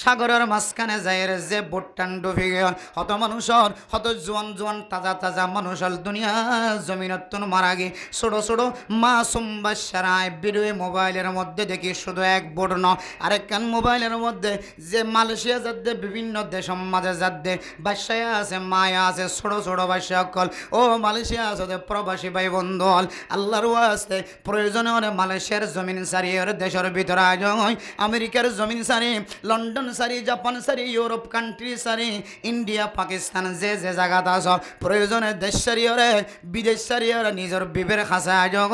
সাগরের মাঝখানে যায় যে বোটটান ডুবে গেল হত মানুষের হত জোয়ান জোয়ান তাজা তাজা মানুষের দুনিয়া জমিনতুন মারা গে ছোট ছোট মাসুম বাচ্চারায় ভিডিও মোবাইলের মধ্যে দেখি শুধু এক বোট ন আরেকখান মোবাইলের মধ্যে যে মালয়েশিয়া যাতে বিভিন্ন দেশের মাঝে যাতে বাচ্চায় আছে মায়া আছে ছোট ছোট বাচ্চা কল ও মালয়েশিয়া আছে প্রবাসী ভাই বন্ধু আল্লাহর ওয়াস্তে প্রয়োজনে অনেক মালয়েশিয়ার জমিন সারি ওর দেশের ভিতরে আয়োজন আমেরিকার জমিন সারি লন্ডন সারি জাপান সারি ইউরোপ কান্ট্রি সারি ইন্ডিয়া পাকিস্তান যে যে জায়গাতে আস প্রয়োজনে দেশ সারি ওরে বিদেশ সারি ওরা নিজের বিবের খাসা আয়োজন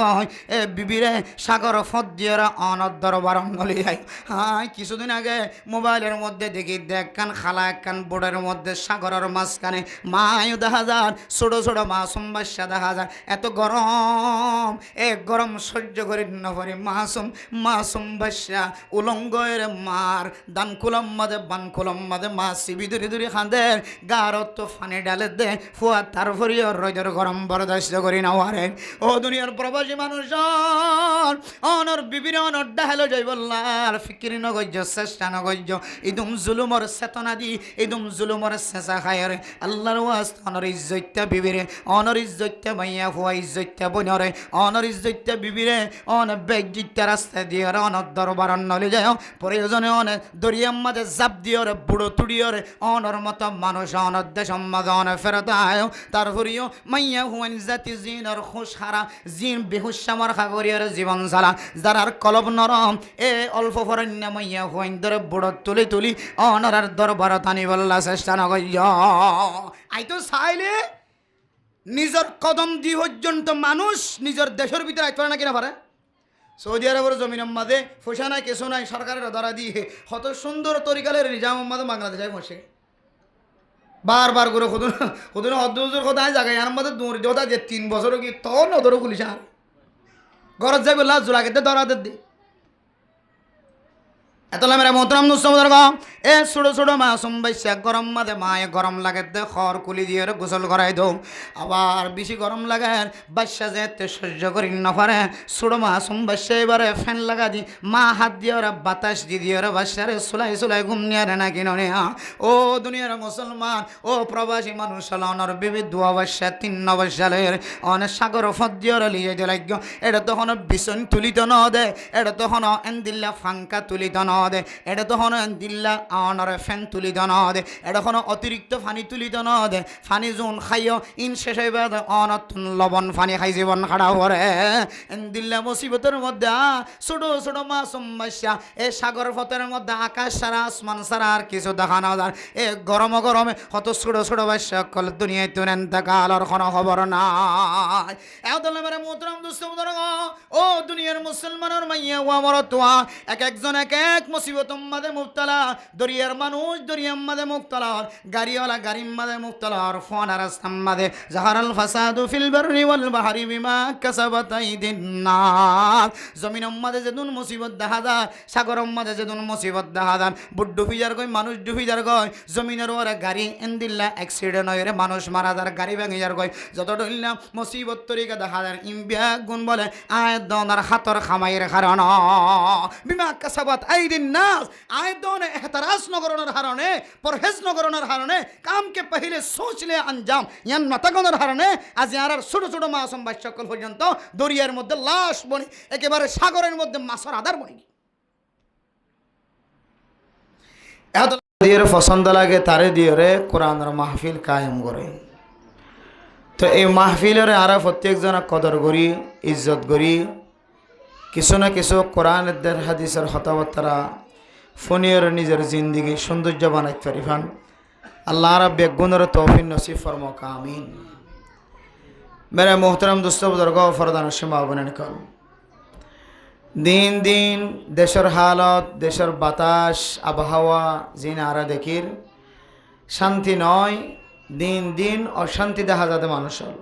এ বিবিরে সাগর ফদ দিয়ে ওরা অনর দরবার নলি যায় হ্যাঁ কিছুদিন আগে মোবাইলের মধ্যে দেখি দেখকান খালা একখান বোর্ডের মধ্যে সাগরের মাঝখানে মায়ু দেখা যায় ছোট ছোট মাসুম বাচ্চা দেখা যায় এত গরম গরম সহ্য করি না পারি মাসুম মাসুম বাচ্চা উলঙ্গের মার দান কুলম মাদে বান কুলম মাদে মাসি দূরে দূরে খাঁদে গার তো ফানি ডালে দে ফুয়া তারপরে রোদের গরম বরদাস্ত করি না ওয়ারে ও দুনিয়ার প্রবাসী মানুষ অনর বিবির অনর ডাহেলো যাই বললার ফিকির নগজ্য চেষ্টা নগজ্য ইদুম জুলুমর চেতনা দি ইদুম জুলুমর চেঁচা খায়রে আল্লাহর ওয়াস্তে অনর ইজ্জত্যা বিবিরে অনর ইজ্জত্যা মাইয়া ফুয়া ইজ্জত্যা বনরে অনর ইজ্জত্যা বিবিরে অন বেজ্জিত্যা রাস্তা দিয়ে অনর দরবার নলে যায় প্রয়োজনে অনে দরিয়ার মাঝে জাপ দিয়ে বুড়ো তুড়িয়রে অনর মতো মানুষ অনর দেশ মাঝে অনে ফেরত আয় তারপরেও মাইয়া হুয়ান জাতি জিনর খুশ হারা জিন বেহুশ সামার খাগরিয়ার জীবন চালা যারার কলব নরম অল্প ফরণ্য মাইয়া হুয়ান ধরে বুড়ো তুলি তুলি অনরার দরবার টানি বল্লা চেষ্টা নগর আই তো চাইলে নিজের কদম দি পর্যন্ত মানুষ নিজের দেশের ভিতরে আইতে পারে না কিনা পারে সৌদি আরবের জমিনের মাঝে ফসা নাই কেসো নাই সরকারের ধরা দিয়ে কত সুন্দর তরিকালের নিজাম মাঝে বাংলাদেশে বসে বারবার করে খুদুন অদ্দুজুর কথা জায়গায় আর মধ্যে দৌড় দেওয়া যে 3 বছর কি তো নদরও পুলিশ আর ঘরত যাবে লাশ জোড়াকে ধরা দি এতলা মেরা মোহতরম নুসমাদার গো ছোট ছোট মাসুম বাচ্চা গরম মাঝে মায়ে গরম লাগে দে খড় কুলি দিয়ে গোসল করাই দৌ আবার বেশি গরম লাগে বাচ্চা যেতে সহ্য করি না পারে ছোট মাসুম বাচ্চা এবারে ফ্যান লাগা দি মা হাত দিয়ে ওরা বাতাস দিয়ে ওরা বাচ্চারে সুলাই সুলাই ঘুম নিয়ে না কিনো নে ও দুনিয়ার মুসলমান ও প্রবাসী মানুষ অনর বিবিধ 2 বাচ্চা 3 বাচ্চালের অনেক সাগর ফদ দিয়ে ওরা লিয়ে দিয়ে লাগো এটা তখন বিছন তুলিত ন দে এটা তখন এন্দিল্লা ফাঙ্কা তুলিত ন দে এটা তখন দিল্লা অনরে ফ্যান তুলি দন দে এটা কোনো অতিরিক্ত পানি তুলি দন দে পানি জোন খাইও ইন শেষ হইবে অনতুন লবণ পানি খাই জীবন খাড়া করে দিল্লা মুসিবতের মধ্যে ছোট ছোট মাসুম বাচ্চা সাগর পথের মধ্যে আকাশ সারা আসমান সারা আর কিছু দেখা না যায় গরম গরমে কত ছোট ছোট বাচ্চা কল দুনিয়ায় তুলেন কালার কোনো খবর নাই এতলে মেরে মোহতরম দুস্থ ও দুনিয়ার মুসলমানের মাইয়া ও আমার তোয়া একজন এক মুসিবত মাঝে মুবতলা দরিয়ার মানুষ দরিয়ার মাঝে মুবতলা গাড়িওয়ালা গাড়ির মাঝে মুবতলা আর ফোনা রাস্তার মাঝে জাহারাল ফাসাদু ফিল বাররি ওয়াল বাহরি বিমা কাসাবাত আইদিন নাস জমিনের মাঝে যেদিন মুসিবত দেখা যায় সাগরের মাঝে যেদিন মুসিবত দেখা যায় বুট ডুবি যার কই মানুষ ডুবি যার কই জমিনের ওরা গাড়ি এন্দিল্লা অ্যাক্সিডেন্ট হয়ে রে মানুষ মারা যার গাড়ি ভেঙে যার কই যত ডইলা মুসিবত তরিকা দেখা যায় ইমবিয়া গুণ বলে আয় দনার হাতর খামাইয়ের কারণ বিমা কাসাবাত আইদিন নাস आए दोनों एहतराज न करने हारने परहेज न करने हारने काम के पहले सोच ले अंजाम यान मत करने हारने आज यार छोटो छोटो मासूम बच्चा कल पर्यंत दरियार मध्य लाश बने एकेबारे सागरेर मध्य माछर आधार बने दिएर पसंद लागे तारे दिएर कुरानर महफिल कायम करे तो এই মাহফিলের আরা প্রত্যেকজন কদর করি ইজ্জত করি কিছু না কিছু কোরআনের হাদিসের হতাবতারা ফোনিয়র নিজের জিন্দগি সৌন্দর্য বানাইতে পারিফান আল্লাহ রাব বেগুনের তৌফিক নসিব ফরমাক আমিন मेरे मोहतरम दोस्तों बुजुर्गों फरदान शिमा बनेन कल दिन दिन देशर हालत देशर बातास आबहावा जिन आरा देखिर शांति नय दिन दिन अशांति দেখা যাতে মানুষের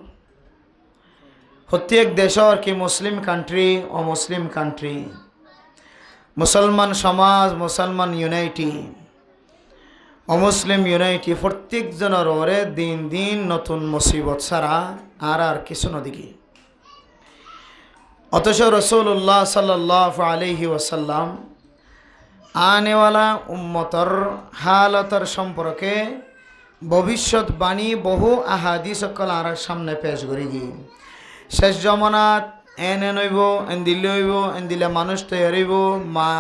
প্রত্যেক দেশের কি মুসলিম কান্ট্রি ও মুসলিম কান্ট্রি মুসলমান সমাজ মুসলমান ইউনাইটি অমুসলিম ইউনাইটি প্রত্যেক জনের ওরে দিন দিন নতুন মুসিবত ছাড়া আর কিছু নদিকে অথচ রাসূলুল্লাহ সাল্লাল্লাহু আলাইহি ওয়াসাল্লাম আনেওয়ালা উম্মতর হালতর সম্পর্কে ভবিষ্যৎবাণী বহু আহাদিস সকল আর সামনে পেশ করি গিয়ে শেষ জমানাত এনে নইব এন দিলে হইব এন দিলে মানুষ তৈরি হইব মা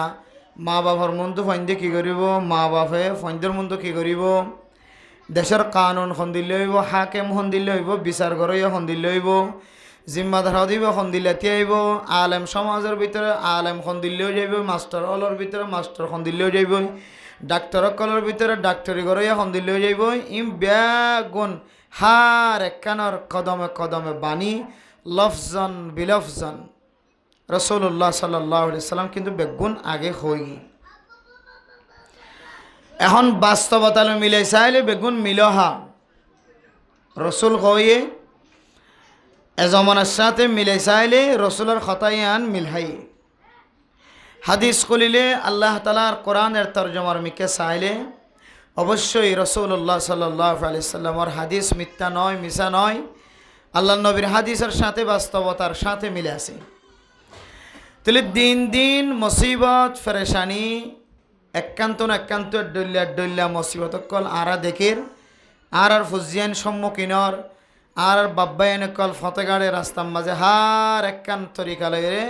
বাবার মন্দ ফন্দে কী করিব মা বাপে ফন্দের মন্দ কী করিব দেশের কানুন সন্দিলে হইব হাকেম সন্দিলে হইব বিচার ঘরইয়া সন্দিলে হইব জিম্মাদার দিব সন্দিলাতি আহিব আলেম সমাজের ভিতরে আলেম সন্দিলেও যাইব মাস্টার হলের ভিতরে মাস্টার সন্দিলেও যাইব ডাক্তার সকলের ভিতরে ডাক্তারি ঘরইয়া সন্দিলেও যাইব ইম ব্যাগুণ হার একখানোর কদমে কদমে বাণী লফজন বিলফজন রসুল্লাহ সাল্লাহ সাল্লাম কিন্তু বেগুণ আগে হই এখন বাস্তবতালে মিলে চাইলে বেগুণ মিলহা রসুল হইয়ে এজমানের সাথে মিলে চাইলে রসুলের খতায়ান মিলহাই হাদিস কলিলে আল্লাহ তালার কোরআনের তর্জমার মিকে চাইলে অবশ্যই রসুল্লাহ সাল্লাহ আলি সাল্লামর হাদিস মিথ্যা নয় মিশা নয় আল্লাহ নবীর হাদিসের সাথে বাস্তবতার সাথে মিলে আছে তাহলে দিন দিন মুসিবত ফেরেশানি একান্ত ডল্লা মুসিবত কল আরা দেখের আর ফুজিয়ান সম্মুখীনর আর বাব্বায়ন কল ফতেগাড়ে রাস্তার মাঝে হার একান তরিকা লইরে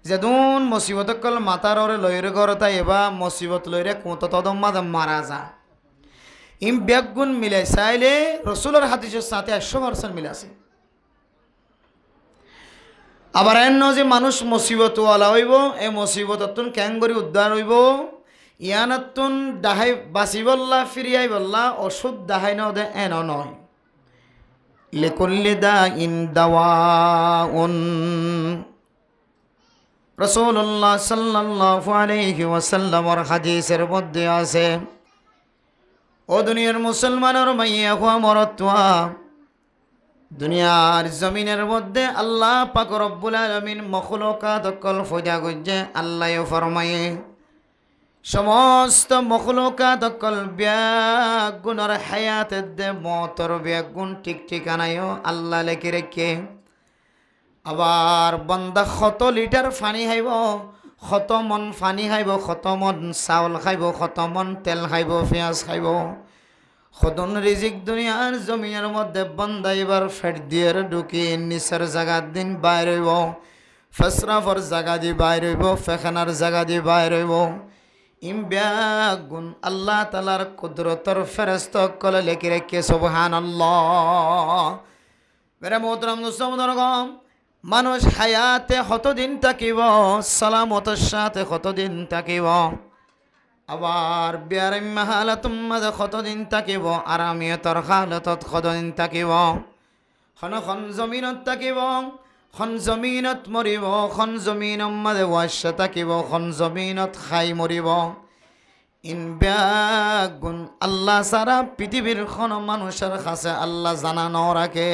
যেদুন মুসিবত কল মাতার ওরে লইরে গড়তাই এবা মুসিবত লইরে কোঁত তদম মাঝে মারা যা ইম ব্যাগুণ মিলে চাইলে রসুলের হাদিসের সাথে 100% মিলে আছে আবার এন যে মানুষ মুসিবত ওয়ালা হইব এই মুসিবতন ক্যাঙ্গরি উদ্ধার হইব ইয়ানাতুন দাহাই বাঁচিবল্লা ফিরিয়াই বল্লা ওষুধ দাহাই না দে এন নয় লিকুল্লি দাইন দাওয়াউন রাসূলুল্লাহ সাল্লাল্লাহু আলাইহি ওয়াসাল্লামের হাদিসের মধ্যে আছে ও দুনিয়ার মুসলমানের মাইয়া হওয়া মরতওয়া দুনিয়ার জমিনের মধ্যে আল্লাহ পাক রব্বুল আলামিন মখলুকাত কল ফজা গজ্জে আল্লাহ ফরমায়ে সমস্ত মখলুকাত কল ব্যাগুণর হায়াতের দে মতর ব্যাগুণ ঠিক ঠিকানায়ও আল্লাহ লেখে রেখে আবার বন্দা 100 লিটার পানি খাইব 100 মন পানি খাইব 100 মন চাউল খাইব 100 মন তেল খাইব পেঁয়াজ খাইব খদন রিজিক দুনিয়ার জমিনের মধ্যে বন্দা এবার ফেট দিয়ে ঢুকি নিচের জায়গা দিন বাইর হইব ফেসরাফর জায়গা দিয়ে বাইর হইব ফেখানার জায়গা দিয়ে বাইর হইব ইম ব্যাগুণ আল্লাহ তালার কুদরতর ফেরেস্ত কলে লেখি রেখে সুবহানাল্লাহ মেরে মোহতরম মুসলমান মানুষ হায়াতে কতদিন থাকিব সালামতের সাথে কতদিন থাকিব আবার বিয়ারিম হালাতুম মাঝে কতদিন থাকিব আরামিয়তর হালতত কতদিন থাকিব খন জমিনত থাকিব খন জমিনত মরিব খন জমিনৰ মাঝে ওয়াসা থাকিব খন জমিনত খাই মরিব ইন ব্যাগুণ আল্লাহ সারা পৃথিবীর খন মানুষের কাছে আল্লাহ জানা ন রাখে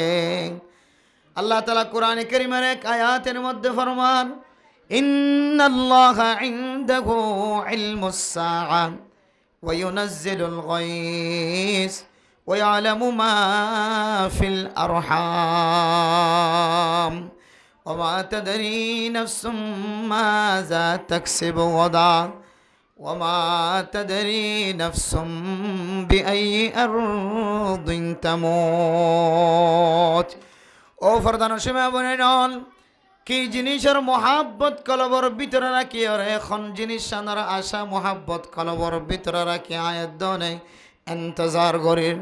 আল্লাহ তাআলা কোরআনে কারীমের এক আয়াতের মধ্যে ফরমান ইন্নাল্লাহা ইনদাহু ইলমুস সাআ ওয়া ইউনাজ্জিলুল গায়স ওয়া ইয়ালামু মা ফিল আরহাম ওয়া মা তাদরি নাফসুম মাযা তাকসিবু গাদা ওয়া মা তাদরি নাফসুম বিআইয়ি আরদিন তামুত ও ফরদান সময় বনে নন কি জিনিসের মহাব্বত কলবর ভিতরে রাখি আর এখন জিনিস সানার আশা মহাব্বত কলবর ভিতরে রাখি আয়াত দনে ইন্তজার করেন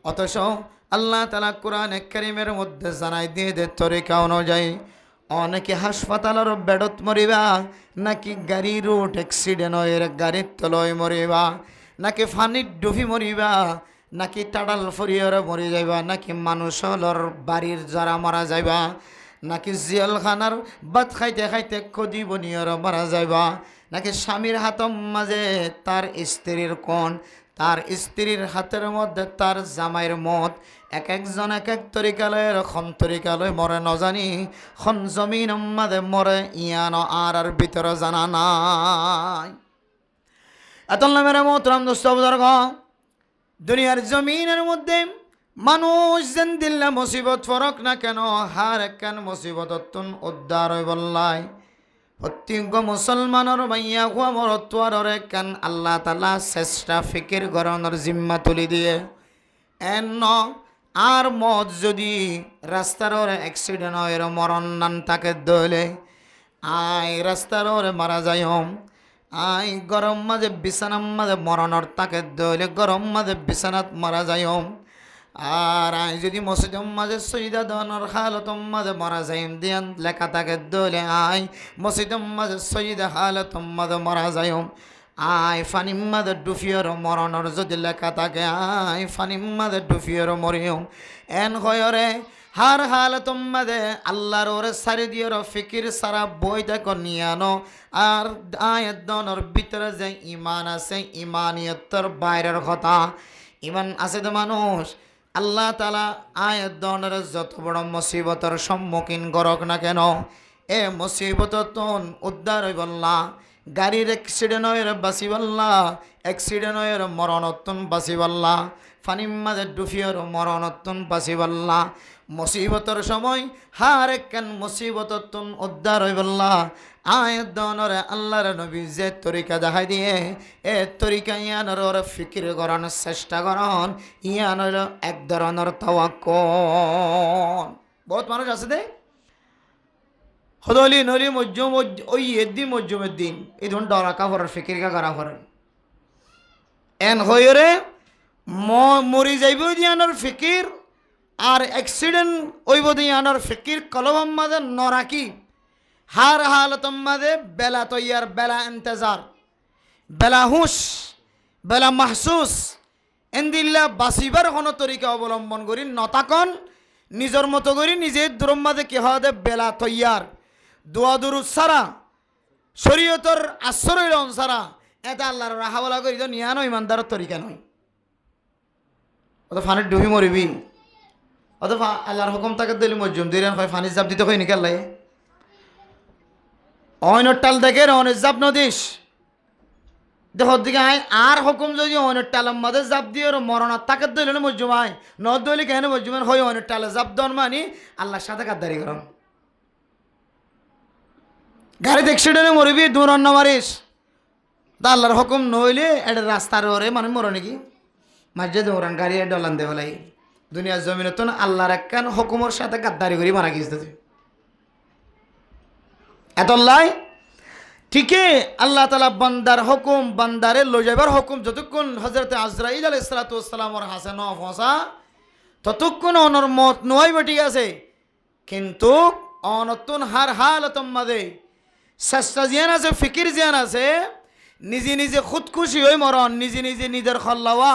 অথচ আল্লাহ তাআলা কোরআনে কারীমের মধ্যে জানাই দিয়ে দে তরিকা অনুযায়ী অনেকে হাসপাতালের বেডত মরিবা নাকি গাড়ি রোড অ্যাক্সিডেন্ট হয়ে গাড়ির তলয় মরিবা নাকি ফানির ডুবি মরিবা নাকি টাডাল ফরিয়রে মরি যাইবা নাকি মানুষের বাড়ির যারা মারা যাইবা নাকি জিয়ালখানার বাত খাইতে খাইতে কদি বনিয়র মারা যাইবা নাকি স্বামীর হাতম মাঝে তার স্ত্রীর কোণ তার স্ত্রীর হাতের মধ্যে তার জামাইয়ের মত এক একজন এক এক তরিকালয়ের খন তরিকালয় মরে নজানি খন জমিন মাঝে মরে ইয়ান আর ভিতরে জানা নাই এত মেরে মোহতরম দোস্ত বুজুর্গ দুনিয়ার জমিনের মধ্যে মানুষ যেন দিল্লা মুসিবত ফরক না কেন হার একখান মুসিবত উদ্ধার হয়ে বললাই প্রত্যেক মুসলমানের মাইয়া হুয়া মরত্বরে কান আল্লাহ তালা চেষ্টা ফিকির গরনের জিম্মা তুলি দিয়ে এন আর মত যদি রাস্তার অ্যাক্সিডেন্ট হয় মরণ নান তাকে দলে আই রাস্তার মারা যায় আই গরম মাঝে বিছানার মাঝে মরণর তাকে দলে গরম মাঝে বিছানাত মারা যায় আর আই যদি মসজিদের মাঝে সৈদা দনের হালতম মাঝে মারা যাই দিয়ান লেখা তাকে দলে আই মসজিদের মাঝে সৈদা হালতম মাঝে মারা যায় আই ফানিম মাঝে ডুফিয়র মরণর যদি লেখা থাকে আই ফানিম মাঝে ডুফিয়র মরিয়ম এন হয়রে হার হালতম মাঝে আল্লাহর ওরে সারি দিয়র ফিকির সারা বই দেখো নিয়ানো আর আয়ের দনের ভিতরে যে ইমান আছে ইমানিয়তর বাইরের কথা ইমান আছে তো মানুষ আল্লাহ তালা আয়ের দনের যত বড় মুসিবতের সম্মুখীন করক না কেন এ মুসিবত তোন উদ্ধার হইবল্লা গাড়ির অ্যাক্সিডেন্ট হয়ে বাঁচিবল্লা অ্যাক্সিডেন্ট হয়ে মরণত্তন বাঁচিবল্লা ফানির মাঝে ডুফিয়র মরণত্তন বাঁচিবল্লা মুসিবতের সময় হার কেন মুসিবতত্তন উদ্ধার হইবল্লা আয়ের দনরে আল্লাহর নবী যে তরিকা দেখাই দিয়ে এ তরিকা ইয়ানোর ওর ফিকির করানোর চেষ্টা করন ইয়ানোর এক ধরনের তাওয়াক্কুল বহুত মানুষ আছে দে হদলি নলি মজ্জুম ওই এদ্দিন মজ্জুমের দিন এই ধরুন ডরাকা করার ফিকিরকা করা করেন এন হইরে মরি যাইব দিয়ানোর ফিকির আর অ্যাক্সিডেন্ট ওইব দিয়ানোর ফিকির কলম মাঝে নরাকি হার হালতম মাঝে বেলা তৈয়ার বেলা ইন্তজার বেলা হুশ বেলা মাহসুস এন্দিল্লা বাঁচিবার কোনো তরিকা অবলম্বন করি নতাকন নিজের মতো করি নিজের দূরম মাঝে কি হয় বেলা তৈয়ার দোয়া দুরুদ সারা শরীয়তর আশ্রয় লন সারা এটা আল্লাহর রাহাওয়ালা করি তো নিয়ানো ইমানদারের তরিকা নয় অত ফানির ডুবি মরিবি অত আল্লাহর হুকুম তাকে দিলি মজ্জুম দিলেন হয় ফানির জাপ দিতে হয় নিকাল লাগে অইনের টাল দেখে অনের জাপ নদিস দেখর দিকে আয় আর হুকুম যদি অনের টালের মাঝে জাপ দিয়ে মরণার তাকে দিলেন মজ্জুম আয় ন দলি কেন মজ্জুমের হয় অনের টালে জাপ দন মানি আল্লাহর সাথে গাদ্দারি করম গাড়িতে অ্যাক্সিডেন্টে মরিবি দূর অন্য মারিস তা আল্লাহর হুকুম নইলে এটা রাস্তার ওরে মানে মর নাকি মাঝে দৌড়ান গাড়ি ডলান দেব লাই দুনিয়ার জমিনে তো আল্লাহর একখান হুকুমের সাথে গাদ্দারি করি মারা গিয়েছে এতল্লাই ঠিকই আল্লাহ তালা বান্দার হুকুম বান্দারে লো যাবার হুকুম যতক্ষণ হজরত আজরাইল আলাইহিস সালাতু ওয়াস সালামর হাসে ন ফসা ততক্ষণ অনর মত নয় বেটি আছে কিন্তু অনতুন হার হালতম মাঝে চেষ্টা জিয়ান আছে ফিকির জিয়ান আছে নিজে নিজে খুদকুশি হয়ে মরণ নিজে নিজে নিজের খল্লাওয়া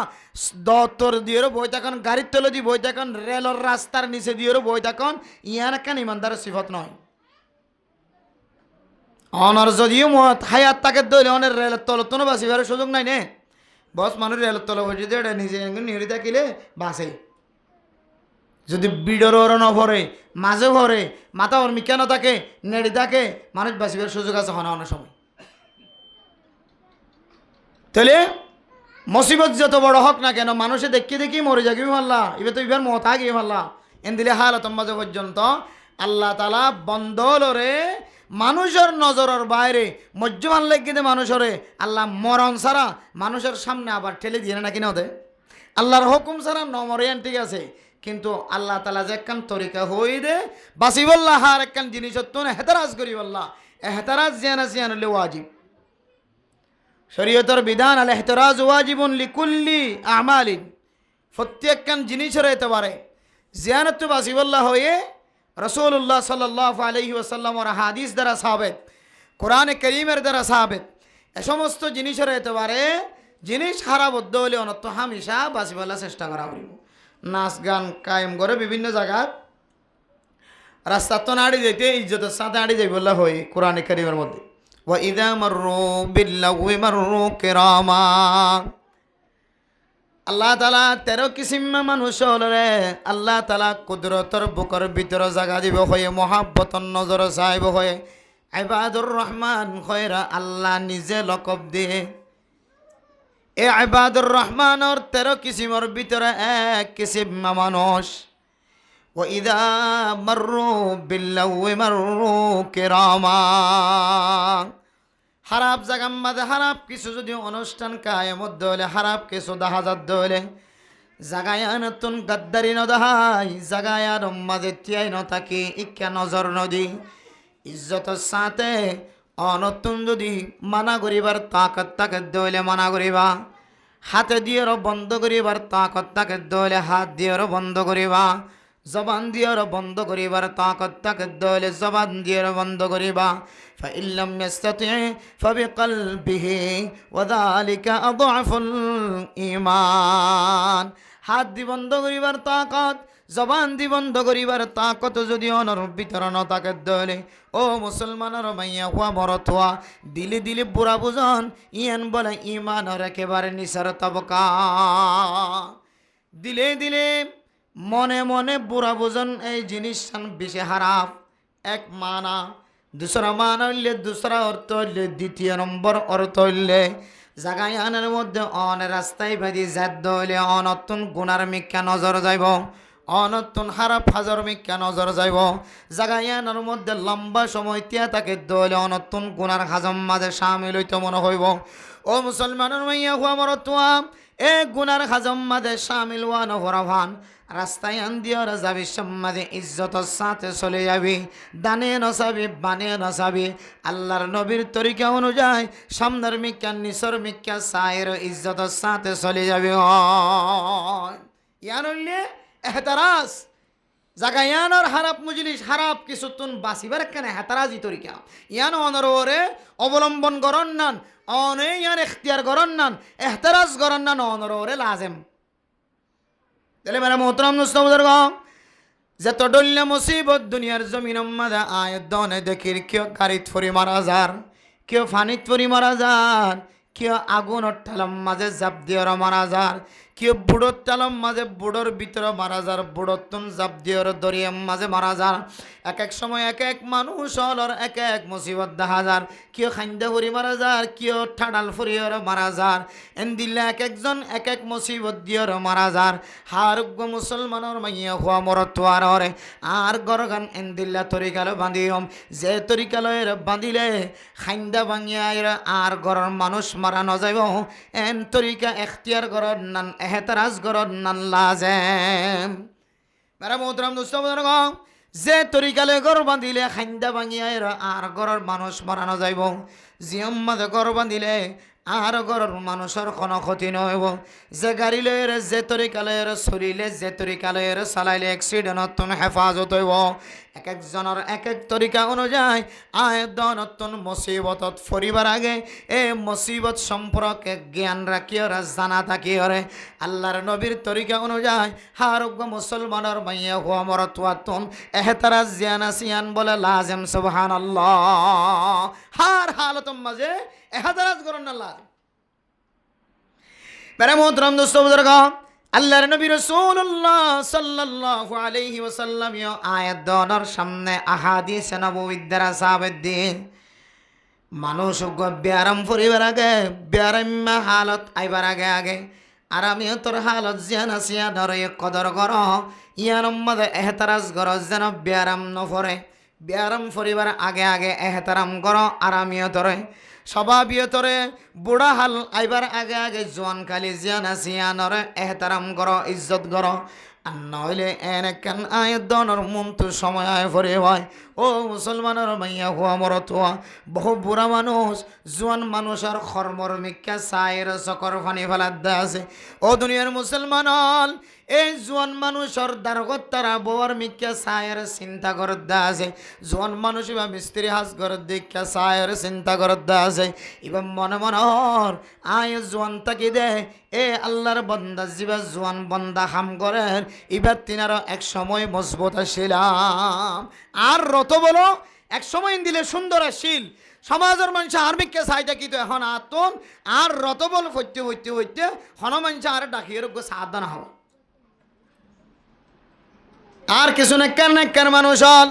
দত্তর দিয়ে বই থাকুন গাড়ির তলে দিয়ে বই থাকুন রেলর রাস্তার নিচে দিয়ে বই থাকুন ইয়ান একখান ইমানদারের সিফত নয় অনর যদিও মত হায়াত তাকে দইলে অনের রেলের তলতনও বাঁচিবার সুযোগ নাই নে বস মানুষ রেলের তলে বসে দিয়ে নিজে নিহরি থাকিলে বাঁচে যদি বিডর ওর ন ভরে মাঝে ভরে মাথা ওর মিকানো থাকে নেড়ি থাকে মানুষ বাঁচিবার সুযোগ আছে হনা অনেক সময় তাহলে মুসিবত যত বড় হোক না কেন মানুষে দেখি দেখি মরে যাবি মাল্লা এবার তো এবার মত আগে মাল্লা এন দিলে হালতম মাঝে পর্যন্ত আল্লাহ তালা বন্দলরে মানুষের নজরের বাইরে মজ্জমান লেগে মানুষরে আল্লাহ মরণ ছাড়া মানুষের সামনে আবার ঠেলে দিয়ে নাকি না ওদের আল্লাহর হুকুম ছাড়া নমরিয়ান ঠিক আছে কিন্তু আল্লাহ তালা যে একখান তরিকা হই দে বাসি বললা হার একখান জিনিস হেতারাজ করি বললা হেতারাজ জিয়ানা জিয়ান হলে ওয়াজিব শরীয়তের বিধান আল এহতরাজ ওয়াজিবুন লিকুল্লি আমালিন প্রত্যেকখান জিনিসের এতবারে জিয়ানত বাসি বললা হয়ে রসুল্লাহ সাল্লাল্লাহু আলাইহি ওয়াসাল্লামের হাদিস দ্বারা সাবেত কোরআনে কারীমের দ্বারা সাবেত এ সমস্ত জিনিসের এতবারে জিনিস খারাপদ্ধ হলে অনত্য হামেশা বাসি বলার চেষ্টা করা হইব নাচ গান কায়েম করে বিভিন্ন জায়গায় রাস্তার তো নাড়ি যেতে ইজ্জতের সাথে আড়ি যাই বললা হয় কোরআনে কারীমের মধ্যে وَإِذَا مَرُّوا بِاللَّغْوِ مَرُّوا كِرَامًا আল্লাহ তাআলা 13 কিসিম মানুষ হলরে আল্লাহ তাআলা কুদরতর বুকর ভিতর জায়গা দিব হয়ে মহাব্বতর নজর চাইব হয়ে ইবাদুর রহমান খয়রা আল্লাহ নিজে লকব দিয়ে এ ইবাদুর রহমানের 13 কিসিমের ভিতরে এক কিসিম মানুষ ওয়াইদা মাররু বিল্লাহি মাররু কিরামা। খারাপ জাগার মাঝে খারাপ কিছু যদি অনুষ্ঠান কায়েমত হলে খারাপ কিছু দেখা হলে জাগায় নতুন গাদ্দারি নদাহাই জাগায় মাঝে তিয়াই নথাকি ইকা নজর নদী ইজ্জতের সাথে অনতুন যদি মানা করিবার তাকত তাকে দইলে মানা করিবা, হাতে দিয়ে বন্ধ করিবার তাকত তাকে দইলে হাত দিয়ে বন্ধ করিবা, জবান দিয়ে বন্ধ করিবার তাকত তাকে দইলে জবান দিয়ে বন্ধ করিবা। فإن لم يستطع فبقلبه وذلك أضعف الإيمان। হাত দি বন্ধ করিবার তাকত, জবান দি বন্ধ করিবার তাকত যদি অনর ভিতর নথাকে দলে ও মুসলমানের মাইয়া হুয়া মরত হওয়া দিলে দিলে বুড়া বুঝন ইয়ান বলে ইমানের একেবারে নিসার তবকা। দিলে দিলে মনে মনে বুড়া বুঝন এই জিনিসটান বেশি হারাপ। এক মানা দুসরা মানা হইলে দুসরা অর্থ হইলে দ্বিতীয় নম্বর অর্থ হইলে জাগায় আনার মধ্যে অন রাস্তায় বাদি জাত হইলে অনতুন গুনার মিক্কা নজর যাইব, অনতুন হারাপ হাজর মিক্কা নজর যাইব। জাগায় আনার মধ্যে লম্বা সময় তিয়া তাকে দলে অনতুন গুনার হাজম মাঝে সামিল হইতে মনে হইব। ও মুসলমানের মাইয়া হুয়া মরতুয়া এ গুনার হাজম মাঝে সামিল হওয়া নহরাভান রাস্তায় আন্দিয়র যাবি সম্মাদে ইজ্জতের সাথে চলে যাবি, দানে নসাবি বানে নসাবি আল্লাহর নবীর তরিকা অনুযায়ী সামনের মিক্কা নিসর মিক্কা সায়ের ইজ্জতের সাথে চলে যাবি। ইয়ান হইলে এহতারাজ জাগা ইয়ানোর হারাপ মজলিস হারাপ কিছু তুন বাঁচিবার কেন হেতারাজি তরিকা ইয়ান অনরে অবলম্বন করন নান অনে ইয়ান এখতিয়ার করন নান এহতারাজ করন নান অনরে লাজেম। তাহলে মেরা মোহতরম মুস্তাফাদের গাঁও যে তডল্য মুসিবত দুনিয়ার জমিন মাদা আয়াত দনে দেখির কেউ গাড়িত ফরি মারা যার, কেউ ফানিত ফরি মারা যার, কেউ আগুনের ঠালম মাঝে জাপ দিয়ে মারা যার, কেউ বুড়োর ঠালম মাঝে বুড়োর ভিতরে মারা যার, বুড়োর তুন জাপ দিয়ে দরিয়ার মাঝে মারা যার। এক এক সময় এক এক মানুষ হলর এক এক মুসিবত দেখা যার, কেউ খান্দা ফুরি মারা যার, কেউ ঠাডাল ফুরিয়র মারা যার। এনদিল্লা এক একজন এক এক মুসিবত দিয়র মারা যার। হারুগ্য মুসলমানের মাইয়া হওয়া মরতোয়ার হরে আর গরগান এনদিল্লা তরিকালো বাঁধিম যে তরিকালয়ের বাঁধিলে খান্দা ভাঙিয়ার আর গরর মানুষ মারা নযাইব এন তরিকা এখতিয়ার গরর নান এহতারাজ গরর নান লাজেম। মেরা মোহতরম দোস্ত যে তরিকালে গর বাঁধিলে খান্দা ভাঙিয়ার আর গরর মানুষ মারা নযাইব, জিয়ম মাঝে গর বাঁধিলে আর গরর মানুষের কোনো ক্ষতি নহব। যে গাড়ি লয়ের যে তরিকালয়ের চলিলে যে তরিকালয়ের চালাইলে এক্সিডেন্টত হেফাজত হইব। এক একজনের এক এক তরিকা অনুযায়ী আয়তন মুসিবতত ফরিবার আগে এ মুসিবত সম্পর্কে জ্ঞান রাখিওরা জানা থাকিওরে আল্লাহর নবীর তরিকা অনুযায়ী হারোগ্য মুসলমানের মাইয়া হুয়া মরতুয়াতুন এহতারাজ জিয়ানা সিয়ান বলে লাজেম সুবহানাল্লাহ। হার হালতম মাঝে এহতারাজ করুন না লাজেম। মেরে মোহতরম দোস্ত বুজুর্গ আল্লাহর নবী রাসূলুল্লাহ সাল্লাল্লাহু আলাইহি ওয়াসাল্লাম আয়াত দনের সামনে আহাদিস নববীর দ্বারা সাহাবেদ দিয়ে মানুষ ব্যারাম ফরিবার আগে ব্যারাম হালত আইবার আগে আগে আরামিও তোর হালত জিয়ান আসিয়া ধরে কদর কর ইয়ার মধ্যে এহতারাজ কর যেন ব্যারাম নফরে। ব্যারাম ফরিবার আগে আগে এহতারাম কর আরামিও ধরে স্বভাবীয় তরে বুড়া হাল আইবার আগে আগে জোয়ান খালি জিয়ান আসিয়ানরে এহতারাম করো ইজ্জত করো আর নইলে এনেকেন আয়ের দনের মন তো সময় আয় ফরে হয়। ও মুসলমানের মাইয়া হুয়া মরত হওয়া বহু বুড়া মানুষ জোয়ান মানুষের খর্মর মিক্কা চায়ের চকর ফানি ফেলার দা আছে। ও দুনিয়ার মুসলমান এই জোয়ান মানুষের দ্বারগত তারা বউর মিক্কা চায়ের চিন্তা করত দা আছে। জোয়ান মানুষ বা মিস্ত্রি হাজ ঘরত দীক্ষা চায়ের চিন্তা করত দা আছে। এবার মনে মনহর আয় জোয়ান তাকি দে এ আল্লাহর বন্দা যিবা জোয়ান বন্দা হাম করে এবার তিনারও এক সময় মজবুত আসিলাম আর রত বলো এক সময় দিলে সুন্দর আসিল সমাজের মানুষ আর মিক্কা চাইটা কিন্তু এখন আতন আর রত বল হইতে হইতে হইতে হন মানুষ আর ডাকিয়ে রোগ্য সাবধান হওয়া আর কিছু নেককার মানুষ হল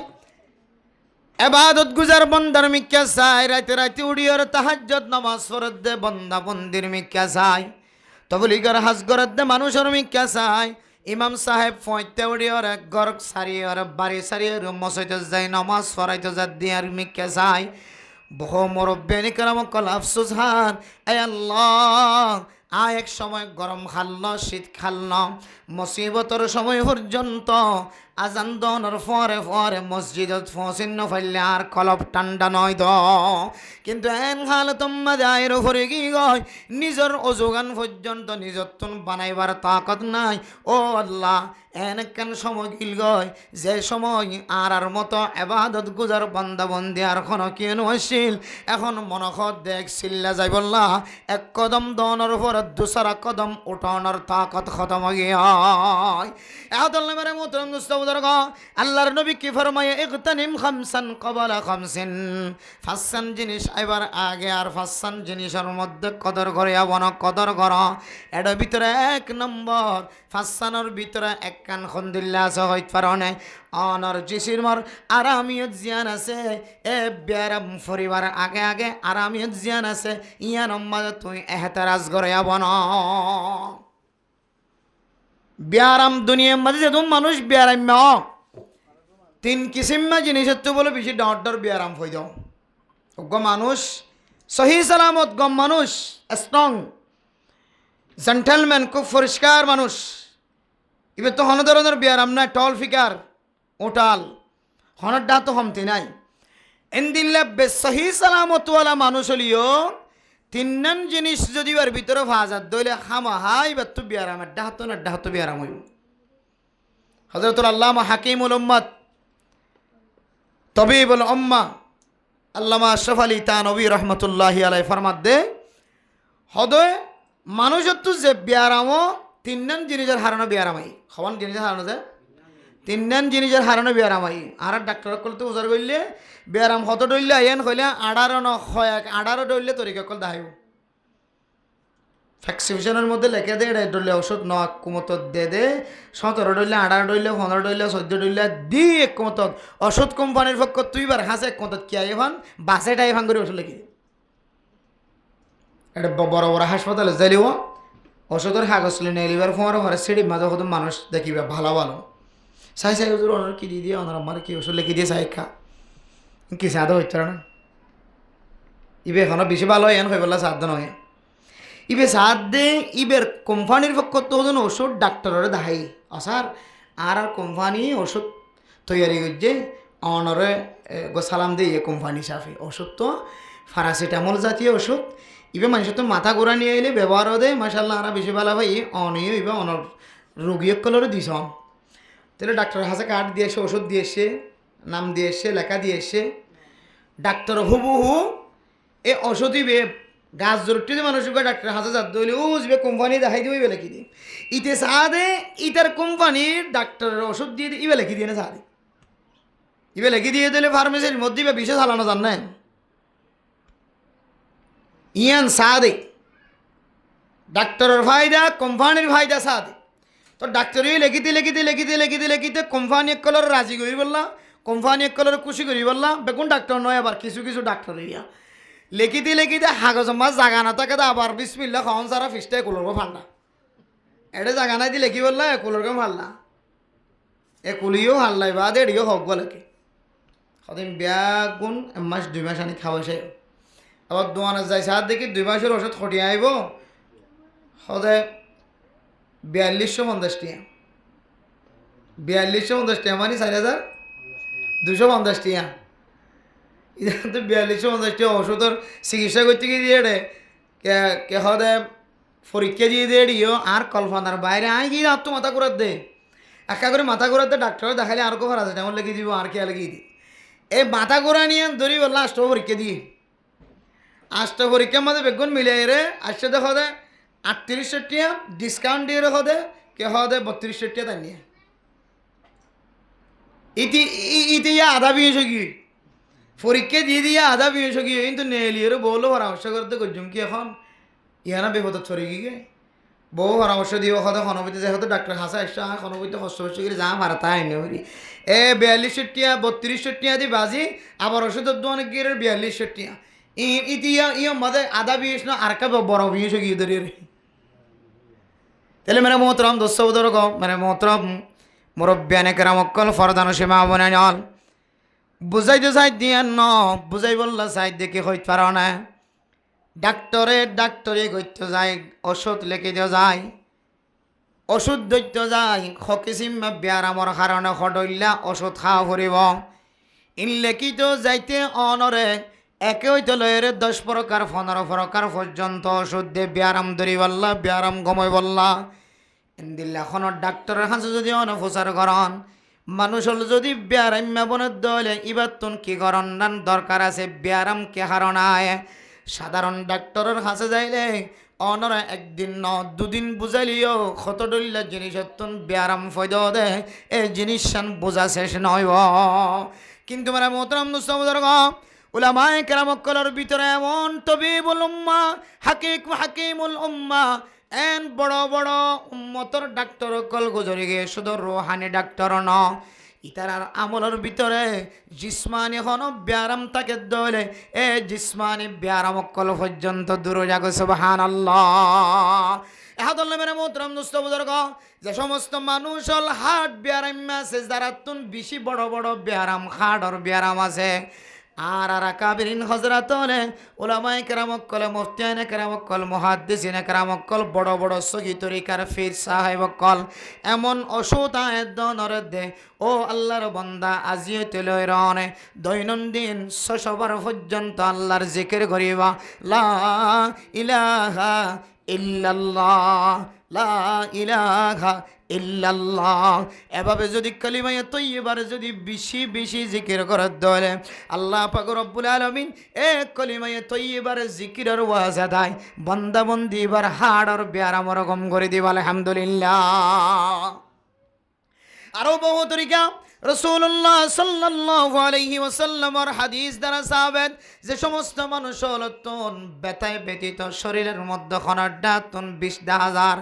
এবাদত গুজার বন্দার মিক্কা চাই রাইতে রাইতে উড়িয়র তাহাজ্জুদ নামাজ পড়ত দে বন্দা বন্দির মিক্কা চাই তবলিগর হাজ করত দে মানুষের মিক্কা চাই ইমাম সাহেব ফয়তে উড়িয়র ঘর সারিয়র বাড়ি সারিয়র মসজিদে যাই নামাজ পড়াইতে যা দিয়ার মিকে যায় বহু মুরব্বিয়ানি কেরাম কল আফসোস হার এ আল্লাহ এক সময় গরম খাল্ল শীত খাল্ল মুসিবতর সময় পর্যন্ত আজান দনের পরে পরে মসজিদত ফসিন্ন ফাইলে আর কলপ ঠান্ডা নয় দ কিন্তু এন খাল তোমা যায়ের উপরে কি গয় নিজের অযোগান পর্যন্ত নিজর তুন বানাইবার তাকত নাই ও আল্লাহ এন কেন সময় গিল গয় যে সময় আর মতো এবাদত গুজার বন্দাবন্দি আর কোনো কেন আসিল এখন মনখত দেখ চিল্লা যাই বললা এক কদম দনের উপর দুসরা কদম উঠানোর তাকত খতম গিয়া এহদুল্লাহ মেরে মোহতরম দোস্ত বুজুর্গ আল্লাহর নবী কি ফরমায়ে ইগতানিম খামসান ক্বাবলা খামসিন ফাসান জিনিস আইবার আগে আর ফাসান জিনিসের মধ্যে কদর করে আবন কদর কর এর ভিতরে এক নম্বর ফাসানোর ভিতরে এক কান খন্দিল্লা আছে হইতে পারনে অনর জিসির মর আরামিয়ত জিয়ান আছে এ ব্যারাম ফরিবার আগে আগে আরামিয়ত জিয়ান আছে ইয়ান মাঝে তুই এহতারাজ করে আবন ব্যারাম দুনিয়ার মাঝে যে মানুষ ব্যারাম তিন কিসিম জিনিস হচ্ছে বলে বেশি ডর ব্যারাম হয়ে যাও গ মানুষ সহি সালামত গম মানুষ স্ট্রং জেন্টেলম্যান খুব পরিষ্কার মানুষ এবার তো হন ধরনের ব্যারাম নাই টল ফিকার ওটাল হনের ডা তো হমতি নাই এন্দিল্লা সহি সালামতওয়ালা মানুষ হলিও তিন জিনিস যদি এর ভিতরে ভাজাত দইলে খামা হাই বা তো ব্যারামের ডাহাতো ব্যারাম হইব হযরতুল আল্লামা হাকিমুল উম্মত তবিবুল উম্মাহ আল্লামা আশরাফ আলী তানভী রহমতুল্লাহি আলাইহি ফরমাত দে হদয় মানুষত্ব যে ব্যারামও তিন জিনিসের হারানো ব্যারামাই খাওয়ান জিনিসের হারানো যায় তিন জিনিসের হারানো ব্যারামাই আর ডাক্তার করতে উজার করলে ব্যারাম হত ডইলে আইন হইলে 18 ডইলে তরিকা কল দাহাইব ভ্যাকসিনেশনের মধ্যে লেখে দে ডইলে ওষুধ ন কুমত দে 17 ডইলে 18 ডইলে 15 ডইলে 14 ডইলে দি এক কুমত ওষুধ কোম্পানির পক্ষ তুই বার হাসে এক কুমত কি আইভান বাসে টাইভান করে ওষুধ লিখি এটা বড় বড় হাসপাতালে যাইলিও ওষুধের কাগজ নিয়ে এলিবার ফোয়ার ঘরে সিঁড়ি মাঝে কত মানুষ দেখিবে ভালো ভালো সাই হুজুর ওনার কি দিয়ে ওনার আমার কি ওষুধ লিখে দিয়ে সাই খা কি সাদা হচ্ছে না ইবে এখনো বেশি ভালো হয় এন হয়ে বললা সাধ্য নয় ইবে সাদ দে ইবের কোম্পানির পক্ষ তো ওষুধ ডাক্তারের দাহাই আসার আর কোম্পানি ওষুধ তৈরি করছে অনরে সালাম দিয়ে কোম্পানি সাফে ওষুধ তো প্যারাসিটামল জাতীয় ওষুধ ইবে মানুষের তো মাথা ঘোরা নিয়ে এলে ব্যবহারও দেয় মাসাল্লাহ আর বেশি ভালো ভাই অনিও ইবে অনর রোগীসকলেরও দিস তাহলে ডাক্তার হাসে কার্ড দিয়ে এসে ওষুধ দিয়ে এসে নাম দিয়ে এসে লেখা দিয়ে এসে ডাক্তার হুবহু এ ওষুধ ইবে গাছ জরুরি মানুষকে ডাক্তার হাসে যাত দইলে ও যাবে কোম্পানি দেখাই দিবে লেখি দিয়ে ইতে সাদে ইতার কোম্পানির ডাক্তারের ওষুধ দিয়ে ইবে লেখি দিয়ে না সাদে ইবে লেখি দিয়ে দিলে ফার্মেসির মধ্যে ইবে বিশেষ চালানো জান না ইয়ান সাদে ডাক্তারের ফায়দা কোম্পানির ফায়দা সাদে তো ডাক্তারই লেখিতে কোম্পানি এক কলর রাজি করি বললা কোম্পানি এক কলর খুশি করি বললা বেগুন ডাক্তার নয় আবার কিছু ডাক্তার ইয়া লেখিতে হাগজ মাছ জাগা না থাকে আবার বিসমিল্লা খাওয়ান সারা ফিসটাই কুলরবো ফান্ডা এটা জাগা নাই দিয়ে লেখি বললা কুলরকে ফাল্লা এ কুলিও হাল্লাই বা দেড়িও হোক বলেকে সদিন ব্যাগুন মাস 2 মাস আনি খাওয়া সে আবার দোয়ানে যাই সার দেখি 2 মাসের ওষুধ খটিয়ে আইব সদায় 4250 টাকা 4250 টাকা মানে 4250 টাকা এটা তো 4250 টাকা ওষুধের চিকিৎসা করতে গিয়ে দিয়ে রে কে হদে পরীক্ষা দিয়ে দিয়ে দিও আর কল্পনার বাইরে আই গিয়ে আর তো মাথা ঘুরাত দে একা করে মাথা ঘুরাত দে ডাক্তার দেখালে আর কোথাও আছে তেমন লেগে দিব আর কে লাগিয়ে দিই এই মাথা ঘোরা নিয়ে ধরি বললো আষ্ট পরীক্ষা দিয়ে আষ্ট পরীক্ষার মধ্যে বেগুন মিলে রে আসছে দেখো দে 38 টাকা ডিসকাউন্ট দিয়ে রেখো দে কে হদে 32 টাকা তাই নিয়ে ইতি আধা বিয়ে সগি পরীক্ষা দিয়ে দিয়ে আধা বিয়ে সগি কিন্তু নেলিয়েরও বললো পরামর্শ করতে করছুম কি এখন ইহানা বিপদ ছড়ি গিয়ে বউ পরামর্শ দিব হতে খনবিতে যাই হতো ডাক্তার হাসা এসে খনবিতে কষ্ট করে যা মারা তাই এনে হরি 42 টাকা 32 টাকা দিয়ে বাজি আবার ওষুধের দোকানে গিয়ে 42 টাকা ইতিয়া মাঝে আধা বিয়ে না আর কা বড় বিয়ে সগিয়ে ধরিয়ে রে তাহলে মেরে মোহতরম দোস্ত বুজুর্গ, মেরে মোহতরম মুরব্বিয়ানে কেরাম অক্কল ফরদান সীমা বনাই নল বুঝাইতে চাই দিয়ে ন বুঝাই বললা চাই দেখে হইতে পারো না। ডাক্তরে গইতে যায়, ওষুধ লিখে দিয়ে যায়, ওষুধ দৈত্য যায়, হকিসিম ব্যারামর কারণে হডইল্লা ওষুধ খাওয়া ফুরিব। ইনলেখিত যাইতে অনরে একে হইতে লয়ের 10 প্রকার 15 প্রকার পর্যন্ত ওষুধ দিয়ে ব্যারাম ধরি বললা, ব্যারাম গমই বললা। ইন্দিল্লা এখন ডাক্তারের কাছে যদি অনপ্রচার করন, মানুষ হল যদি ব্যারাম বনের দলে ইবার তুন কি করন নান দরকার আছে, ব্যারাম কে হারণায়। সাধারণ ডাক্তারের কাছে যাইলে অনরা একদিন ন দুদিন বুঝাইলিও কত ডল্লা জিনিস তুন ব্যারাম ফয়দ দে, এই জিনিস বোঝা শেষ নয়। কিন্তু মানে মোহতরম মুস্তফাদর্গ উলামায়ে কেরামকলের ভিতরে এমন তবিবুল উম্মাহ, হাকিমুল উম্মাহ, এন বড় বড় উম্মতর ডাক্তার কল গুজরি গে শুধু রোহানি ডাক্তার ন, ইতারার আমলের ভিতরে জিসমানি হন ব্যারাম তাকে দলে এ জিসমানি ব্যারাম কল পর্যন্ত দূর যাগ। সুবহানাল্লাহ। এহাদল মেরে মোহতরম দোস্ত বুজুর্গ, যে সমস্ত মানুষ হল হার্ট ব্যারাম আছে, যারা তুন বেশি বড় বড় ব্যারাম হার্টর ব্যারাম আছে, আর কাবিরিন হজরত উলামায়ে কেরামকল, মুফতিয়ানে কেরামকল, মুহাদ্দিসিনে কেরামকল, বড় বড় সহি তরিকার ফির সাহেবকল এমন ওষুধ আয়দনর দে ও আল্লাহর বান্দা আজিও তেলয় রনে দৈনন্দিন 600 বার পর্যন্ত আল্লাহর জিকির করিবা। লা ইলাহা ইল্লাল্লাহ, লা ইলাহা ইল্লাল্লাহ। এভাবে যদি কালিমায়ে তৈয়বার যদি বেশি বেশি জিকির করার দলে আল্লাহ পাক রব্বুল আলামিন এক কালিমায়ে তৈয়বার জিকিরের ওয়াজাদায় বান্দা বন্দি এবার হাড়র ব্যারাম রকম করে দিব। আলহামদুলিল্লাহ। আরো বহু তরিকা রাসূলুল্লাহ সাল্লাল্লাহু আলাইহি ওয়াসাল্লামের হাদিস দ্বারা সাবেত, যে সমস্ত মানুষ হলতন ব্যথায় ব্যতীত শরীরের মধ্যে খনাড্ডা তুন 20,000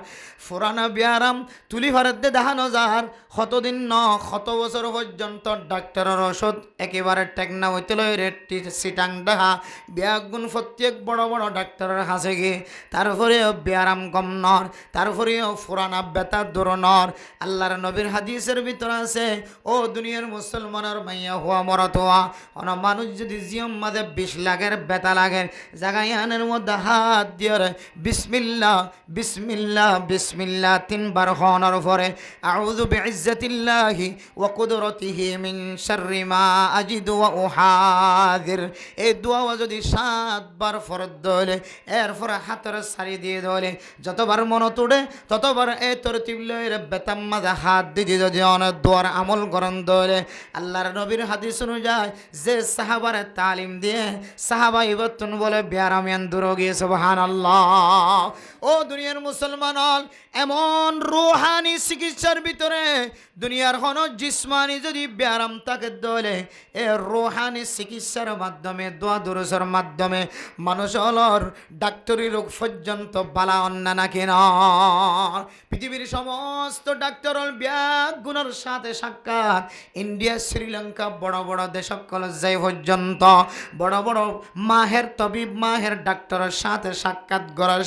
ফুরানা ব্যারাম তুলি ভারতে দেখানো যার কতদিন ন কত বছর পর্যন্ত ডাক্তারের ওষুধ একেবারে টেকনা হইতে লই রেটটি সিটাং দেখা ব্যাগুন প্রত্যেক বড় বড় ডাক্তারের কাছে গিয়ে তারপরেও ব্যারাম কম নর, তারপরেও ফুরানা ব্যথা দূর নর। আল্লাহর নবীর হাদিসের ভিতরে আছে, ও দুনিয়ার মুসলমানের মাইয়া হওয়া মরত হওয়া অন মানুষ যদি জিয়ম মাঝে 20 লাখের ব্যথা লাগে জায়গায় আনের মধ্যে হাত দিয়ে বিসমিল্লাহ বিসমিল্লাহ বিসমিল্লাহ 3 বার হওয়ার পরে আউযু বিইজ্জাতিল্লাহি ওয়া কুদরতিহি মিন শাররি মা আজিদু ওয়া উহাযির, এই দোয়া যদি 7 বার ফরজ দলে এরপরে হাতের সারি দিয়ে দলে যতবার মন তোড়ে ততবার এই তরতিব লয়ের বেতাম মাঝে হাত দিয়ে যদি অনেক দোয়ার আমল করেন দলে আল্লাহর নবীর হাদিস অনুযায়ী যে সাহাবারে তালিম দিয়ে সাহাবা ইবতুন বলে ব্যারামিয়ান দূর গিয়ে। সুবহানাল্লাহ। ও দুনিয়ার মুসলমান হল এমন রুহানি চিকিৎসার ভিতরে দুনিয়ার হন জিসমানি যদি ব্যারাম তাকে দলে এ রুহানি চিকিৎসার মাধ্যমে দোয়া দুরুসের মাধ্যমে মানুষ হলর ডাক্তারি রোগ পর্যন্ত বালা অন্যা নাকি না। পৃথিবীর সমস্ত ডাক্তার হল ব্যাগ গুণের সাথে সাক্ষাৎ ইন্ডিয়া শ্রীলঙ্কা বড় বড় দেশকল যাই পর্যন্ত বড় বড় মাহের তবিব মাহের ডাক্তারের সাথে সাক্ষাৎ করার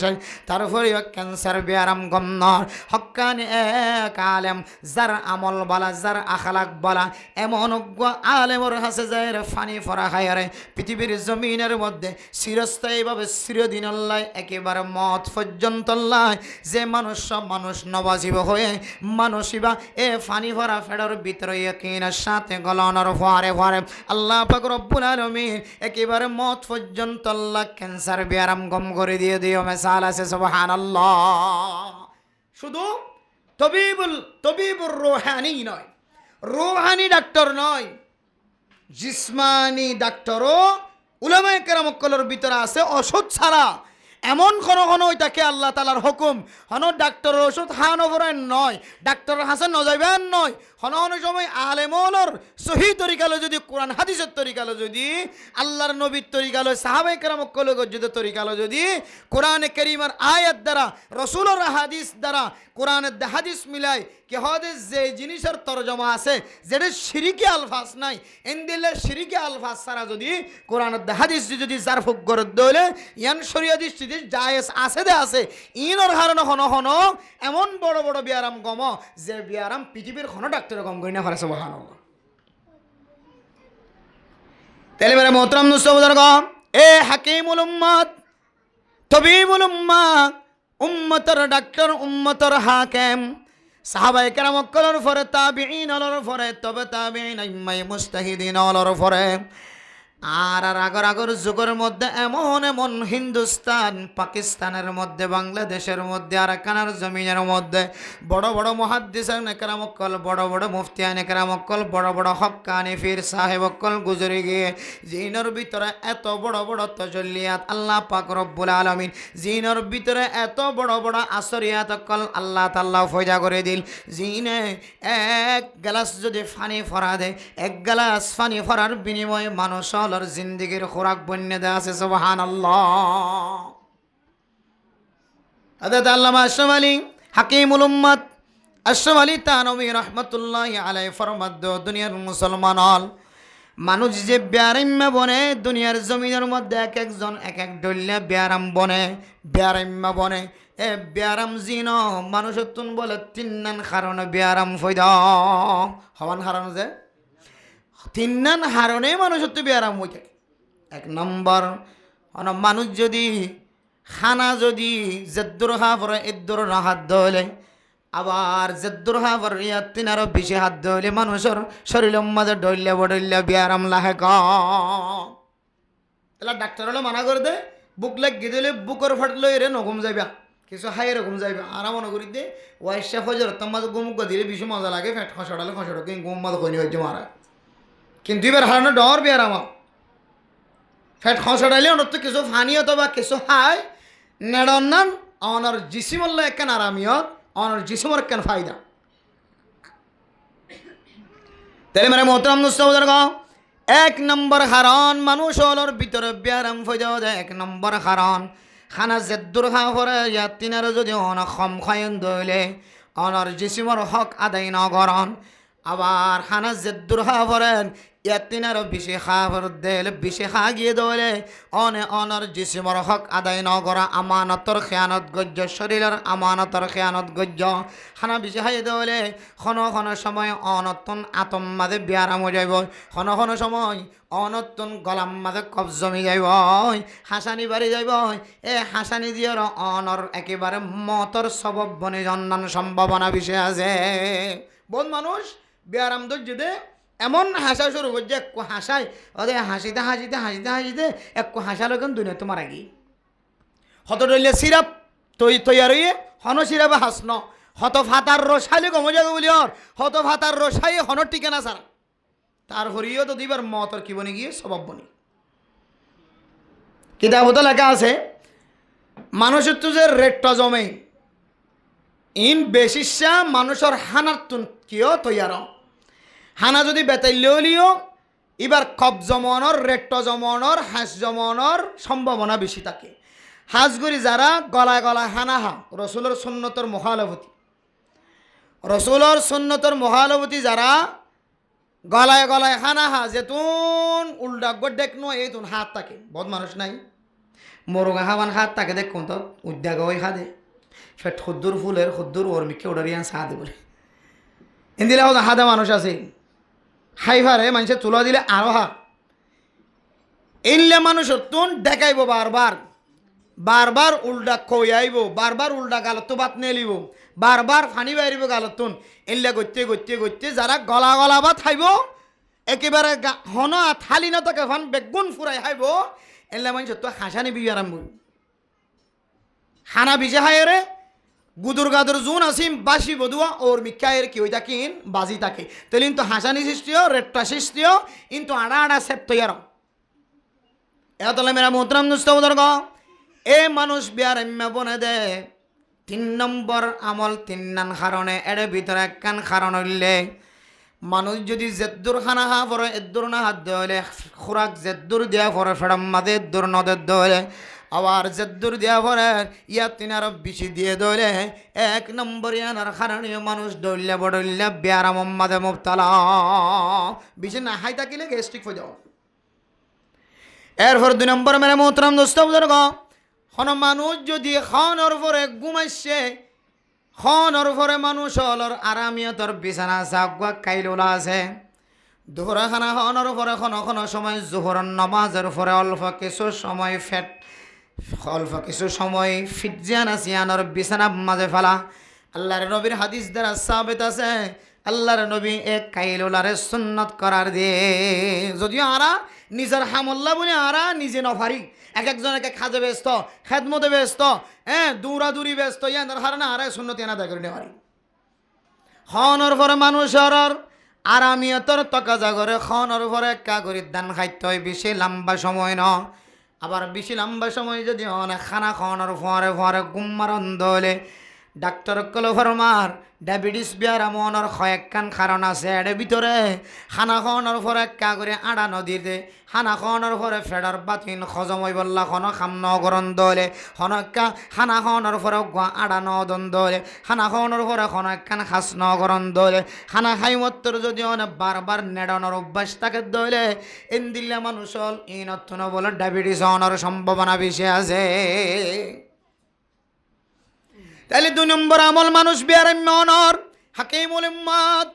তারপরেও ক্যান্সার ব্যারাম গমনর হক্কানি এক আলেম যার আমল বলা যার আখলাক বলা এমন অজ্ঞ আলেমর হাসে যায় ফানি ফরা খায়ারে পৃথিবীর জমিনের মধ্যে চিরস্থায়ীভাবে চিরদিন আল্লাহ একেবারে মত পর্যন্ত আল্লাহ যে মানুষ নবাজিব হয়ে মানুষিবা এ ফানি ভরা ফেডার ভিতরে ইয়াকিনের সাথে গলানোর ফোয়ারে ফোয়ারে আল্লাহ পাক রব্বুল আলামিন একেবারে মত পর্যন্ত আল্লাহ ক্যান্সার ব্যারাম গম করে দিয়ে দিও মেসাল আছে। সুবহানাল্লাহ। শুধু তবিবুর রুহানি নয়, রুহানি ডাক্তার নয়, জিসমানি ডাক্তারও উলামায়ে কেরামকলের ভিতরে আছে। ওষুধ ছাড়া এমন কোনো ওইটাকে আল্লাহ তালার হুকুম হন ডাক্তারের ওষুধ হানো করেন নয়, ডাক্তারের হাসেন নজাইবেন নয়। হন সময় আলেমর সহি তরিকালো যদি কোরআন হাদিসের তরিকালো যদি আল্লাহর নবীর তরিকালো সাহাবায়ে কেরামকলের যদি তরিকালো যদি কোরআনে কারীমের আয়াত দ্বারা রসুলের হাদিস দ্বারা কোরআনের হাদিস মিলাই কে হদে যে জিনিসের তরজমা আছে যেটা শিরিকি আলফাজ নাই এন্দিলে শিরিকি আলফাজ ছাড়া যদি কোরআনের হাদিস যদি জারফুক করে দলে ইয়ান শরিয়া দৃষ্টি যদি জায়েজ আছে দে আছে ইনর কারণে হন হন এমন বড় বড় বিয়ারাম গম যে বিয়ারাম পৃথিবীর কোনো ডাক্তারে গম করি না পারে সুবহানাল্লাহ। তাহলে মেরে মোহতরম নুসবুজুর্গ এ হাকিমুল উম্মত তবিবুল উম্মাত উম্মতের ডাক্তার উম্মতের হাকিম সাহাবায়ে কেরাম অকলর ফরে তাবিঈন অলর ফরে তবে তাবিঈন আইম্মাই মুস্তাহিদিন অলর ফরে আর আগর আগর যুগের মধ্যে এমন এমন হিন্দুস্তান পাকিস্তানের মধ্যে বাংলাদেশের মধ্যে আরাকানের জমিনের মধ্যে বড় বড় মুহাদ্দিসান একরাম অকল বড় বড় মুফতিয়ান একরাম অকল বড় বড় হক্কানি পীর সাহেব অকল গুজরে গিয়ে জিনের ভিতরে এত বড় বড় তাজাল্লিয়াত আল্লাহ পাক রব্বুল আলামিন জিনের ভিতরে এত বড় বড় আসরিয়াত অকল আল্লাহ তাআলা ফয়দা করে দিল জিনে এক গ্লাস যদি পানি ফরা দেয় এক গ্লাস পানি ফরার বিনিময়ে মানুষ জিন্দিগির খোরাক বন্যে দেয়া আছে সুবহানাল্লাহ। হযরত আল্লামা আশরাফ আলী হাকিমুল উম্মত আশরাফ আলী থানভী রাহমাতুল্লাহি আলাইহি ফরমাদ দুনিয়ার মুসলমান হল মানুষ যে ব্যারাম্য বনে দুনিয়ার জমিনের মধ্যে এক একজন এক এক ডল্লা ব্যারাম বনে ব্যারাম্য বনে এ ব্যারাম জিন মানুষের তুন বলে তিন্নান কারণে ব্যারাম ফয়দা হওয়ান কারণ যে তিন্নান হারণে মানুষের তো ব্যারাম হয়ে থাকে। এক নম্বর মানুষ যদি খানা যদি জেদ্দুর হা পরে এদ্দুর না হাত ধলে আবার জেদ্দুর হা পরে ইয়ার তিন আরো বেশি হাত ধলে মানুষের শরীরের মাঝে ডইলে বডইলে ব্যারাম লাহে তাহলে ডাক্তার হলে মানা করে দে বুক লাগিয়ে দিলে বুকের ফাটলো এরে নঘুম যাইবা কিছু হাই এরকম যাইবা আর মনে করি দে ওয়াইশা ফজর তোমার গুমুক দিলে বেশি মজা লাগে ফ্যাট খসড়ালে খসড়া কিন্তু গুম মাঝে কইনি হয়েছে মারা কিন্তু এবার হারানো ডর বিয়ার আমার ফ্যাট খসড়াইলে অনত কিছু ফানি অথবা কিছু হাই নেড়ন নান অনর জিসিমল্লা একখান আরামিয়ত অনর জিসিমর একখান ফায়দা তাহলে মেরে মোহতরম নুসবুজুর্গ এক নম্বর কারণ মানুষ হলর ভিতরে ব্যারাম ফয়দা দেয় এক নম্বর কারণ খানা জেদ্দুর খা পরে ইয়ার তিনার যদি অন খম খয়ন দইলে অনর জিসিমর হক আদায় নগরণ আবার খানা জেদ্দুর খা পরেন ইয়ার তিনারও বেশি খাবার দিলে বেশি খা গিয়ে দইলে অনে অনর জিসিমর হক আদায় নগরা আমানতর খেয়ানত গজ্য শরীরের আমানতর খেয়ানত গজ্য খানা বেশি খাই দইলে খন সময় অনতন আতম মাঝে ব্যারাম হয়ে যাইব খন সময় অনতন গলাম মাঝে কব জমি যাইব হাসানি বাড়ি যাইব এ হাসানি দিয়ে অনর একেবারে মতর সবব বনে জন্মান সম্ভাবনা বেশি আছে বহুত মানুষ ব্যারাম ধৈর্য দে এমন হাসা শুরু করছে এক হাসায় ওদের হাসিতে হাসিতে হাসিতে হাসিতে এক হাসালো কেন দুনিয়া তোমার আগে হত ডইলে সিরাপ তৈয়ার হইয়ে হন সিরাপে হাসন হত ফাতার রসাইলে কমে যাবে বলি ওর হত ফাতার রসাই হনর টিকে না সারা তার হরিও তো দিবার মতর কি বনে গিয়ে স্বভাব বনি কিতাবত লেখা আছে মানুষের তো যে রেটটা জমে ইন বেশিসা মানুষের হানার তুন কিয় তৈয়ার হানা যদি বেতাইলেও লিও এবার কব জমানোর রেট্ট জমানোর হাঁস জমানোর সম্ভাবনা বেশি থাকে হাঁসগুড়ি যারা গলায় গলায় হানা হা রসুলের সুন্নতর মহালবতী রসুলের সুন্নতর মহালবতী যারা গলায় গলায় হানা হা যেতুন উল্টা ডেক নো এই তুন হাত থাকে বহুত মানুষ নাই মরুগা হাবান হাত থাকে দেখুন তো উদ্যাগ ওই হাদে ফেট খুদ্দুর ফুলের খুদ্দুর ওর মিকে ওডারিয়ান সাদে বলে ইন্দিলা হাদা মানুষ আছে হাইভারে মানুষের তুলা দিলে আরো হা ইনলে মানুষের তুন দেখাইব বারবার বারবার উল্টা কই আইব বারবার উল্টা গালত বাত নেলিব বারবার ফানি বাইরিব গালতুন ইনলে গত্যে গত্যে গত্যে যারা গলা গলা বা খাইব একেবারে হন থালি না তাকে ফান বেগুন ফুরাই খাইব এনলে মানুষের তো হাসানি বিবি আরম্ভ হানা বিজে হায় রে গুদুর গাদুর জুন আসিম বাসি বদুয়া ওর মিকায়ের কি ওই তাকিন বাজি থাকে তাহলে কিন্তু হাসানি সৃষ্টিও রেট্টা সৃষ্টিও কিন্তু আড়া আড়া সেপ তৈয়ার এতলে মেরা মোহতরম নুসবুজুর্গ এ মানুষ ব্যারাম্য বনে দে তিন নম্বর আমল তিন্নান কারণে এর ভিতরে একখান কারণ হইলে মানুষ যদি জেদ্দুর খানা হা পরে এদ্দুর না হাত দেওয়ালে খোরাক জেদ্দুর দেওয়া পরে ফেরাম মাদে এদ্দুর নদের দেওয়ালে আবার জেদ্দুর দেওয়া পরে ইয়ার তিনার বেশি দিয়ে দৌলে এক নম্বর ইয়ানার কারণে মানুষ দৌড়লে বডলে ব্যারাম মাদে মুবতালা বেশি না হাই থাকিলে গ্যাস্ট্রিক হয়ে যাও এরপর দুই নম্বর মেরে মোহতরম দোস্ত বুজুর্গ হন মানুষ যদি খাওয়ানোর পরে ঘুমাইছে, খাওয়ানোর পরে মানুষ হলর আরামিয়তর বিছানা চাগুয়া কাইলোলা আছে। দুপুরে খানা খাওয়ানোর পরে কোনো সময় জোহরের নামাজের পরে অল্প কিছু সময় ফিটজিয়ান আসিয়ানোর বিছানা মাঝে ফেলা। আল্লাহর নবীর হাদিস দ্বারা সাবিত আছে আল্লাহর নবী এক কাইলোলারে সুন্নত করার দিয়ে। যদিও আরা নিজের হামল্লা বলে আরা নিজে নফারি, এক একজন এক খাজে ব্যস্ত, খেদমতে ব্যস্ত, দৌড়াদৌড়ি ব্যস্ত, ইয়ার হারানা আরা সুন্নত এনা দেয় করে নেওয়ারি। খাওয়ানোর পরে মানুষের আরামিয়তর তকাজা করে খাওয়ানোর পরে একা করে দান খাইতে হয় বেশি লম্বা সময় ন। আবার বেশি লম্বা সময় যদি অনেক খানা খাওয়ানোর পরে গুম্মারন দলে ডাক্তার কল ফরমার ডায়াবেটিস বিয়ার মনের কয়েকখান কারণ আছে। এর ভিতরে খানা খাওয়ানোর পরে একা করে আড়া নদীতে খানা খাওয়ানোর পরে ফেডার বাতিন হজমই বললা খন খাম নগরণ দলে হনকা খানা খাওয়ানোর পরে গোয়া আড়া নদন দলে খানা খাওয়ানোর পরে খনকান খাস নগরণ দলে খানা খাই মত্তর যদি অনেক বারবার নেড়ানোর অভ্যাস থাকে দলে এন দিল্লা মানুষ ইনত্ন বলে ডায়াবেটিস হওয়ানোর সম্ভাবনা বেশি আছে। তাহলে 2 নম্বর আমল মানুষ বিয়ারাম্য অনর হাকিমুল উম্মাত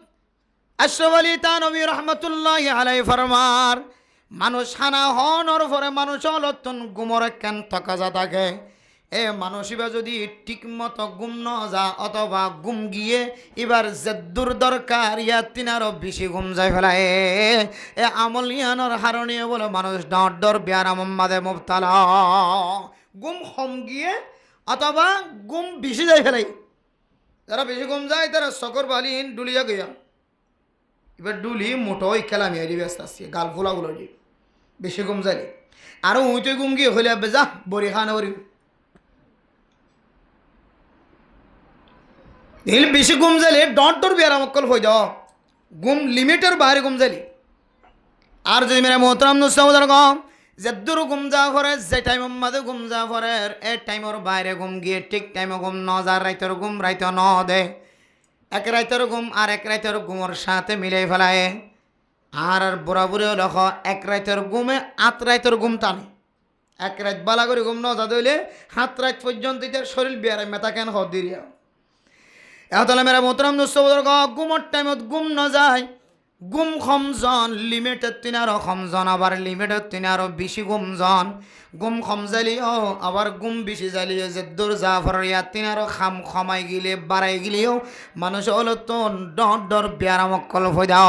আশরাফ আলী থানভী রাহমাতুল্লাহি আলাইহি ফরমার মানুষ খানা হনর পরে মানুষ অলতন গুমর কেন তকাজা থাকে। এ মানুষিবা যদি ঠিক মতো গুম ন যা অথবা গুম গিয়ে এবার জেদ্দুর দরকার ইয়া তিনারও বেশি গুম যায় ফেলায়। এ আমল ইয়ানোর হারণীয় বলে মানুষ ডর বিয়ারাম মাদে মুবতালা। গুম হম গিয়ে অথবা গুম বেশি যায় ফেলাই। যারা বেশি গুম যায় তারা সকর বালিন ডুলিয়া গিয়া এবার ডুলি মোটোই খেলা মেয়ারি ব্যস্ত আসছে গাল ফুলাগুলো দিয়ে বেশি গুম যাইলে আরো উঁচে গুম গিয়ে হইলে বেজা বরি খান বরি বেশি গুম যাইলে ডর বিয়ারা মক্কল হয়ে যাও গুম লিমিটের বাইরে গুম যাইলে। আর যদি মেরা মোহতরাম নুসাউদার কম যেদুর গুম যা করে যে টাইমের মাঝে গুম যা করে এ টাইমের বাইরে গুম গিয়ে ঠিক টাইমে গুম ন যার রাইতের গুম রাইতে ন দে এক রাইতের গুম আর এক রাইতের গুমর সাথে মিলাই ফেলায়। আর বুড়া বুড়ি লখ এক রাইতের গুমে 8 রাইতের গুম টানে। এক রাত বালা করে গুম ন যা দইলে 7 রাত পর্যন্ত তার শরীর বিয়ারে মেতা কেন হদ দিরিয়া। এহতলে মেরা মোহতরাম দোস্তবদর গুমর টাইমত গুম ন যায় গুম খমজন লিমিটেড তিনারও খমজন আবার লিমিটেড তিনারও বেশি গুমজন গুম খম জ্বালিও আবার গুম বেশি জ্বালিও যে দূর জাফর ইয়া তিনারও খাম খমাই গিলে বাড়াই গিলেও মানুষ হলো তো ডর বিয়ারামক্কল হয়ে যাও।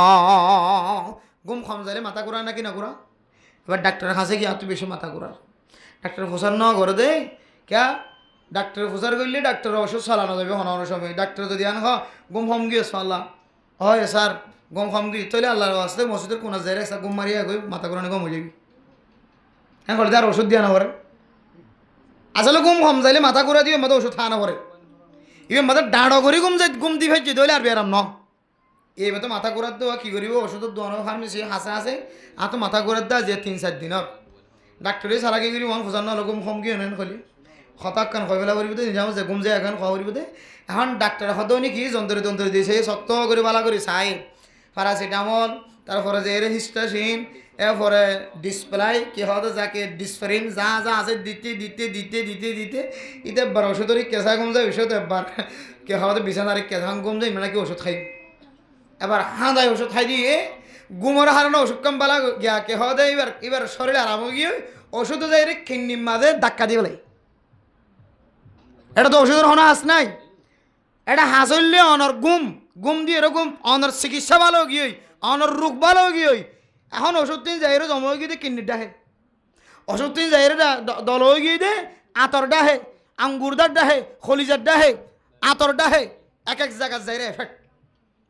গুম খম জ্বালে মাথা ঘুরা নাকি না ঘুরা। এবার ডাক্তারের কাছে গিয়ে তুই বেশি মাথা ঘুরার ডাক্তার ফুসার ন করে দে ক্যা ডাক্তার ফুসার করলে ডাক্তার ওষুধ চালানো যাবে হনার সময়। ডাক্তার যদি আন গুম হম গিয়ে সাল্লাহ হয় স্যার গম খাম গি তৈলে আল্লাহর আসতে মসজিদের কোনা যায় রেখা গুম মারিয়া গই মাথা কোরআনে গম হয়ে যাবি। হ্যাঁ করে আর ওষুধ দিয়া না পরে আসলে গুম কম যাইলে মাথা ঘুরা দিয়ে মাথা ওষুধ খাওয়া না পরে ইবে মাথা ডাঁড়ো করে গুম যাই গুম দি ফেলছি তৈলে আর বেরাম ন এই তো মাথা ঘুরার দেওয়া কী করিব ওষুধের দোয়ানো ফার্মেসি হাসা আছে আর তো মাথা ঘুরার দেওয়া যে 3-4 দিনের ডাক্তারে সারা কি করি মন ফোসার না গুম কম কি এনেন খলি হতাক কান খাই পেলা করিব দে যাও যে গুম যায় এখন খাওয়া করিব দে এখন ডাক্তার সদাও নাকি যন্ত্র দিয়েছে শক্ত করে বালা করে চাই প্যারাসিটামল তারপরে যে রেজিস্ট্রেশন এরপরে ডিসপ্লাই কি হতো যাকে ডিসফারিন যা আছে দিতে ইতে একবার ওষুধের কেঁচা কম যায় ওষুধ একবার কে হতো বিছানার কেঁচা কম যায় মানে কি ওষুধ খাই এবার যায় ওষুধ খাই দিয়ে গুমর হারানো ওষুধ কম পালা গিয়া কে হতো এবার শরীরে আরাম গিয়ে ওষুধ যায় রে খিন্নির মাঝে ধাক্কা দিয়ে বলে এটা তো ওষুধের হনা হাস নাই এটা হাস হইলে অনর গুম দিয়ে এরকম অনর চিকিৎসা ভালো গিয়ে অনর রোগ ভালো গিয়ে এখন ওষুধ তিন যাই জমা গিয়ে দে কিন্নির ডাহে ওষুধ তিন যাই দল হয়ে গিয়ে দে আতর ডাহে আঙ্গুরদার ডাহে খলিজার ডাহে আতর ডাহে এক জায়গায় যাই রে এফেক্ট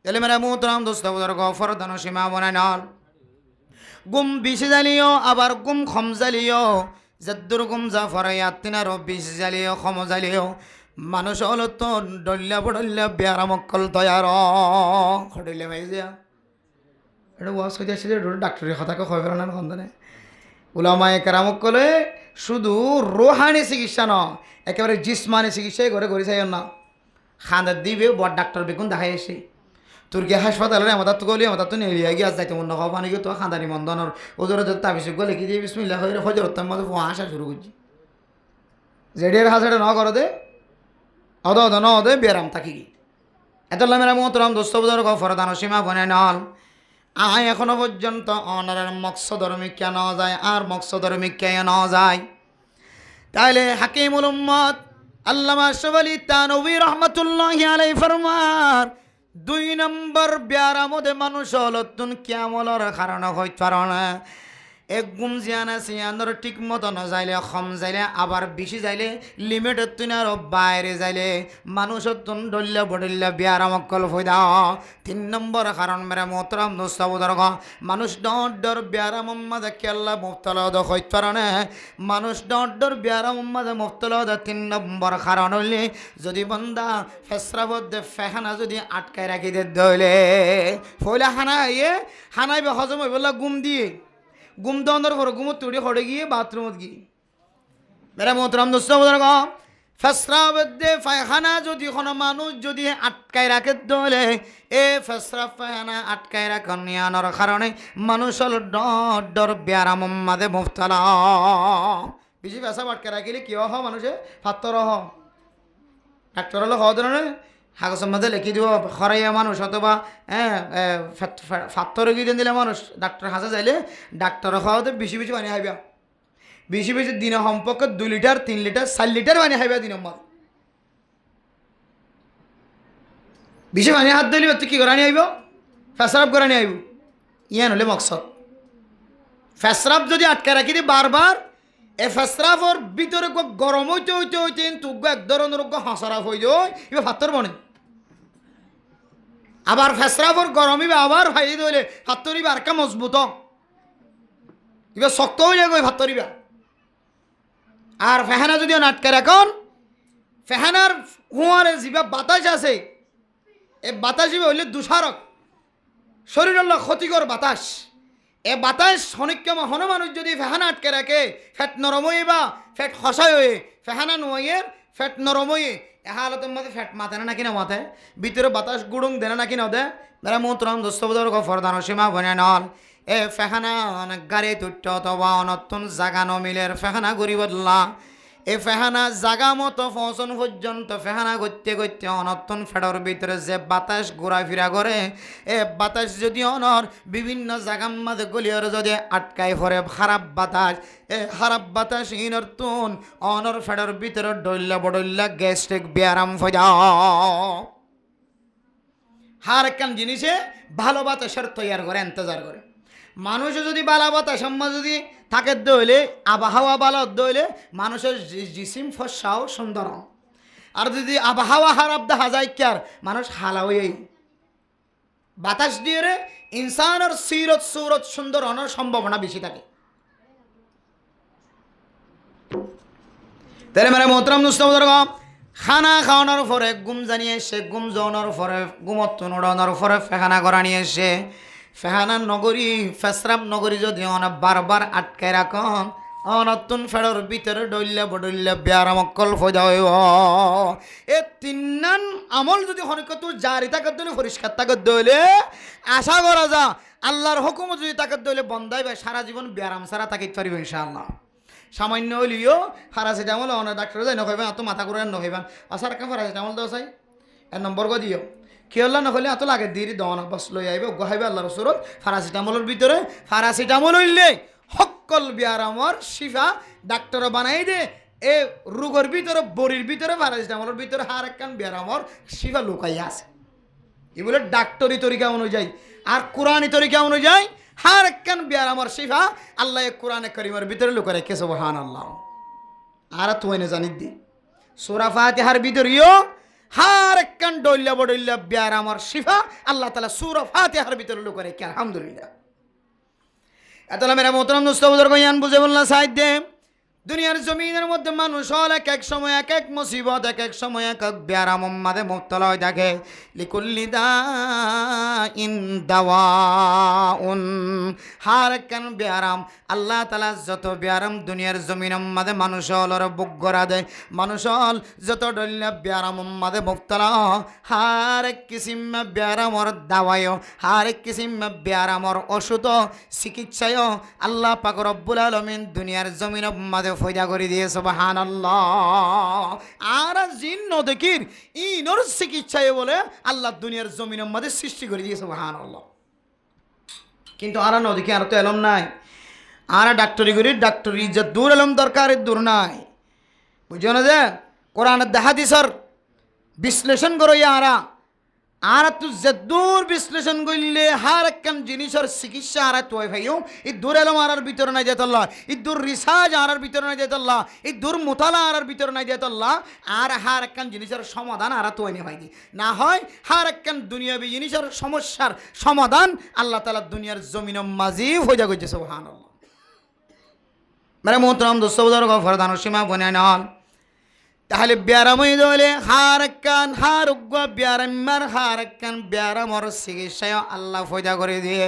এলে মেরা মোহতরাম দোস্তাবুদার গফর দানো সীমা বনায় নল গুম বিষ জ্বালিও আবার গুম খম জ্বালিও যদ্দুর গুম যা ফরাইয়া তিনারও বিষ জ্বালিও খম জ্বালিও মানুষ হলো তো ডল্লা বডল্লা বেয়ারামক্কল তৈয়ার খটইলে ভাই যা এটা ওয়াশ হয়ে যাচ্ছে ডাক্তারের কথাকে খবর ফেরান সন্তানে উলামায়ে কেরামক্কলে শুধু রোহানি চিকিৎসা ন একেবারে জিসমানি চিকিৎসাই করে চাই না খান্দার দিবে বড় ডাক্তার বেগুন দেখাই এসে তোর গিয়ে হাসপাতালে আমার তো গলি আমার তো নেড়িয়া গিয়ে যাইতে মন খাওয়া পানি গিয়ে তো খান্দানি মন্দনের ওজোর তাবিজ গলে কি দিয়ে বিসমিল্লাহ হয়ে হজর তার মধ্যে আসা শুরু করছি জেডির হাজারে ন করো দে অদ অদ ন দে বেরাম থাকি এত মেরা মোহতরম দোস্ত বুজুর্গ ফরদান সীমা বনে নল আয় এখনো পর্যন্ত অনারের মকসদর মিক্কা ন যায় আর মকসদর মিক্কা ন যায় তাইলে হাকিমুল উম্মত আল্লামা আশরাফ আলী থানভী রহমাতুল্লাহি আলাইহি ফরমার 2 নম্বর ব্যারামদে মানুষ হলতুন কিয়ামলর কারণ হইতে পারে না এক গুম জিয়ানা সিয়ানোর ঠিক মতো না যাইলে কম যাইলে আবার বেশি যাইলে লিমিটের তুন আর বাইরে যাইলে মানুষের তুন ডল্লা বডল্লা ব্যারাম অকল ফয়দা 3 নম্বর কারণ মেরা মোহতরম দোস্ত বুজুর্গ মানুষ ডর ব্যারাম মাঝে কেল্লা মুফতলা দ হইতে পারে না মানুষ ডর ব্যারাম মাঝে মুফতলা দ 3 নম্বর কারণ হইলে যদি বান্দা ফেসরাবদে ফেহানা যদি আটকায় রাখি দে দইলে ফয়লা হানাইবে হজম হইবলা গুম দিয়ে গুম দন্দর করে গুমত তুড়ি হড়ে গিয়ে বাথরুমত গিয়ে মেরা মোহতরম দোস্ত বুজুর্গ ফেসরাবদে ফায়খানা যদি কোনো মানুষ যদি আটকায় রাখে দলে এ ফেসরা ফায়খানা আটকায় রাখার নিয়ানোর কারণে মানুষের ডর ব্যারাম মাঝে মুফতলা বেশি পেশাব আটকায় রাখিলে কিয় হ মানুষে ফাত্তর হ ডাক্তার হলে হওয়া ধরনের কাগজের মধ্যে লিখি দিব খরাইয়া মানুষ অথবা ফাত্তর গিয়ে দিলে মানুষ ডাক্তার হাসা যাইলে ডাক্তার খাওয়াতে বেশি বেশি পানি খাইবা বেশি বেশি দিনে সম্পর্কে 2 লিটার 3 লিটার 4 লিটার পানি খাইবা দিনের মধ্যে বেশি পানি হাত দিলে তুই কি করানি আইব ফেসরাব করানি আইব ইয়ান হলে মকসদ ফেসরাব যদি আটকে রাখি দি বারবার এ ফেসরাফর ভিতরে গরম হইতে হইতে হইতে তুক এক ধরনের হাসারাফ হয়ে যায় এবার ফাত্তর বনে আবার ফেসরাফর গরম ইবে আবার ভাই দইলে ফাত্তরিবা আর কা মজবুত এবার শক্ত হয়ে যায় ফাত্তরিবা আর ফেহানা যদি আটকে রাখন ফেহানার হুঁয়ারে যা বাতাস আছে এ বাতাস ইবে হইলে দুষারক শরীরের ক্ষতিকর বাতাস এ বাতাস হনিক্যম হন মানুষ যদি ফেহানা আটকে রাখে ফ্যাট নরম হয়ে বা ফ্যাট খসাই হয়ে ফেহানা নোয়ের ফ্যাট নরম হয়ে এ হালতের মধ্যে ফ্যাট মাথায় নাকি না মাথায় ভিতরে বাতাস গুড়ুং দেনা নাকি না দে মেরা মোহতরম দোস্ত বুজুর্গ ফরদান সীমা বনে নল এ ফেহানা গাড়ি তুট্ট অথবা নতুন জাগা নমিলের ফেহানা ঘুরি বদলা এ ফেহানা জাগা মতো পৌঁছন পর্যন্ত ফেহানা করতে করতে অনতুন ফেডর ভিতরে যে বাতাস ঘোরাফেরা করে এ বাতাস যদি অনর বিভিন্ন জাগার মাঝে গলিয়র যদি আটকায় পড়ে খারাপ বাতাস এ খারাপ বাতাস ইনর তুন অনর ফেডর ভিতরে ডইল্লা বডইল্লা গ্যাস্ট্রিক ব্যারাম ফজা হার একখান জিনিসে ভালো বাতাসের তৈয়ার করে ইন্তজার করে মানুষ যদি বালা বাতাস যদি থাকে দইলে আবহাওয়া ভালো দইলে মানুষের জিসিম ফসাও সুন্দর আর যদি আবহাওয়া খারাপ দেখা যায় কি আর মানুষ হালাওই বাতাস দিয়ে রে ইনসানের সিরত সুরত সুন্দর হওয়ার সম্ভাবনা বেশি থাকে তাহলে মানে মোহতরম দোস্ত বুজুর্গ খানা খাওয়ানোর পরে গুম জানিয়ে এসে গুম যাওয়ানোর পরে গুমত্ব নোড়ানোর পরে ফেখানা করা নিয়ে এসে ফেহানা নগরী ফেসরাম নগরী যদি বারবার আটকায় রাখন অনতুন ফেডর ভিতরে ডইল্লা বডইল্লা ব্যারামকল ফজা হইব এ 3 আমল যদি হনিক তুই জারি তাকে দিলে পরিষ্কার তাকে দইলে আশা করা যা আল্লাহর হুকুম যদি তাকে দইলে বন্ধাইবে সারা জীবন ব্যারাম সারা তাকে পারিব ইনশাআল্লাহ সামান্য হইলিও প্যারাসিটামল অনেক ডাক্তার যাই নখাইবেন এত মাথা করে নখাইবেন আসার কা প্যারাসিটামল দেওয়া চাই 1 নম্বর গো দিও কি আল্লাহ নহলে এত লাগে দিরি দন বাস লই আইবে গহাইবে আল্লাহর রাসূল প্যারাসিটামলের ভিতরে প্যারাসিটামল হইলে সকল ব্যারামর শিফা ডাক্তার বানাই দে এ রোগের ভিতরে বড়ির ভিতরে প্যারাসিটামলের ভিতরে হার একখান ব্যারামর শিফা লুকাইয়া আছে এগুলো ডাক্তারি তরিকা অনুযায়ী আর কোরআনী তরিকা অনুযায়ী হার একখান ব্যারামর শিফা আল্লাহ কোরআনে কারীমের ভিতরে লুকা রেখে সুবহানাল্লাহ আর তুই না জানি দি সূরা ফাতিহার ভিতরেও হার একখান ডইল্লা বডইল্লা ব্যারামর শিফা আল্লাহ তাআলা সূরা ফাতিহার ভিতরে লুকা রেখে আলহামদুলিল্লাহ এতলা মেরা মোহতরম দোস্ত বুজুর্গ ইয়ান বুঝে বললা সাইদে দুনিয়ার জমিনের মধ্যে মানুষ হল এক এক সময় এক এক মুসিবত এক এক সময় এক এক ব্যারাম মাঝে মুবতলা হয়ে থাকে লিকুল্লি দাইন দাওয়াউন হার একখান ব্যারাম আল্লাহ তাআলা যত ব্যারাম দুনিয়ার জমিনের মাঝে মানুষ হলর বুক গড়া দেয় মানুষ হল যত ডল্লা ব্যারাম মাঝে মুবতলা হার এক কিসিম ব্যারামর দাওয়ায় হার এক কিসিম ব্যারামর ওষুধ চিকিৎসায় আল্লাহ পাক রব্বুল আলামিন দুনিয়ার জমিনের মাঝে ফয়দা করে দিয়ে সুবহানাল্লাহ। আর জিন্ন দেখির ইনর চিকিৎসায় বলে আল্লাহ দুনিয়ার জমিনের মধ্যে সৃষ্টি করে দিয়ে সুবহানাল্লাহ। কিন্তু আর নদীকে আর তো এলম নাই, আর ডাক্তারি করি ডাক্তারি যে দূর এলম দরকার দূর নাই, বুঝছো না? যে কোরআনের হাদিসের বিশ্লেষণ করো আর তুই যে দূর বিশ্লেষণ করলে হার একখান জিনিসের চিকিৎসা আর তুই ভাইও এই দূর এলম আর ভিতরে নাই যেতল্লা, এই দূর রিসার্চ আর ভিতরে নাই যেতল্লা, এই দূর মোতালা আর ভিতরে নাই যেতল্লা, আর হার একখান জিনিসের সমাধান আর তুই নি হয়নি না হয় হার একখান দুনিয়াবি জিনিসের সমস্যার সমাধান আল্লাহ তাআলা দুনিয়ার জমিনের মাঝি হয়ে যাচ্ছে সুবহানাল্লাহ। মানে মোহতরম দোস্তবুদার গফরদান সীমা বনে নল তাহলে ব্যারামই দলে হারাক্কান হারুগ্য ব্যারাম্মার হারাক্কান ব্যারামর চিকিৎসায় আল্লাহ ফয়দা করে দিয়ে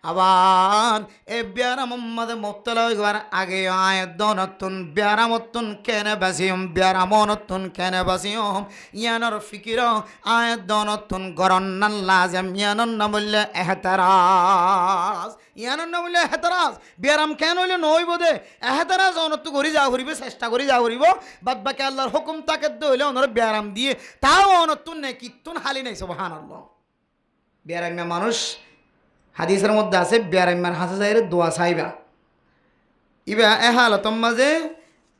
আবার এ ব্যারাম মধ্যে মুক্তলা হইবার আগে আয়াত নতুন ব্যারামতুন কেনে বাসিম ব্যারামনতুন কেনে বাসিম ইয়ানর ফিকির আয়াত নতুন গরন্নান লাজম ইয়ানন নামুল্লে এহতারাজ ইয়ানন নামুল্লে এহতারাজ ব্যারাম কেন হইলে নই বোধে এহতারাজ অনত করি যা করিবে চেষ্টা করি যা করিব বাদ বাকি আল্লাহর হুকুম তাকে দইলে অনর ব্যারাম দিয়ে তাও অনতুন নেই কিতুন হালি নেই সুবহানাল্লাহ। ব্যারামে মানুষ হাদিসের মধ্যে আছে ব্যারাম্মার হাসে যাইরে দোয়া চাইবা ইবা এ হালতম মাঝে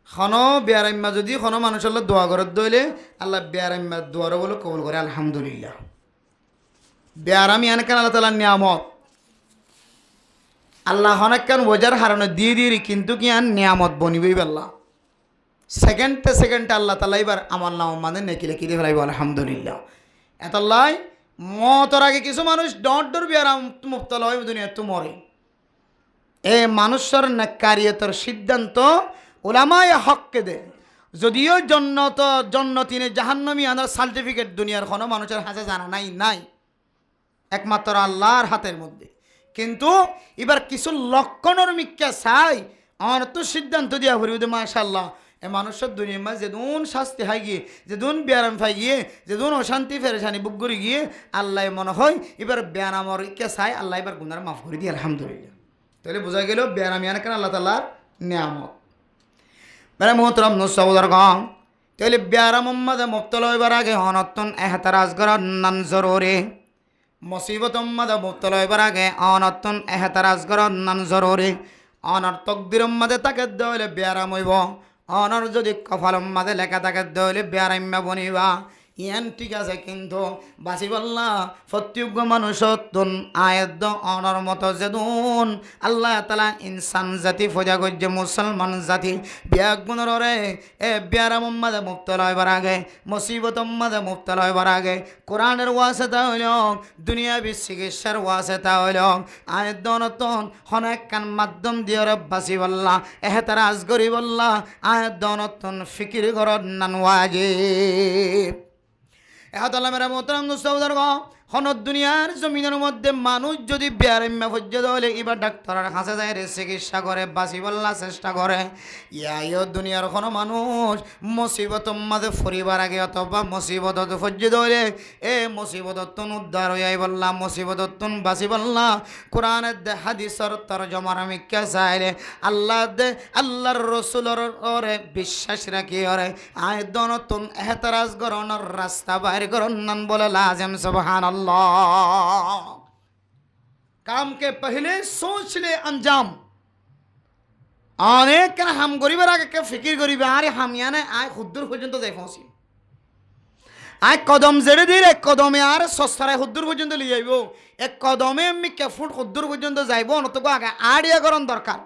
খন ব্যারাম্মা যদি খন মানুষের দোয়া করে দইলে আল্লাহ ব্যারাম্মার দোয়ারও বলে কবুল করে আলহামদুলিল্লাহ। ব্যারাম ইয়ানকান আল্লাহ তাআলার নিয়ামত আল্লাহ হনাক্কান ওজার হারানো দিয়ে দিয়ে কিন্তু কি আন নিয়ামত বনিবই আল্লাহ সেকেন্ডে আল্লাহ তাআলা এবার আমার নাম মানে নেকি লেখি দিয়ে ফেলাইব আলহামদুলিল্লাহ। এতলাই মতর আগে কিছু মানুষ ডর বিয়ারাম মুক্তলা হয় দুনিয়া তো মরে এ মানুষের নাকারিয়তের সিদ্ধান্ত ওলামায়ে হককে দে যদিও জন্নতিনে জাহান্নামী আনার সার্টিফিকেট দুনিয়ার কোনো মানুষের হাতে জানা নাই একমাত্র আল্লাহর হাতের মধ্যে। কিন্তু এবার কিছু লক্ষণের মিক্কা চাই আমার তো সিদ্ধান্ত দিয়া ভরি মাশাআল্লাহ এ মানুষের দুনিয়ার মাঝে যেদুন শাস্তি হাই গিয়ে যেদুন ব্যায়াম ফাই গিয়ে যেদুন অশান্তি ফেরেশানি বুক করে গিয়ে আল্লাহ মনে হয় এবার ব্যায়ামর কে চাই আল্লাহ এবার গুনার মাফ করে দিয়ে আলহামদুলিল্লাহ। তাহলে বোঝা গেল ব্যায়াম ইয়ান কেন আল্লাহ তাআলার নিয়ামত। মানে মোহতরম নসবুদার গম তাহলে ব্যায়াম মাঝে মুক্তলা হইবার আগে অনতন এহতারাজ করার নান জরুরি মুসিবত মাঝে মুক্তলা হইবার আগে অনতন এহতারাজ করার নান জরুরি অনর তকদির মাঝে তাকে দইলে ব্যায়াম হইব অনর যদি কপালম মাঝে লেখা থাকে দইলে ব্যায়াম্মা বনিবা ইয়ান ঠিক আছে কিন্তু বাসি বললা প্রত্যেক মানুষত্বন আয়দ্দ অনর মতো যেদুন আল্লাহ তাআলা ইনসান জাতি ফজা গজ্জে মুসলমান জাতি বিয়াক গুণরে এ ব্যারাম মাঝে মুক্তলা হইবার আগে মুসিবত মাঝে মুক্তলা হইবার আগে কোরআনের ওয়াসিতা হইল দুনিয়াবি চিকিৎসার ওয়াসিতা হইল আয়দ্দ নতুন অনেক কান মাধ্যম দিয়ে বাসি বললা এহতারাজ করি বললা আয়দ্দ নতুন ফিকির ঘরত নান ওয়াজিব। এহতাল্লাহ মেরা মোহতারাম দোস্তাবুদার গো হনত দুনিয়ার জমিনের মধ্যে মানুষ যদি ব্যায়ামে পর্যন্ত হলে এবার ডাক্তারের কাছে যায় রে চিকিৎসা করে বাঁচি বললা চেষ্টা করে ইয়াইও দুনিয়ার কোনো মানুষ মুসিবত মাঝে ফুরিবার আগে অথবা মুসিবত পর্যন্ত হলে এ মুসিবতন উদ্ধার হইয়াই বললা মুসিবতন বাঁচি বললা কোরআনের দে হাদিসর তরজমার আমি কে চাইলে আল্লাহ দে আল্লাহর রসুলের ওরে বিশ্বাস রাখি ওরে আয় দনতুন এহতারাজ গরনের রাস্তা বাইর করন বলে লাজম সুবহানাল্লাহ। काम के पहले सोच ले अंजाम अनेक हम गरीबर आगे के फिकिर गरीब आरे हम याने आय खुद्दुर पर्यন্ত যাই পৌঁছি আয় কদম জেড়ে দিলে এক কদমে আর সস্তায় খুদ্দুর পর্যন্ত লিয়ে যাইব এক কদমে আমি কে ফুট খুদ্দুর পর্যন্ত যাইব অনতক আগে আড়িয়া করন দরকার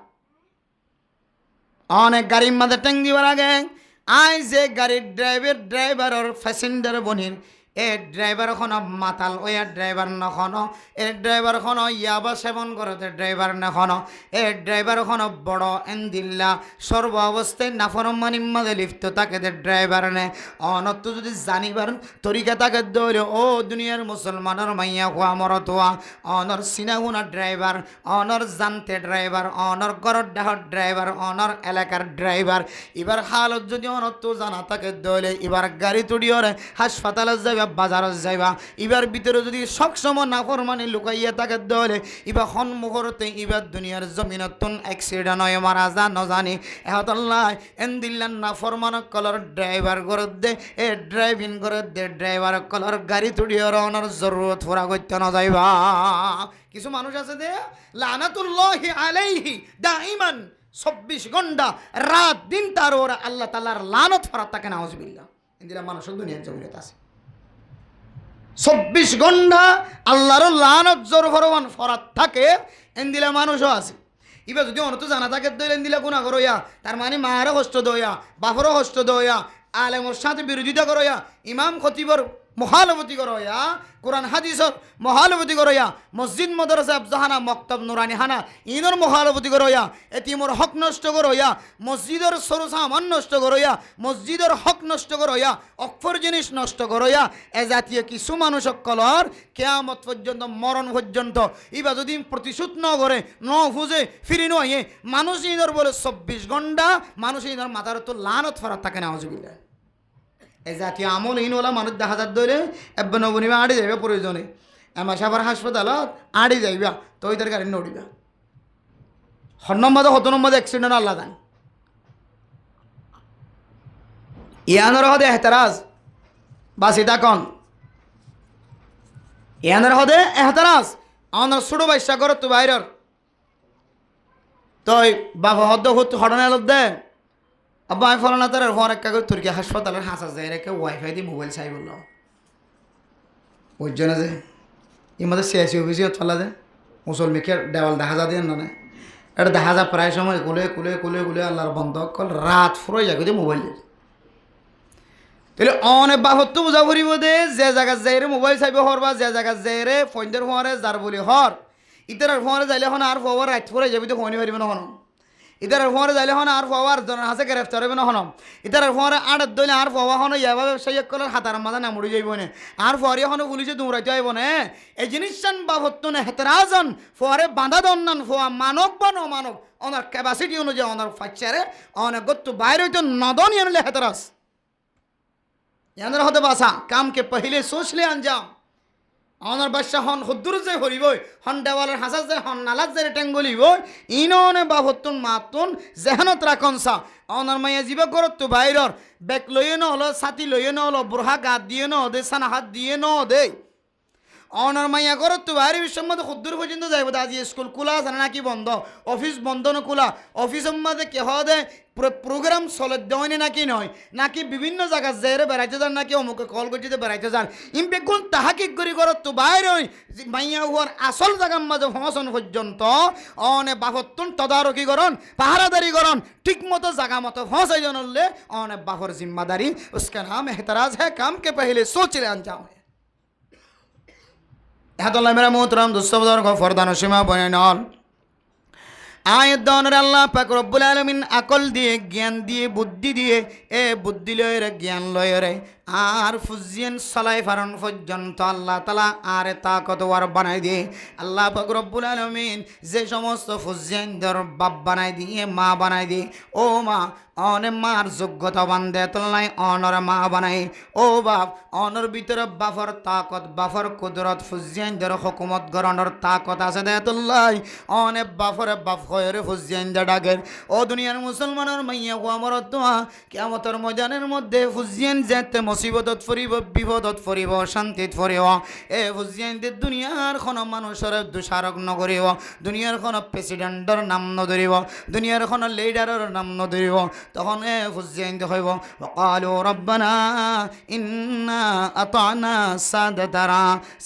অনেক গাড়ির মাঝে ট্যাং দিবার আগে আয় যে গাড়ির ড্রাইভার আর প্যাসেঞ্জার বনির এ ড্রাইভার এখন মাতাল ওই ড্রাইভার নখন এ ড্রাইভার এখন ইয়াবা সেবন করতে ড্রাইভার নখন এ ড্রাইভার এখন বড় এন্দিল্লা সর্ব অবস্থায় নাফরমানি মাঝে লিপ্ত তাকে ড্রাইভার নে অনত যদি জানিবার তরিকা তাকে দৌড়ে ও দুনিয়ার মুসলমানের মাইয়া হওয়া মরতোয়া অনর সিনাগুনা ড্রাইভার অনর জানতে ড্রাইভার অনর গরর ডাহর ড্রাইভার অনর এলাকার ড্রাইভার এবার হালত যদি অনত জানা তাকে দৌড়ে এবার গাড়ি তুড়িয়ে হাসপাতালে যাবে বাজারত যাইবা ইবার ভিতরে যদি সবসময় নাফরমানি লুকাইয়া থাকে দলে ইবা সন্মুখতে ইবার দুনিয়ার জমিনতন অ্যাক্সিডেন্ট হয় মারা যা নজানি এহতাল্লাহ এন্দিল্লান নাফরমান কলর ড্রাইভার করে দে এ ড্রাইভিং করে দে ড্রাইভার কলর গাড়ি তুড়িয়ে রওনার জরুরত পুরা করতে না যাইবা কিছু মানুষ আছে দে লানাতুল্লাহি আলাইহি দাইমান 24 ঘন্টা রাত দিন তার ওরা আল্লাহ তাআলার লানত ফরাত থাকে নাউজুবিল্লাহ ইন্দিরা মানুষ দুনিয়ার জমিনে আছে 24 ঘন্টা আল্লাহর লানত জোর ফরমান ফরাত থাকে ইন্দিরা মানুষও আছে ইবা যদি অনত জানা থাকে দইলেন দিলা গুনাহ করইয়া তার মানে মায়েরও কষ্ট দইয়া বাপরও কষ্ট দইয়া আলেমর সাথে বিরোধিতা করইয়া ইমাম খতিবর মহালবতী করইয়া কোরআন হাদিসর মহালবতী করইয়া মসজিদ মাদ্রাসা আফজাহানা মক্তব নুরানি হানা ইনর মহালবতী করইয়া এতিমর হক নষ্ট করইয়া মসজিদের সরু সামান নষ্ট করইয়া মসজিদের হক নষ্ট করইয়া অক্ষর জিনিস নষ্ট করইয়া এ জাতীয় কিছু মানুষ সকলর কিয়ামত পর্যন্ত মরণ পর্যন্ত ইবা যদি প্রতিশোধ ন করে ন খুঁজে ফিরি নয় মানুষ ইনর বলে 24 ঘন্টা মানুষ ইনর মাথার তো লানত ফরাত থাকে না আউযুবিল্লাহ এই জাতীয় আমল ইনওয়ালা মানুষ দেখা যার ধরে এব্বা নবনিবা আড়ে যাইবা প্রয়োজনে আমার সাবার হাসপাতালত আড়ে যাইবা তো ওইটার গাড়ি নড়িবা হন্নম্বাদে হতনম্বাদে অ্যাক্সিডেন্ট আল্লাহ দান ইয়ানোর হদে এহতারাজ বাস এটা কন ইয়ানোর হদে এহতারাজ আমার ছোটো বাইশা করো তো বাইরের তো বাবা হদ্দ হটনে দে আব্বা আমি ফলনা তার হর এক কাগজ তুর্কি হাসপাতালের হাসা যায় রেখে ওয়াইফাই দিয়ে মোবাইল চাই বললাম বুঝছো না যে ইমাদের সিআইসি অফিসে চলা যায় মুসলমিকে দেওয়াল দেখা যা দিয়ে না এটা দেখা যা প্রায় সময় কুলে কুলে কুলে কুলে আল্লাহর বন্ধ কল রাত ফুরোই যায় যে মোবাইল তাহলে অনেক বাহত্ব বোঝা ফুরিব দে যে জায়গা যাই রে মোবাইল চাইব হরবা যে জায়গা যাই রে ফোনদের ফোয়ারে যার বলি হর ইতার ফোয়ারে যাইলে এখন আর ফোয়ার রাত ফুরাই যাবি তো ফোনই পারিব না হন ইতার ফোয়ারে যাইলে হন আর ফোয়ার জনের হাসে গ্রেফতার হবে না হন ইতার ফোয়ারে আড়ত দইলে আর ফোয়া হন ইয়াবা ব্যবসায়ী কলার হাতার মাথা নামড়ি যাইব নে আর ফোয়ারি হন পুলিশে দৌড়াইতে আইব নে এই জিনিসটান বাবত্ত নে হেতরাজন ফোয়ারে বাঁধা দন্নান ফোয়া মানব বা নমানব ওনার ক্যাপাসিটি অনুযায়ী ওনার ফাচ্চারে অনেক গত্তু বাইরে হইতো নদন ইয়ানলে হেতরাস ইয়ানের হতে বাসা কামকে পहिले सोच ले अंजाम অনার বাদশা হন হুদ্দুর যে হরিবই হন দেওয়ালের হাসাস যে হন নালাজ যে টেঙ্গলিব ইননে বাবতুন মাতুন জেহানত রাখনসা অনার মাইয়া জিবা করত তো বাইরর বেক লইয়ে ন হলো ছাতি লইয়ে ন হলো বুরহা গাত দিয়ে ন দে সানা হাত দিয়ে ন দে অনার মাইয়া করত তো বাইরে বিশ্বমধ্যে হুদ্দুর পর্যন্ত যাইব আজি স্কুল খোলা আছে নাকি বন্ধ অফিস বন্ধ ন খোলা অফিসের মধ্যে কেহ দে প্রোগ্রাম চলে দেওয়ানি নাকি নয় নাকি বিভিন্ন জায়গা যাইরে বেড়াইতে যান নাকি অমুকে কল করতে বেড়াইতে যান ইম্পেক্ট তাহাকিক করি করত তো বাইরে মাইয়া হওয়ার আসল জায়গার মাঝে ফসন পর্যন্ত অনে বাহত্তন তদারকি করন পাহারাদারি করন ঠিক মতো জায়গা মতো ফসাই জানলে অনে বাহর জিম্মাদারি उसका नाम एहतराज है काम के पहले सोच ले अंजाम है এহাদুল্লাহ মেরা মোহতরম দুঃসবদর ফরদান সীমা বনে নন আয়াত দনের আল্লাহ পাক রব্বুল আলামিন আকল দিয়ে জ্ঞান দিয়ে বুদ্ধি দিয়ে এ বুদ্ধি লয় রে জ্ঞান লয় রে আর ফুজিয়ান সালাই ফারন পর্যন্ত আল্লাহ তাআলা আর তাকতওয়ার বানাই দিয়ে আল্লাহ পাক রব্বুল আলামিন যে সমস্ত ফুজিয়ান দর বাপ বানাই দিয়ে মা বানাই দিয়ে ও মা অনে মার যোগ্যতা বান্ধে তোলাই অনর মা বানাই ও বাপ অনর ভিতরে বাফর তাকত বাফর কুদরত ফুজিয়ান দর হুকুমত গরণর তাকত আছে দে তোলাই অনে বাফরে বাপ হয়ে ফুজিয়ান দে ডাগের ও দুনিয়ার মুসলমানের মাইয়া হওয়া মরত কিয়ামতের ময়দানের মধ্যে ফুজিয়ান যেতে মুসিবতত ফরিব বিপদত ফরিব শান্তিত ফরিব এ ফুজিয়ান দে দুনিয়ার কোন মানুষের দোষারোপ নকরিব দুনিয়ার কোন প্রেসিডেন্টর নাম নধরিব দুনিয়ার কোন লিডারের নাম নধরিব তখন এ ফুজিয়ান দে হইব ওয়াকালু রব্বানা ইন্না আতানা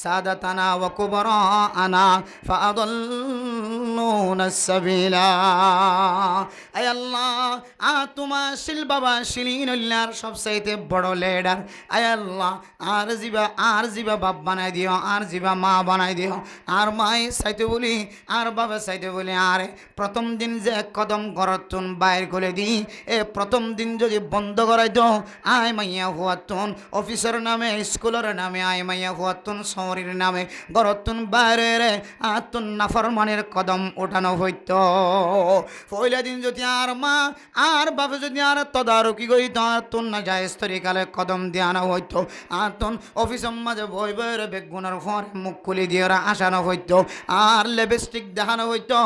সাদাতানা ওয়া কুবরানা ফাআদাল্লুনা সাবিলা আয় আল্লাহ তোমা শিল বাবা শিলিনুল্লাহর সবচাইতে বড় লিডার আয় আল্লাহ আর জিবা বাপ বানাই দিও আর জিবা মা বানাই দিও আর মাই চাইতে বলি আর বাবা চাইতে বলি আর প্রথম দিন যে কদম গরতুন বাইর করে দি এ প্রথম দিন যদি বন্ধ করাই দাও আয় মাইয়া হুয়াতুন অফিসের নামে স্কুলের নামে আয় মাইয়া হুয়াতুন শহরের নামে গরতুন বাইরে রে আতুন নাফরমানের কদম ওঠানো হইত পয়লা দিন যদি আর মা আর বাবা যদি আর তদারকি করি তুন না যায় তরিকালে কদম দিয়ে আনা হইতো আতন অফিসের মাঝে বই বইয়ের বেগুনের পরে মুখ খুলি দিয়ে ওরা আসানো হইতো আর লিপস্টিক দেখানো হইতো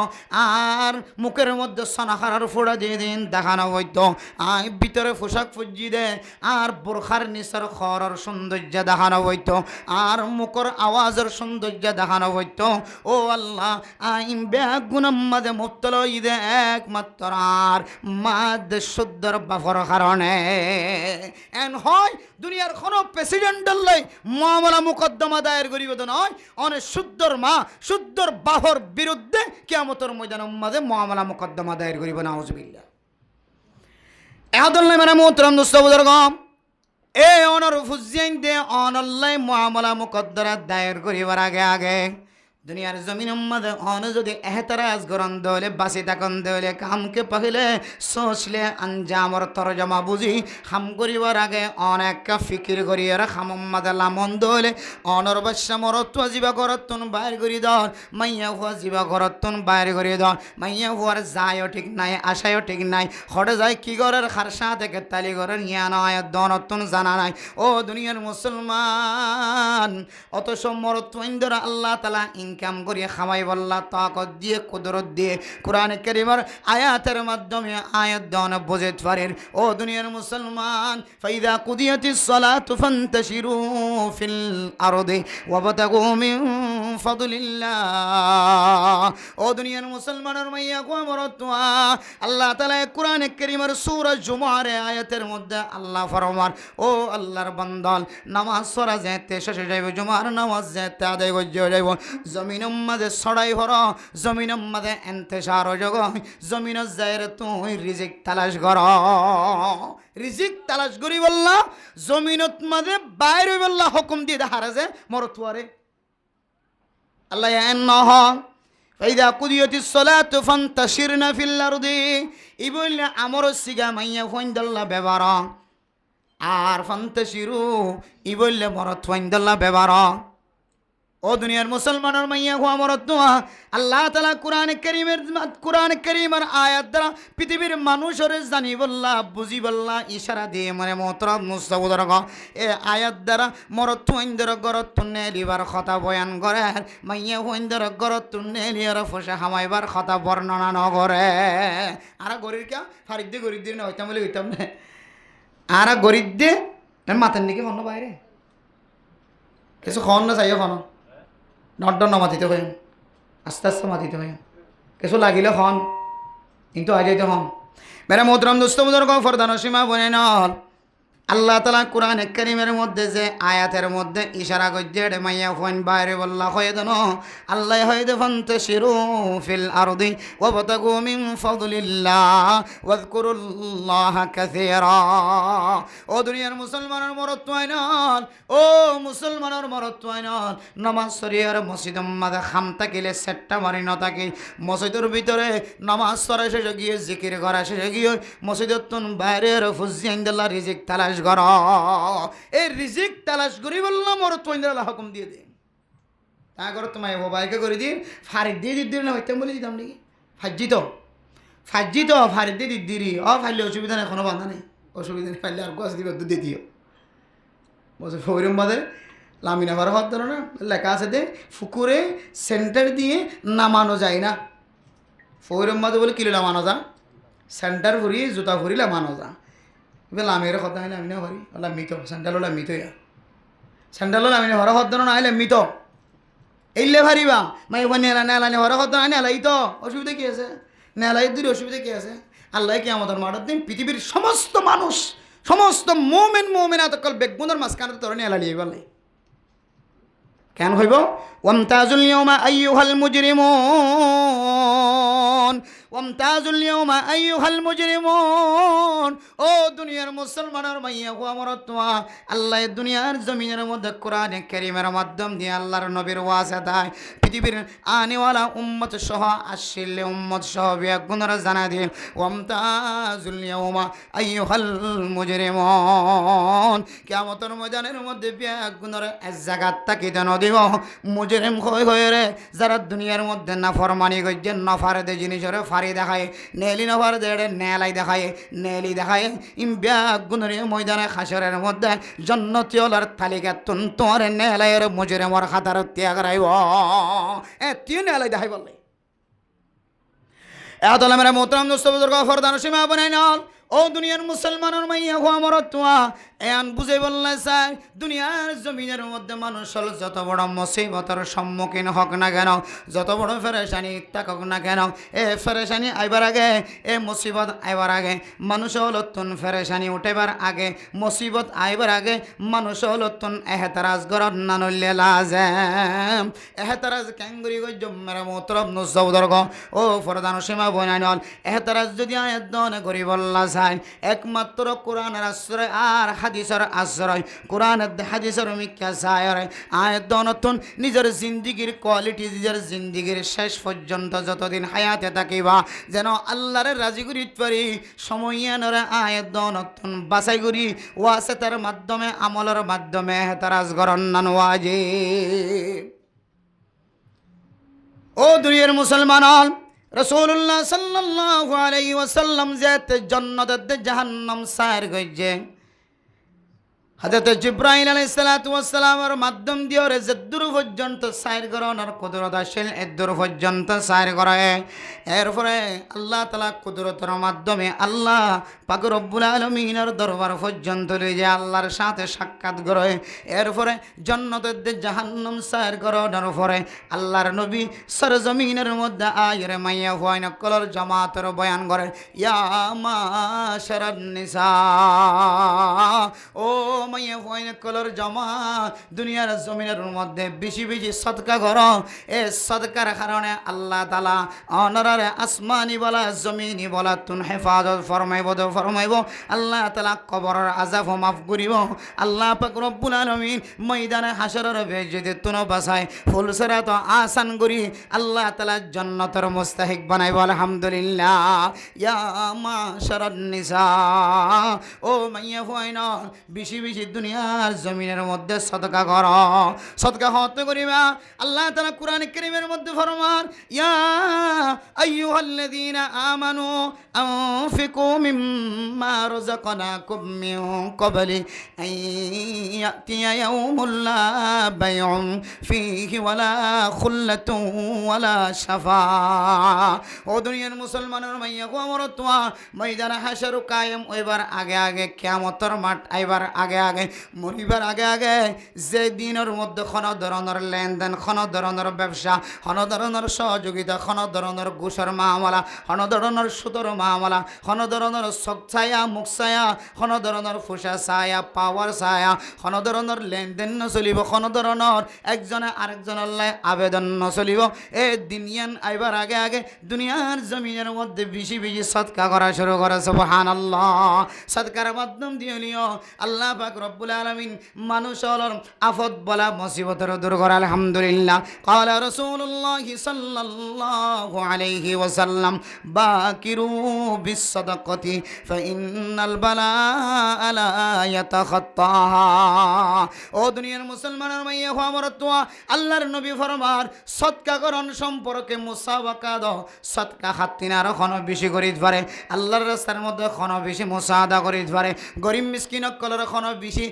আর মুখের মধ্যে সনাখার ফোড়া দিয়ে দিন দেখানো হইতো আর ভিতরে পোশাক ফুজি দে আর বোরখার নিচের খরর সৌন্দর্য দেখানো হইতো আর মুখর আওয়াজের সৌন্দর্য দেখানো হইতো ও আল্লাহ আইন বেগুনের মাঝে মুক্তল ঈদে একমাত্র আর মাদ শুদ্ধর বাফর কারণে এন হয় দুনিয়ার কোনো প্রেসিডেন্টের লাই মামলা মোকদ্দমা দায়ের করিব তো নয় অনেক শুদ্ধর মা শুদ্ধর বাহর বিরুদ্ধে কিয়ামতের ময়দানের মাঝে মামলা মোকদ্দমা দায়ের করিব নাউজুবিল্লাহ এহদুল্লাহ মানে মোহতরম দোস্ত বুজুর্গ এ অনর ফুজিয়াইন দে অনল্লাই মামলা মোকদ্দমা দায়ের করিবার আগে আগে দুনিয়ার জমিনের মধ্যে অন যদি এহতারাজ গরম দলে বাসি তাকন দলে কামকে পাহিলে সোচলে আঞ্জামর তরজমা বুঝি খাম করিবার আগে অনেক ফিকির করি আর খামম মাদে লামন দলে অনর বাসা মরত্ব জীবা করতুন বাইর করি দর মাইয়া হুয়া জীবা করতুন বাইর করি দর মাইয়া হুয়ার যায়ও ঠিক নাই আশায়ও ঠিক নাই হঠাৎ যায় কি ঘরের খারসা থেকে তালি ঘরের ইয়া নয় দনতুন জানা নাই ও দুনিয়ার মুসলমান অথচ মরত্ব ইন্দর আল্লাহ তালা ইনকাম করিয়ে খামাই বল্লা তাকত দিয়ে কুদরত দিয়ে কোরআনে কারীমের আয়াতের মাধ্যমে আয়াত দান বুঝতে পারেন ও দুনিয়ার মুসলমান ফাইদা কুদিয়াতিস সালাতু ফান্তাশিরু ফিল আরদি ওয়াবতাগু মিন ফাদলিল্লাহ ও দুনিয়ার মুসলমানের মাইয়া কো মরতওয়া আল্লাহ তাআলা কোরআনে কারীমের সূরা জুমার আয়াতের মধ্যে আল্লাহ ফরমান ও আল্লাহর বান্দাল নামাজ পড়া যেতে শেষে যাইব জুমার নামাজ যেতে আদায় করে যাইব জমিনের মাঝে ছড়াই ভর জমিনের মাঝে এন্তেশার জগ জমিনের যাইরে তুই রিজিক তালাশ কর রিজিক তালাশ করি বললা জমিনত মাঝে বাইরে বললা হুকুম দিয়ে দেখার যে মরতুয়ারে আল্লাহ এন্নহ ফাইদা কুদিয়াতিস সালাতু ফান্তাশিরনা ফিল আরদি ইবুল্লা আমর সিগা মাইয়া ফইন্দাল্লা বেবার আর ফান্তাশিরু ইবুল্লা মরত ফইন্দাল্লা বেবার ও দুনিয়ার মুসলমানের মাইয়া হওয়া মরতুয়া আল্লাহ তাআলা কোরআনে কারীমের আয়াত দ্বারা পৃথিবীর মানুষের জানি বল্লা বুঝি বল্লা ইশারা দিয়ে মানে মোহতরম মুস্তাবুদর এ আয়াত দ্বারা মরতুইন্দর গরত তুন্নে লিবার কথা বয়ান করে মাইয়া হইন্দর গরত তুন্নে লিয়ার ফসে হামাইবার কথা বর্ণনা নগরে আর গরির কা ফারিদ দিয়ে গরিব দিয়ে না হইতাম বলে হইতাম না আর গরিব দিয়ে মাথার নিকে মন বাইরে কিছু খন না চাইও খন নট মাতিতে হয় আস্তে আস্তে মাতিতে হয় কিছু লাগিলে হন কিন্তু আজ যাইতে হন মেরা মোহতরম দোস্ত বুজুর্গ ফরদান সীমা বনে নল আল্লাহ তাআলা কোরআনে কারীমের মধ্যে যে আয়াতের মধ্যে ইশারা করছে মাইয়া ফোন বাইরে বল্লা হয়ে দেন আল্লাহ হয়ে দে ফান্তাশিরু ফিল আরদি ওয়াবতাগু মিন ফাদলিল্লাহ ওয়াযকুরুল্লাহ কাসীরা ও দুনিয়ার মুসলমানের মরত্বাইনাল ও মুসলমানের মরত্বাইনাল নামাজ শরীয়র মসজিদের মাঝে খাম থাকিলে সেটটা মারি না থাকি মসজিদের ভিতরে নামাজ পড়া শেষে গিয়ে জিকির করা শেষে গিয়ে মসজিদের তুন বাইরের ফুজিয়াইন্দাল্লাহ রিজিক তালাশ কর এই রিজিক তালাশ করি বললাম ওর তোইন্দাল্লাহ হুকুম দিয়ে দিন তা করো তোমায় মোবাইলকে করে দিন ফারিদ দিয়ে দিদি না হইতাম বলে দিতাম নাকি ফাজি তো ফারিদ দিয়ে দিদি ফাইলে অসুবিধা নেই কোনো বাধা নেই অসুবিধা নেই ফাইলে আর গাছ দিবে দিয়ে দিও বলছে ফৌরম বাদে লামিনা ভাড়া হওয়ার ধরো না লেখা আছে দে ফুকুরে সেন্টার দিয়ে নামানো যায় না ফৌরম বাদে বলে কিলো নামানো যা সেন্টার ভরি জুতা ভরি নামানো যা এবার লামের কথা হলে আমি না ভরি ওলা মিত সেন্টার ওলা মিত সেন্টার হলে আমি হরা হদ্দ না হলে মিত এইলে ভারিবা মাই ওখানে নেলা নেলানি হরা হদ্দ না নেলাই তো অসুবিধা কী আছে নেলাই দূরে অসুবিধা কী আছে আল্লাহ কি আমাদের মারার দিন পৃথিবীর সমস্ত মানুষ সমস্ত মোমেনাত কল বেগুনের মাঝখানে তোর নেলালি এবার কেন হইব ওয়ামতাজুল ইয়াউমা আইয়ুহাল মুজরিমুন ওয়ামতাজুল ইয়াউমা আইয়ুহাল মুজরিমুন ও দুনিয়ার মুসলমানের মাইয়া হওয়া মরতওয়া আল্লাহ দুনিয়ার জমিনের মধ্যে কোরআনে কারীমের মাধ্যম দিয়ে আল্লাহর নবীর ওয়াজে দেয় পৃথিবীর আনেওয়ালা উম্মত সহ আসলে উম্মত সহ বেগুনরা জানা দিয়ে ওয়ামতাজুল ইয়াউমা আইয়ুহাল মুজরিমুন কিয়ামতের ময়দানের মধ্যে বেগুনরা এক জায়গা তাকিয়ে নদীব মুজরিম হয়ে রে যারা দুনিয়ার মধ্যে নাফরমানি করছে নফারেদে জিনিস আরশরে ফারি দেখায় নেলি নভার দেড়ে নেলাই দেখায় নেলি দেখায় ইম্বিয়া গুনরে ময়দানে হাসরের মধ্যে জন্নতিওয়ালার তালিকা তুন তোমার নেলাইয়ের মজুরে মর খাতার ত্যাগ রাইব তুই নেলাই দেখাই বললে এত মেরা মোহতরম দোস্ত বুজুর্গ ফরদান সীমা বানাই নাল ও দুনিয়ার মুসলমানের মাইয়া হো আমার তোয়া এন বুঝে বললে চাই দুনিয়ার জমিনের মধ্যে মানুষ হল যত বড় মুসিবতের সম্মুখীন হোক না কেন যত বড় ফেরেশানি থাকুক না কেন এ ফেরেশানি আইবার আগে এ মুসিবত আইবার আগে মানুষ হল তুন ফেরেশানি উঠেবার আগে মুসিবত আইবার আগে মানুষ হল তুন এহতারাজ গরত না নইলে লাজেম এহতারাজ ক্যাঙ্গুরি গো জমের মোহতরম দোস্ত বুজুর্গ ও ফরদান সীমা বানাই নাল এহতারাজ যদি আয়াত দনে করি বললা একমাত্র কোরআনের আশ্রয় আর হাদিসের আশ্রয় কোরআনের হাদিসের মিথ্যা সায়র আয়াত নতুন নিজের জিন্দিগির কোয়ালিটি নিজের জিন্দিগির শেষ পর্যন্ত যতদিন হায়াতে থাকিবা যেন আল্লাহর রাজি করি পারি সময়ের আয়াত নতুন বাছাই করি ওয়াসেতার মাধ্যমে আমলের মাধ্যমে হেতারাজ গরন নানওয়াজি ও দুনিয়ার মুসলমান রসুল্লাহ সাল্লাল্লাহু আলাইহি ওয়াসাল্লাম যেতে জান্নাত জাহান্নাম সায়ের গইছে হযরত জিবরাইল আলাইহিস সালাতু ওয়াস সালামের মাধ্যম দিয়ে রে যদ্দুর পর্যন্ত সায়ের করানোর কুদরত আসেন এদ্দুর পর্যন্ত সায়ের করে এরপরে আল্লাহ তাআলা কুদরতের মাধ্যমে আল্লাহ পাক রব্বুল আলামিনের দরবার পর্যন্ত লই যে আল্লাহর সাথে সাক্ষাৎ করে এরপরে জান্নাতের জাহান্নাম সায়ের করানোর পরে আল্লাহর নবী সরজমিনের মধ্যে আয়রে মাইয়া হওয়াইনা কলর জামাতের বয়ান করে ইয়া মাশারান নিসা ও মাইয়া হওয়াইনা কলর জামাত দুনিয়ার জমিনের মধ্যে বেশি বেশি সদকা করো এ সদকার কারণে আল্লাহ তাআলা অনরারে আসমানি বলা জমিনি বলা তুন হেফাজত ফরমাইব আল্লাহ তাআলা কবরের আযাব মাফ করিব আল্লাহ পাক রব্বুল আলামিন ময়দানে হাসরের বেজে তুন বাসায় ফুল সিরাত আসান করি আল্লাহ তাআলা জান্নাতের মুস্তাহিক বানাইব আলহামদুলিল্লাহ ইয়া মাশারান নিসা ও মাইয়া হওয়াইনা বেশি বেশি দুনিয়ার জমিনের মধ্যে সদকা করো সদকা হতে করিবা আল্লাহ তাআলা কুরআন কারীমের মধ্যে ফরমান ইয়া আইয়ুহাল্লাযীনা আমানু আনফিকু মিম্মা রাযাকনাকুম মিন ক্বাবলি আন ইয়াতিয়া ইয়াউমুল লা বাইউন ফীহি ওয়ালা খুল্লাতুন ওয়ালা শাফা ও দুনিয়ার মুসলমানের মাইয়া গো আমার তোয়া ময়দানে হাসর কায়েম হইবার আগে আগে কিয়ামতের মাঠ আইবার আগে আগে মরিবার আগে আগে যে দিনের মধ্যে কোনো ধরনের লেনদেন কোনো ধরনের ব্যবসা কোনো ধরনের সহযোগিতা কোনো ধরনের ঘুষের মামলা কোনো ধরনের সুদের মামলা কোনো ধরনের চোখ ছায়া মুখ ছায়া কোনো ধরনের ফুসা ছায়া পাওয়ার ছায়া কোনো ধরনের লেনদেন নচলিব কোনো ধরনের একজনে আরেকজনের লাই আবেদন নচলিব এই দিনিয়ান আইবার আগে আগে দুনিয়ার জমিনের মধ্যে বেশি বেশি সদকা করা শুরু করে সুবহানাল্লাহ সদকার মাধ্যম দিয়ে নিও আল্লাহ পাক রব্বুল আলামিন মানুষ হলর আফত বলা মুসিবতের দূর করে আলহামদুলিল্লাহ ক্বালা রাসূলুল্লাহ সাল্লাল্লাহু আলাইহি ওয়াসাল্লাম বাকিরু বিস সাদাকাতি ফাইন্নাল বালাআ লা ইয়াতাখাত্তাহা ও দুনিয়ার মুসলমানের মাইয়া হো আমার তোয়া আল্লাহর নবী ফরমান সদকা করণ সম্পর্কে মুসাওয়াকা দাও সদকা হাতিনার কোনো বেশি করিতে পারে আল্লাহর রাস্তার মধ্যে কোনো বেশি মুসাদা করিতে পারে গরিব মিসকিন কলর কোনো বেশি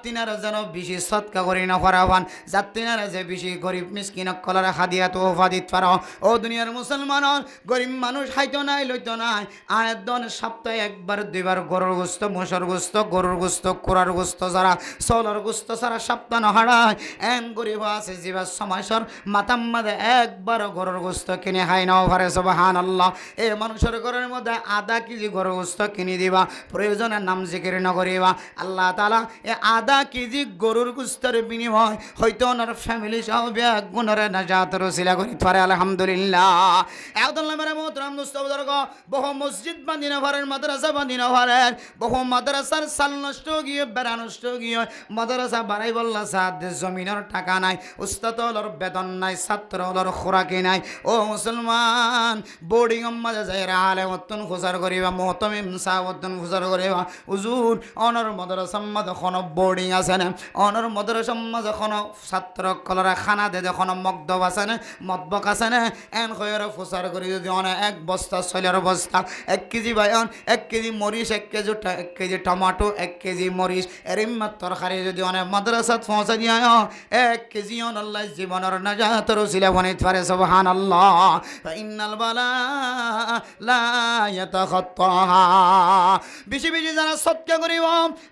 তিনার যেন বেশি সদকা করি না ফরাবান যাত্রীনার যে বেশি গরিব মিসকিন কলর হাদিয়া তো ফাদিত পারো ও দুনিয়ার মুসলমানের গরিব মানুষ হাইতো নাই লইতো নাই আয়াত দন সপ্তাহে একবার দুইবার গরুর গোস্ত মোষর গোস্ত গরুর গোস্ত কোরার গোস্ত যারা সোলার গোস্ত সারা সপ্তাহ নহাড়ায় এন গরিব আছে জিবা সমাসর মাতাম মাদে একবার গরুর গোস্ত কিনে খাই নাও পারে সুবহানাল্লাহ এই মানুষের ঘরের মধ্যে আধা কেজি গরুর গোস্ত কিনে দিবা প্রয়োজনের নাম জিকির নকরিবা আল্লাহ তাআলা এই আধা কেজি গরুর গোস্তের বিনিময় হয়তো ওনার ফ্যামিলি সহ ব্যাগ গুণের নাজাতের ওসিলা করিতে পারে আলহামদুলিল্লাহ আল্লাহ মেরে মোহতরম দোস্ত বুজুর্গ বহু মসজিদ বাঁধি না পারেন মাদ্রাসা বাঁধি না পারেন বহু মাদ্রাসার সাল নষ্ট গিয়ে বেড়া নষ্ট গিয়ে মাদ্রাসা বাড়াই বললা সাদ জমিনের টাকা নাই উস্তাদ হলর বেতন নাই ছাত্র হলর খোরাকি নাই ও মুসলমান বোর্ডিং মাঝে যাই আলে মতন খুচার করিবা মোহতমিম সাহ মতন খুচার করিবা উজুর অনর মাদ্রাসা মাঝে কোনো বোর্ডিং আছে না, অনর মাদ্রাসার মাঝে কোনো ছাত্র কলরা খানা দে কোনো মকদব আছে না, মতবক আছে না, এন খয়ের ফুসার করি যদি অনেক 1 বস্তা ছয়লের বস্তা, 1 কেজি বায়ন, 1 কেজি মরিচ, 1 কেজি টমাটো, 1 কেজি মরিচ এরিম্মার তরকারি যদি অনেক মাদ্রাসাত পৌঁছা দিয়ে 1 কেজি অন আল্লাহ জীবনের নাজাতের উসিলা বানাইতে পারে। সুবহানাল্লাহ। ইন্নাল বালা লা ইয়াতাখাত্তাহা। বেশি বেশি যারা সদকা করিব,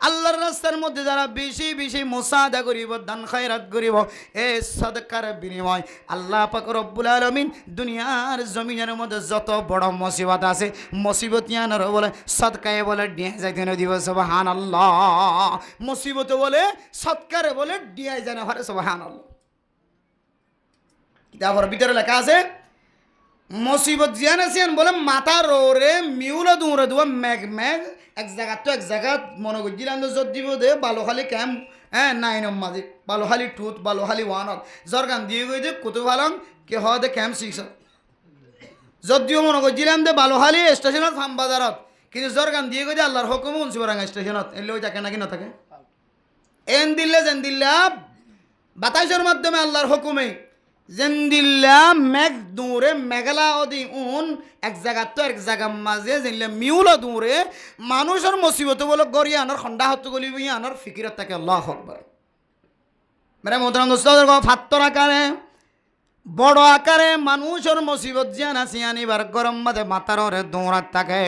আল্লাহর রাস্তার মধ্যে যারা বেশি বেশি মুসাদা করিব, দান খায়রাত করিব, এই সদকার বিনিময় আল্লাহ পাক রব্বুল আলামিন দুনিয়ার জমিনের মধ্যে যত বড় মুসিবত আছে, মুসিবত ইয়ানোর বলে সদকায়ে বলে দিয়ে যাইতে দিব। সুবহানাল্লাহ। মুসিবত বলে সদকারে বলে দিয়ে যায় না। সুবহানাল্লাহ। কিতাবের ভিতরে লেখা আছে মুসিবত জিয়ান আছেন বলে মাথা রোরে মিউলা দৌড়ে দেবো মেঘ মেঘ এক জায়গা তো এক জায়গা মনে করছিলাম তো জোর দিব দে বালুখালি ক্যাম্প, হ্যাঁ 9 মাঝে বালুখালি টুথ বালুখালি 1 জরগান দিয়ে গই দে কত ভালো কে হয় দে ক্যাম্প 6 যদিও মনে করছিলাম দে বালুখালি স্টেশনত ফার্ম বাজারত, কিন্তু জরগান দিয়ে গই দে আল্লাহর হুকুম উনসিবরাঙ্গা স্টেশনত এলে ওই থাকে নাকি না থাকে এন দিল্লা যেন দিল্লা বাতাসের মাধ্যমে আল্লাহর হুকুমে জেন্দিল্লা মেঘ দূরে মেঘলা অদি উন এক জায়গা তো এক জায়গার মাঝে জেনলে মিউলা দূরে মানুষের মুসিবত বলে গড়িয়ে আনার খন্ডা হত গলি আনার ফিকিরত থাকে। আল্লাহু আকবার। মেরে মোহতারাম দোস্ত ফাত্তর আকারে বড় আকারে মানুষের মুসিবত জিয়ান আসি আনিবার গরম মাঝে মাথার ওরে দৌড়াত থাকে।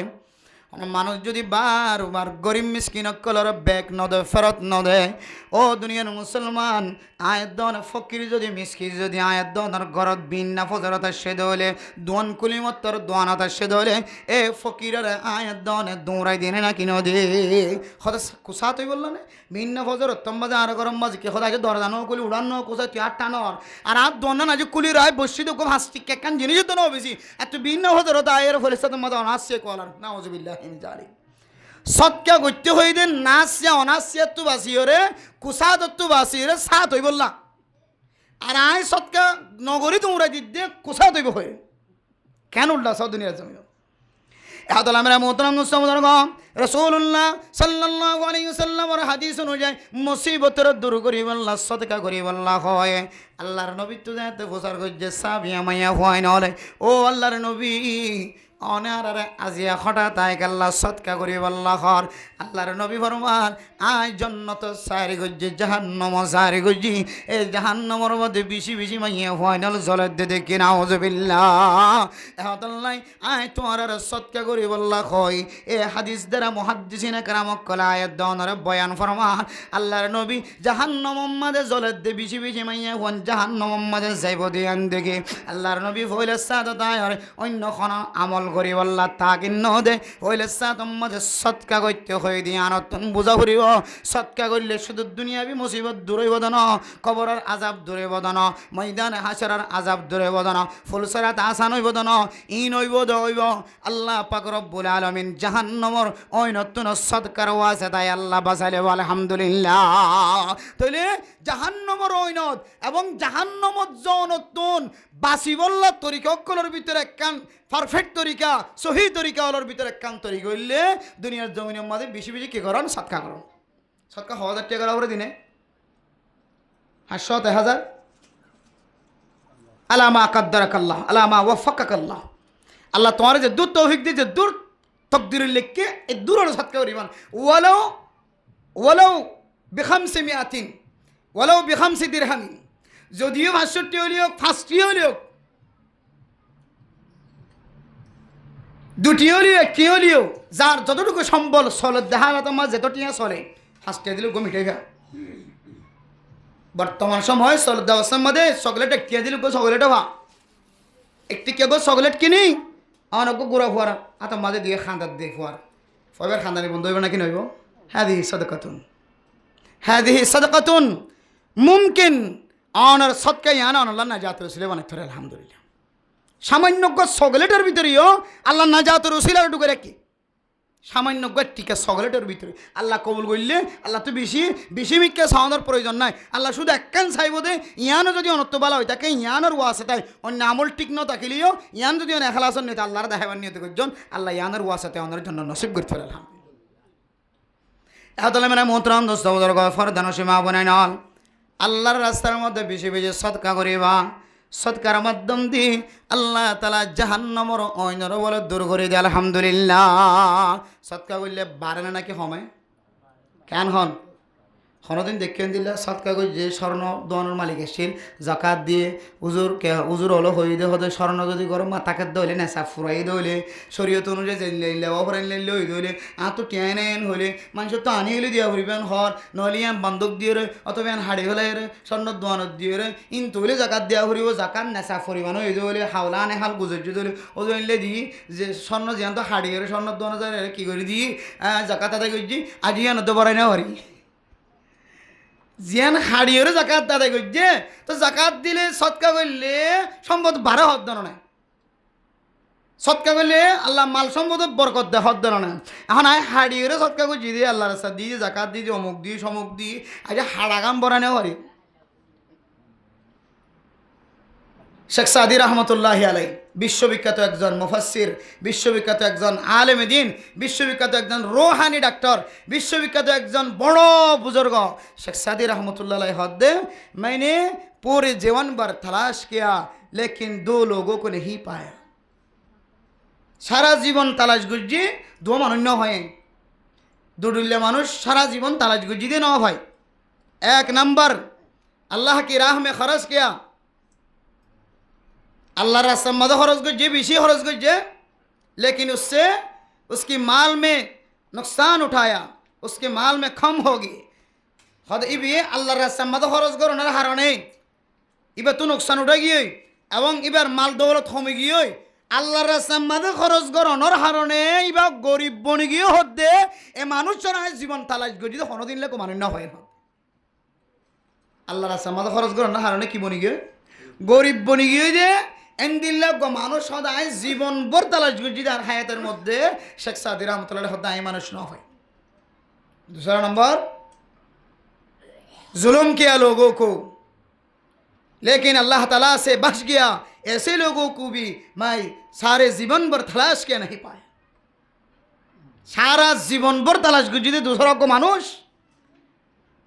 মানুষ যদি বারবার গরিব মিসকিন কলর ব্যাগ নদে ফেরত নদে, ও দুনিয়ার মুসলমান আয়ের দন ফকির যদি মিসকির যদি আয়ের দনের ঘরত বিন্না ফজরত সেদ হলে দোয়ান কুলিমত্তর দোয়ানত সেদ হলে এ ফকিরের আয়ের দনে দৌড়াই দিনে না কিনো দে সদা কুসা তুই বললো না বিন্না ফজরত তোমাজে আর গরম বাজে কে সদা দরজানো কুলি উড়ানো কোথায় তুই আর টানর আর আর দোয়ান না যে কুলি রায় বসি তো খুব হাসছি কেকান জিনিস তো না বেশি এত বিন্না ফজরত আয়ের ফলে তোমাদের অনাসছে কলার না ওজবিল্লাহ জালি সৎকা করতে হই দেন নাসিয়া অনাসিয়া তু বাসিওরে কুসা তু বাসিওরে সাত হই বললা আর আয় সৎকা নগরী তোমরা দিতে কুসা তৈব হয়ে কেন উল্টা সব দুনিয়ার জমি এতলা মেরা মোহতারাম মুসলমান রাসূলুল্লাহ সাল্লাল্লাহু আলাইহি ওয়াসাল্লামের হাদিস অনুযায়ী মুসিবতের দূর করিব আল্লাহ সদকা করিব আল্লাহ হয়। আল্লাহর নবী তো যাতে প্রচার করছে সাবিয়া মাইয়া হয় নলে ও আল্লাহর নবী অনার আজিয়া হঠাৎ আয় আল্লাহ সৎকা করি আল্লাহ হর আল্লাহর নবী ফরমান আয় জন্নত সারি গজ্জি জাহান্নম সারি গজ্জি এই জাহান্নমর মধ্যে বেশি বেশি মাইয়া ফাইনাল জলের দে দেখি নাউজুবিল্লাহ এহতাল্লাই আয় তোমার সৎকা করি আল্লাহ হয়। এ হাদিস দ্বারা মুহাদ্দিসিনে কেরাম কলা আয়াত দনর বয়ান ফরমান আল্লাহর নবী জাহান্নম মাঝে জলের দে বেশি বেশি মাইয়া ফান জাহান্নম মাঝে যাইব দিয়ান দেখি আল্লাহর নবী ফইলে সাদত আয়ার অন্য কোন আমল গরিব আল্লাহ তাকে নদে হইলে সাতম্মাজে সৎকা করতে হয়ে দিয়ে আনতন বোঝা করিব সৎকা করলে শুধু দুনিয়াবি মুসিবত দূরে বদন কবরের আজাব দূরে বদন ময়দানে হাসরের আজাব দূরে বদন ফুলসরাত আসান হইব দন ইন হইব দইব আল্লাহ পাক রব্বুল আলামিন জাহান্নামর ওই নতুন সৎকার ওয়াছে তাই আল্লাহ বাঁচাইলে আলহামদুলিল্লাহ। তাইলে জাহান্নামর ওইনত এবং জাহান্নামত নতুন বাসিবল্লা তরিকা অক্কলের ভিতরে একখান পারফেক্ট তরিকা সহি তরিকা ওলার ভিতরে একখান তরিকা হইলে দুনিয়ার জমিনের মাঝে বেশি বেশি কি করন সৎকা করন সৎকা 1000 টাকা করে দিনে 500 1000 আলামা কাদ্দারাকাল্লাহ আলামা ওয়াফাকাকাল্লাহ আল্লাহ তোমার যে দূর তৌফিক দিয়ে যে দূর তকদিরের লেখকে এই দূরের সৎকা করিবান ওয়ালাউ বিখামসি মিয়াতিন ওয়ালাউ বিখামসি দিরহামিন যদিও 65 হলিও 5টি হলিও 2টি হলিও 1টি হলিও যার যতটুকু সম্বল চলে দেখা গেত আমার যেতটিয়া চলে 5টি দিলেও গমিটাইবা বর্তমান সময় চলে দেওয়ার মধ্যে চকলেট 1টি দিলেও চকলেট হওয়া 1টি কে চকলেট কিনি অনেক গুড়া ফুয়ার আতো মাঝে দিয়ে খান্দার দিয়ে ফুয়ার ফবের খান্দানি বন্ধ হইব না কি নইব হাদিহি সাদাকাতুন মুমকিন অনার সৎকাই আনা আল্লাহ না জাত রসিলে অনেক ধরে আলহামদুলিল্লাহ সামান্য চকলেটের ভিতরেও আল্লাহ না জাত রসিলার ঢুকে রাখি সামান্য টিকা চকলেটের ভিতরে আল্লাহ কবুল করলে আল্লাহ তো বেশি বেশি মিক্কা চাওয়ানোর প্রয়োজন নাই আল্লাহ শুধু একখান চাইব দে ইয়ানো যদি অনত্য বালা হয় তাকে ইয়ানোর ওয়া আছে তাই অন্য আমল ঠিক ন থাকিলেও ইয়ান যদি এখালাসন নিতে আল্লাহর দেখাবার নিয়ত করছেন আল্লাহ ইয়ানোর ওয়া আছে অনের জন্য নসিব করতে পারে আলহামদুলিল্লাহ। এতলে মানে মোহতরম দোস্ত বুজুর্গ ফরদান সীমা বনাই নল আল্লাহর রাস্তার মধ্যে বেশি বেশি সদকা করিবা সদকার মাধ্যম দিয়ে আল্লাহ তাআলা জাহান্নামের অইনর বলে দূর করে দেয় আলহামদুলিল্লাহ সদকা করলে বাড়ে না নাকি কমে কেন হন হনদিন দেখেন দিলে সৎকা কই যে স্বর্ণ দোয়ানোর মালিক এসেছিল জাকাত দিয়ে উজুর হলো হয়ে দে হতে স্বর্ণ যদি করো মাথাকে দইলে নেশা ফুরাই দইলে শরীয়ত অনুযায়ী জানলে অফরাইন লাইলে হয়ে দইলে তো টেন হইলে মানুষের তো আনি হইলে দিয়া ফুরিবেন হর নহলে ইয়ান বান্ধব দিয়ে রে অথবা ইয়ান হাড়ি হলাই রে স্বর্ণ দোয়ানত দিয়ে রে ইন্তু হইলে জাকাত দিয়া ফুরিব জাকাত নেশা ফুরিবানো হয়ে দইলে হাওলা আনে হাল গুজর দইলে ও দইলে দি যে স্বর্ণ জিয়ান তো হাড়ি হরে স্বর্ণ দোয়ানো যায় কি করে দি জাকাত আদায় করছি আজি ইয়ান তো বড়াই না হরি জিয়ান হাড়িয়েরও জাকাত আদায় করছে তো জাকাত দিলে সৎকা করলে সম্পদ 12 হদ দেন না সৎকা করলে আল্লাহ মাল সম্পদ বরকত দেয় হদ দেন না এখন আয় হাড়িয়েরও সৎকা করছি দিয়ে আল্লাহ রাস্তা দিয়ে জাকাত দিয়ে অমুক দিয়ে সমুক দিয়ে আজ হাড়াগাম বরানেও পারি শেখ সাদি রহমতুল্লাহ আলাই বিশ্ববিখ্যাত একজন মুফাসসির বিশ্ববিখ্যাত একজন আলেমে দ্বীন বিশ্ববিখ্যাত একজন রোহানি ডাক্তার বিশ্ববিখ্যাত একজন বড় বুजुर्ग শেখ সাদি রহমতুল্লাহ আলাই হদ্দে मैंने पूरे जीवन भर तलाश किया लेकिन 2 लोगों को नहीं पाया সারা জীবন তালাশ গুজি দো মানুষ ন হয় দুডুল্লে মানুষ সারা জীবন তালাশ গুজি দিয়ে ন ভাই এক নাম্বার अल्लाह की राह में खर्च किया अल्लाह रास्ता मद खर्च गुजे बेशी खर्च गुजे लेकिन उससे उसकी माल में नुकसान उठाया उसके माल में कम होगी खुद इबे अल्लाह रास्ता मद खर्च करो ना हारने इबे तो नुकसान उठा गई एवं इबार माल दौलत कम गई अल्लाह रास्ता मद खर्च करो ना हारने इबा गरीब बन गई होते ए मानुष चना जीवन तलाश गुजी तो कोनो दिन ले को माने ना होय अल्लाह रास्ता मद खर्च करो ना हारने की बनी गई गरीब बनी गई जे এন্দিল্লা গো মানুষ সদায় জীবন ভর তালাশ গুজি আর হায়াতের মধ্যে শেখ সাদি রহমতুল্লাহ সদায় মানুষ না হয় दूसरा नंबर जुल्म किया लोगों को लेकिन अल्लाह ताला से बच गया ऐसे लोगों को भी मैं सारे जीवन भर तलाश किया नहीं पाया सारा जीवन भर तलाश गुजी दे दूसरा को मानुष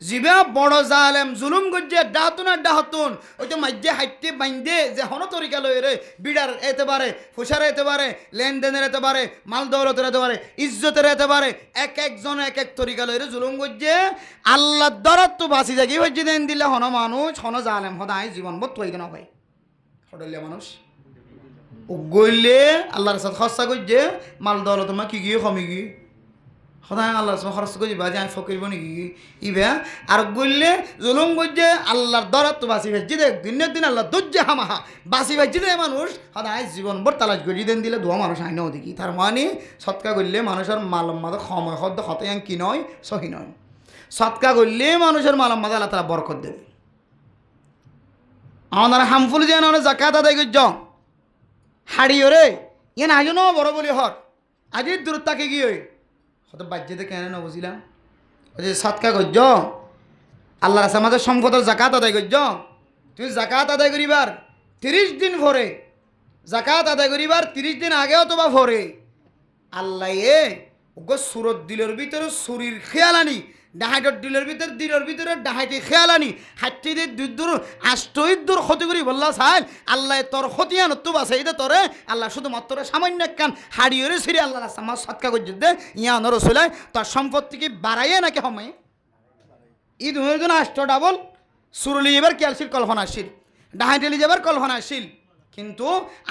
জিবা বড় জালেম জুলুম গজ্জে ডাহাতুন আর ডাহাতুন ওই তো মাজ্জে হাইটে বাইন্দে যে হন তরিকা লই রে বিড়ার এতে পারে ফুসার এতে পারে লেনদেনের এতে পারে মাল দৌলতের এতে পারে ইজ্জতের এতে পারে এক একজন এক এক তরিকা লই রে জুলুম গজ্জে আল্লাহ দরত তো বাসি জাগি হজ্জে দেন দিলে হন মানুষ হন জালেম হদাই জীবন বত তৈরি না ভাই হডলিয়া মানুষ ও গইলে আল্লাহর সাথে খসা গজ্জে মাল দৌলত মা কি গিয়ে কমি গিয়ে সদায় আল্লাহ খরচ করি বাজে আমি ফকির বনি কি ইবে আর গইলে জুলুম গজ্জে আল্লাহর দরত তো বাসি ভেজি দে দিনের দিন আল্লাহ দজ্জে হামাহা বাসি ভেজি দে মানুষ সদায় জীবন ভর তালাশ গজি দেন দিলে দোয়া মানুষ আইনও দেখি তার মানে সৎকা করলে মানুষের মালম্মাদ সময় হদ্দ হতায়াং কি নয় সহি নয় সৎকা করলে মানুষের মালম্মাদ আল্লাহ তালা বরকত দেবে আমাদের হামফুল যে না জাকাত আদায় করছ হাড়িও রে ইয়ে না আজও বড় বলি হর আজি দূর তাকে গিয়ে হয়তো বাজ্যতে কেন না বুঝিলাম ওই যে সৎকা করছ আল্লাহ রাস্তা আমাদের সম্পদের জাকাত আদায় করছ তুমি জাকাত আদায় করিবার 30 দিন ভরে জাকাত আদায় করিবার 30 দিন আগে অথবা ভরে আল্লাহ এ ওগো সুরত দিলের ভিতরে সুরির খেয়াল আনি ডাহাইটর দিলের ভিতরে দিলের ভিতরে ডাহাইটি খেয়াল আনি হাইটি দিয়ে দূর আষ্টদূর ক্ষতি করি বললা সাহেব আল্লাহ তোর ক্ষতিয়ান তো বাসাই দে তোরে আল্লাহ শুধুমাত্র সামান্য কান হাড়িয়ে ছিঁড়ে আল্লাহ রাস্তা আমার সৎকা করছে দে ইয়ানোর রসুলায় তোর সম্পত্তিকে বাড়াইয়ে নাকি সময় ই দুজন আষ্ট ডাবল সুরলি এবার ক্যালসির কল্পনাশীল ডাহাইটেলি যাবার কল্পনাশীল কিন্তু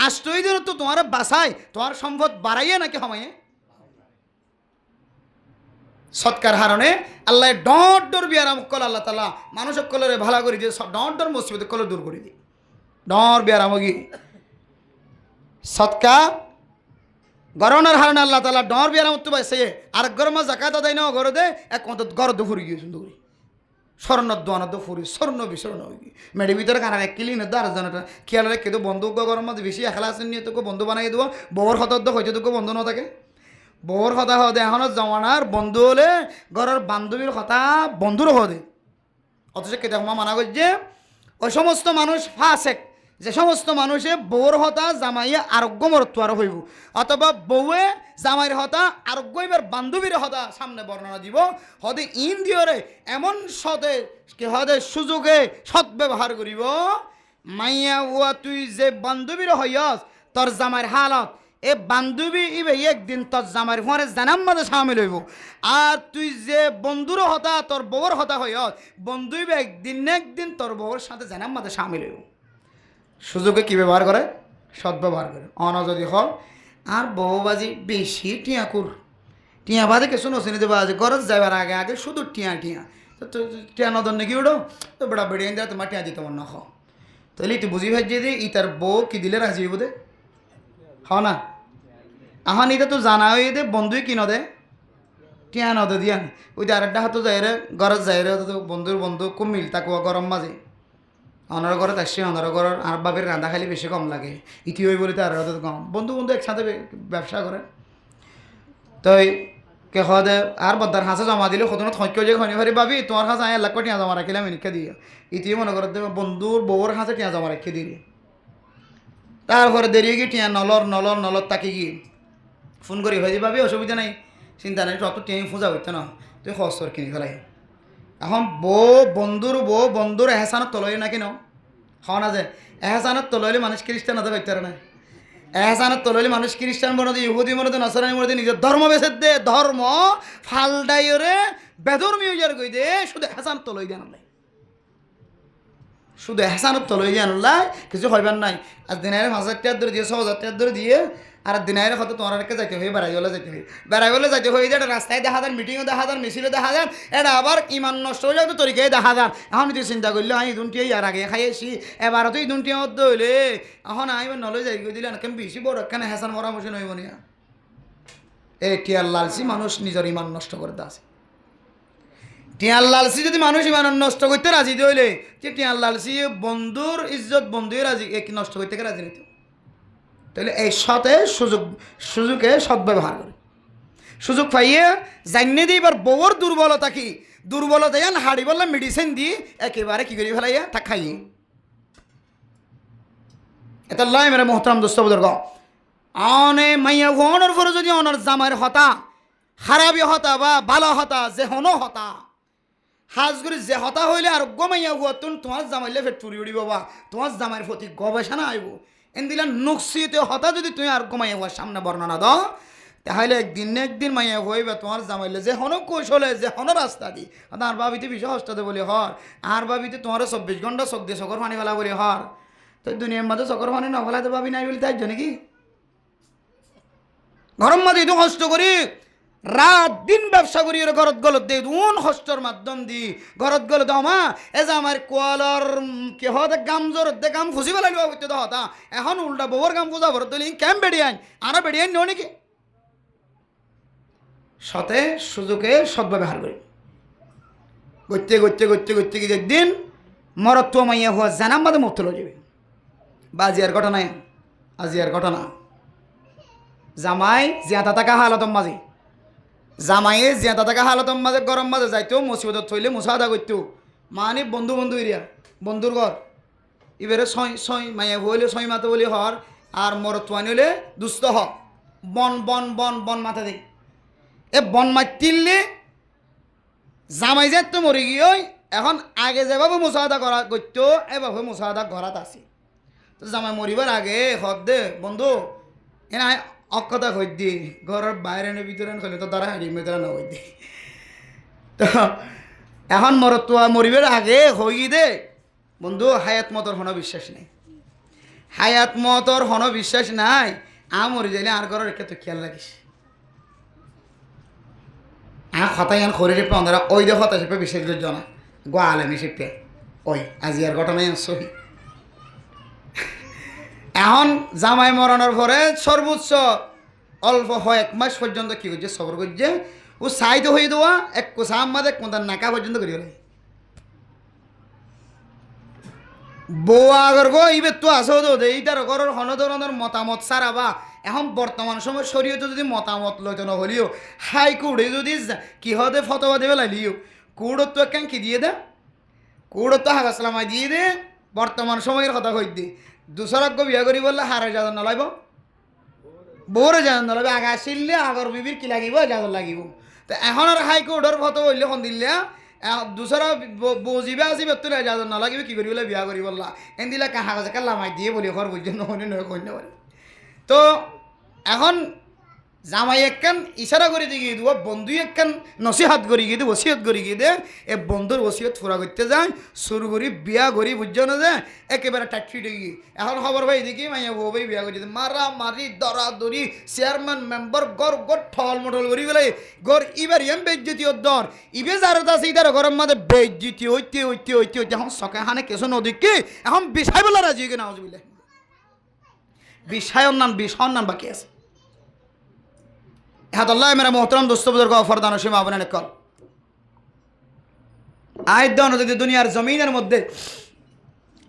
আষ্টই দিন তো তোমার বাসায় তোমার সম্পদ বাড়াইয়ে নাকি সময়ে সৎকার হারণে আল্লাহ ডর ডর বিয়ারাম কল আল্লাহ তালা মানুষ কলরে ভালো করে দিয়ে ডর ডর মুসিবত কল দূর করে দিই ডর বিয়ারাম গি সৎকা গরনের হারণে আল্লাহ তালা ডর বিয়ারাম তো পাইছে আর গরমা জাকাত আদায় না ঘরে দে এক মত গর দুপুরি গিয়েছেন দৌড়ি স্বর্ণ দোয়ান দুপুরি স্বর্ণ বিস্বর্ণ হয়ে মেডি ভিতরে কানা এক কিলি নেদ আর জনটা খেয়াল রেখে তো বন্ধু গরম বেশি একলা আসেন নিয়ে তোকে বন্ধু বানাই দেবো বউর হতদ্দ হয়েছে তোকে বন্ধু না থাকে বউর কথা হদে এখনো জমানার বন্ধু হলে ঘরের বান্ধবীর কথা বন্ধুরও হদে অথচ কেটে মানা করছে ওই সমস্ত মানুষ ফাসেক যে সমস্ত মানুষে বউর হতা জামাইয়ে আরোগ্য মরত্ব আর হইব, অথবা বউয়ে জামাইয়ের হতা আরোগ্য এবার বান্ধবীর হতা সামনে বর্ণনা দিব। হদে ইন্দিয়রে এমন সদে হদে সুযোগে সৎ ব্যবহার করিব। মাইয়া হুয়া তুই যে বান্ধবীর হইয়স তোর জামাইয়ের হালত, এ বান্ধবী ইবে একদিন তোর জামাইয়ের ফোনে জানাম মাঝে সামিল হইব। আর তুই যে বন্ধুর হতা তোর বউর হতা হইয়স, বন্ধু ইবে একদিন না একদিন তোর বউর সাথে জানাম মাঝে সামিল হইব। সুযোগে কী ব্যবহার করে? সৎ ব্যবহার করে। অন যদি হল আর বউবাজি বেশি টিয়াকুর টিয়া বাদে কিছু নচিনি দেবো আজ গরজ যাবার আগে আগে শুধু টিয়া টিয়া তো টিয়া নদন নাকি উঠো তো বেড়া বেড়িয়ে দেয় তোমার টিয়া দিতে মন না খাও, তাহলে তুই বুঝি ভাই যে ই তার বউ কি দিলে রাজি হইব দে হ না। আহান এটা তো জানা হয়ে দে বন্ধুই কি নদে টিয়া নদে দিয়া ওই যে আরেকটা হাতো যাই রে গরজ যাই রে তো বন্ধুর বন্ধু খুব মিল তাকুয়া গরম মাঝে অনার ঘরত আসছে অনার ঘর আর বাপের রান্না খালি বেশি কম লাগে ইতি হই বলে তো আর কম বন্ধু বন্ধু একসাথে ব্যবসা করে। তো কে দে আর বদার হাঁসে জমা দিলে সদনত সৈক্য যে খনি ভারি ভাবি তোমার হাঁস আয় লাখ টিয়া জমা রাখিলাম এনেকে দিয়ে ইতিও মনে করত বন্ধুর বউর হাঁসে টিয়া জমা রাখি দিলি। তারপরে দেরিয়ে গিয়ে টিয়া নলর নলর নলর তাকে গিয়ে ফোন করি ভাই ভাবি অসুবিধা নাই চিন্তা নাই অত টিয়া ফুজা হইতো না তুই খরচর কিনি ফেলাই। এখন বউ বন্ধুর এহসানত তলই না কেন হওয়া না যে এহসানত তলইলে মানুষ খ্রিস্টান হতে পারতে না, এহসানত তলইলে মানুষ খ্রিস্টান বনতে ইহুদি মনে নসরানি মনে নিজের ধর্ম বেসে দে ধর্ম ফালডাইরে বেধর্মী হইয়ার কই দে শুধু এহসানত তলই দেন নাই, শুধু এহসানত তলই দেন নাই কিছু হইবার নাই। আর দিনের 5,000 টাকা ধরে দিয়ে 6,000 টাকা ধরে দিয়ে আর দিনের হয়তো তোমার একটা যাইতে হয়ে বেড়াইলে যাইতে হয় বেড়াইলে যাইতে হয়ে যায় রাস্তায় দেখা যান মিটিংও দেখা যান মিছিলে দেখা যান এটা আবার ইমান নষ্ট হয়ে যায় তো তরিকায় দেখা যান। এখন তুই চিন্তা করলে আমি দুনটি ইয়ার আগে খাইয়েছি এবারও তো এই দুনটি অর্ধ হইলে এখন আমি নলে যাই গিয়ে দিলে কেন বেশি বড় কেন হেসান মরা মশিন হইব না। এই টিয়ার লালসি মানুষ নিজের ইমান নষ্ট করতে আছে। টিয়ার লালসি যদি মানুষ ইমান নষ্ট করতে রাজি হইলে যে টিয়ার লালসি বন্ধুর ইজ্জত বন্ধুই রাজি নষ্ট করতে রাজি নিত, তাহলে এই সতে সুযোগে সদ্ব্যবহার করে সুযোগ পাইয়ে জানিয়ে দিই এবার বউর দুর্বলতা কি দুর্বলতা যান হাড়ি বললে মেডিসিন দি একেবারে কি করি ফেলাইয়া তা খাইয়ে এটা লয় মেরে মোহতারাম দোস্ত বুজুর্গ অনে মাইয়া হনের পরে যদি অনার জামাইয়ের হতা খারাপি হতা বা ভালো হতা যে হনো হতা হাজ করে যে হতা হইলে আর গমাইয়া হুয়াতুন তোমার জামাইলে ফের চুরি উড়ি বাবা তোমার জামাইয়ের প্রতি গবেষণা আইব এন দিলা নুকসিতে হতা যদি তুমি আর মাইয়া হওয়ার সামনে বর্ণনা দাও তাহলে একদিন না একদিন মাইয়া হইবে তোমার জামাইলে যে হন কৌশলে যে হন রাস্তা দি আর ভাবিতে বিষয় হস্তাতে বলি হর আর ভাবিতে তোমার 24 ঘন্টা চোখ দিয়ে চকর পানি ফেলা বলি হর তো দুনিয়ার মাঝে চকর পানি না ফেলাতে ভাবি নাই বলি তাই নাকি গরম মাঝে এত কষ্ট করি রাত দিন ব্যবসা করি ঘরত গলত দিয়ে উন হস্তর মাধ্যম দি ঘরত গল দাও মা এ যে আমার কোয়ালর কে হতে গাম জোর দে গাম খুশি পেলাই হইতে হতা এখন উল্টা বউর গাম খুঁজা ভরত দিলি কেম বেড়িয়ে আইন আরো বেড়িয়ে আইন নাকি সতে সুযোগে সদ্ব্যবহার করি করতে করতে করতে করতে গিয়ে একদিন মরত্ব মাইয়া হওয়া জানাম বাদে মুক্ত লয়ে যাবে বা আজিয়ার ঘটনায় আজিয়ার ঘটনা জামাই জিয়াতা থাকা হালতম মাঝে জামাইয়ে জিয়াতা থাকা হালতম মাঝে গরম মাঝে যাইতো মুসিবত থইলে মুসাদা করতো মানে বন্ধু বন্ধু এরিয়া বন্ধুর ঘর এবারে ছয় মাইয়া হইলে 6 মাথা বলি হর আর মরত্ব আনিলে দুস্থ হ বন বন বন বন মাথা দেখ এ বন মাতিলে জামাই যে তো মরি গিয়ে এখন আগে যেভাবে মুসাদা করা করতো এভাবে মুসাদা ঘরাত আছে তো জামাই মরিবার আগে হদ দে বন্ধু এনা অক্ষতা হই দি ঘরের বাইরে এনে ভিতরে খেলে তো তারা হাঁড়ি মেতরা না হই দি তো এখন মরিবার আগে হই দে বন্ধু হায়াত মতর হন বিশ্বাস নাই হায়াত মতর হন বিশ্বাস নাই মরি যাইলে আর ঘরের একটা তো খেয়াল রাখিস হতাই আন খরি রেপে অন্ধারা ওই দে হতা চেপে বিশেষ জনা গোয়ালামি চেপে ওই আজি আর ঘটনায় সহি এখন জামাই মরণের পরে সর্বোচ্চ অল্প 1 মাস পর্যন্ত কি করছে সবর করছে ও সাইড হয়ে দেওয়া এক কোসা আমাদের কোনটার নাকা পর্যন্ত করি গেলে বউ আগর গো ইবে তো আসো তো এইটার ঘরের হন ধরনের মতামত সারাবা এখন বর্তমান সময় শরীয়তে যদি মতামত লইতে না হলিও হাইকোর্টে যদি কি হতে ফতোয়া দেবে লাইলিও কোর্টত তো একখান কি দিয়ে দে কোর্টত তো হাগাসলামাই দিয়ে দে বর্তমান সময়ের কথা কই দে দুসরক বিয়া করি বললে হারে যাদন নলাইব বউরে যাদন নলাইব আগা আসিলে আগর বিবির কি লাগিব যাদন লাগিব তো এখন আর হাইকোর্টের ফটো হইলে এখন দিলে দুসরা বজিবে আসিবে তুলে যাদন নলাগিবে কি করি বলে বিয়া করি বললা এন দিলে কাহা কাছে কাল্লামাই দিয়ে বলি ঘর বুঝছে নহনে নয় কন্যা বলে তো এখন জামাই একখান ইশারা করে দিয়ে দিব বন্ধু একখান নসিহাত করি গিয়ে দে ওসিয়ত করি গিয়ে দে এ বন্ধুর ওসিয়ত ফুরা করতে যায় শুরু করি বিয়া করি বুঝছো না যে একেবারে টাইট গিয়ে এখন খবর ভাই দেখি মাইয়া বউ ভাই বিয়া করি মারা মারি দরাদরি চেয়ারম্যান মেম্বার গড় গড় ঠল মঠল করি গেলে গড় ইবার এম বেজ্জিতি দর ইবে যারা আছে ইতার ঘরের মধ্যে বেজ্জিতি হইতে হইতে হইতে হইতে এখন সকে হানে কেসো নদীকে এখন বিষয় বলা রাজি কিনা বুঝবিলে বিষয়ের নাম বাকি আছে হাত আল্লাহ মেরা মোহতরম দোস্ত বুজুর্গ ফরদান ও সীমা আপনার কল আয়দান যদি দুনিয়ার জমিনের মধ্যে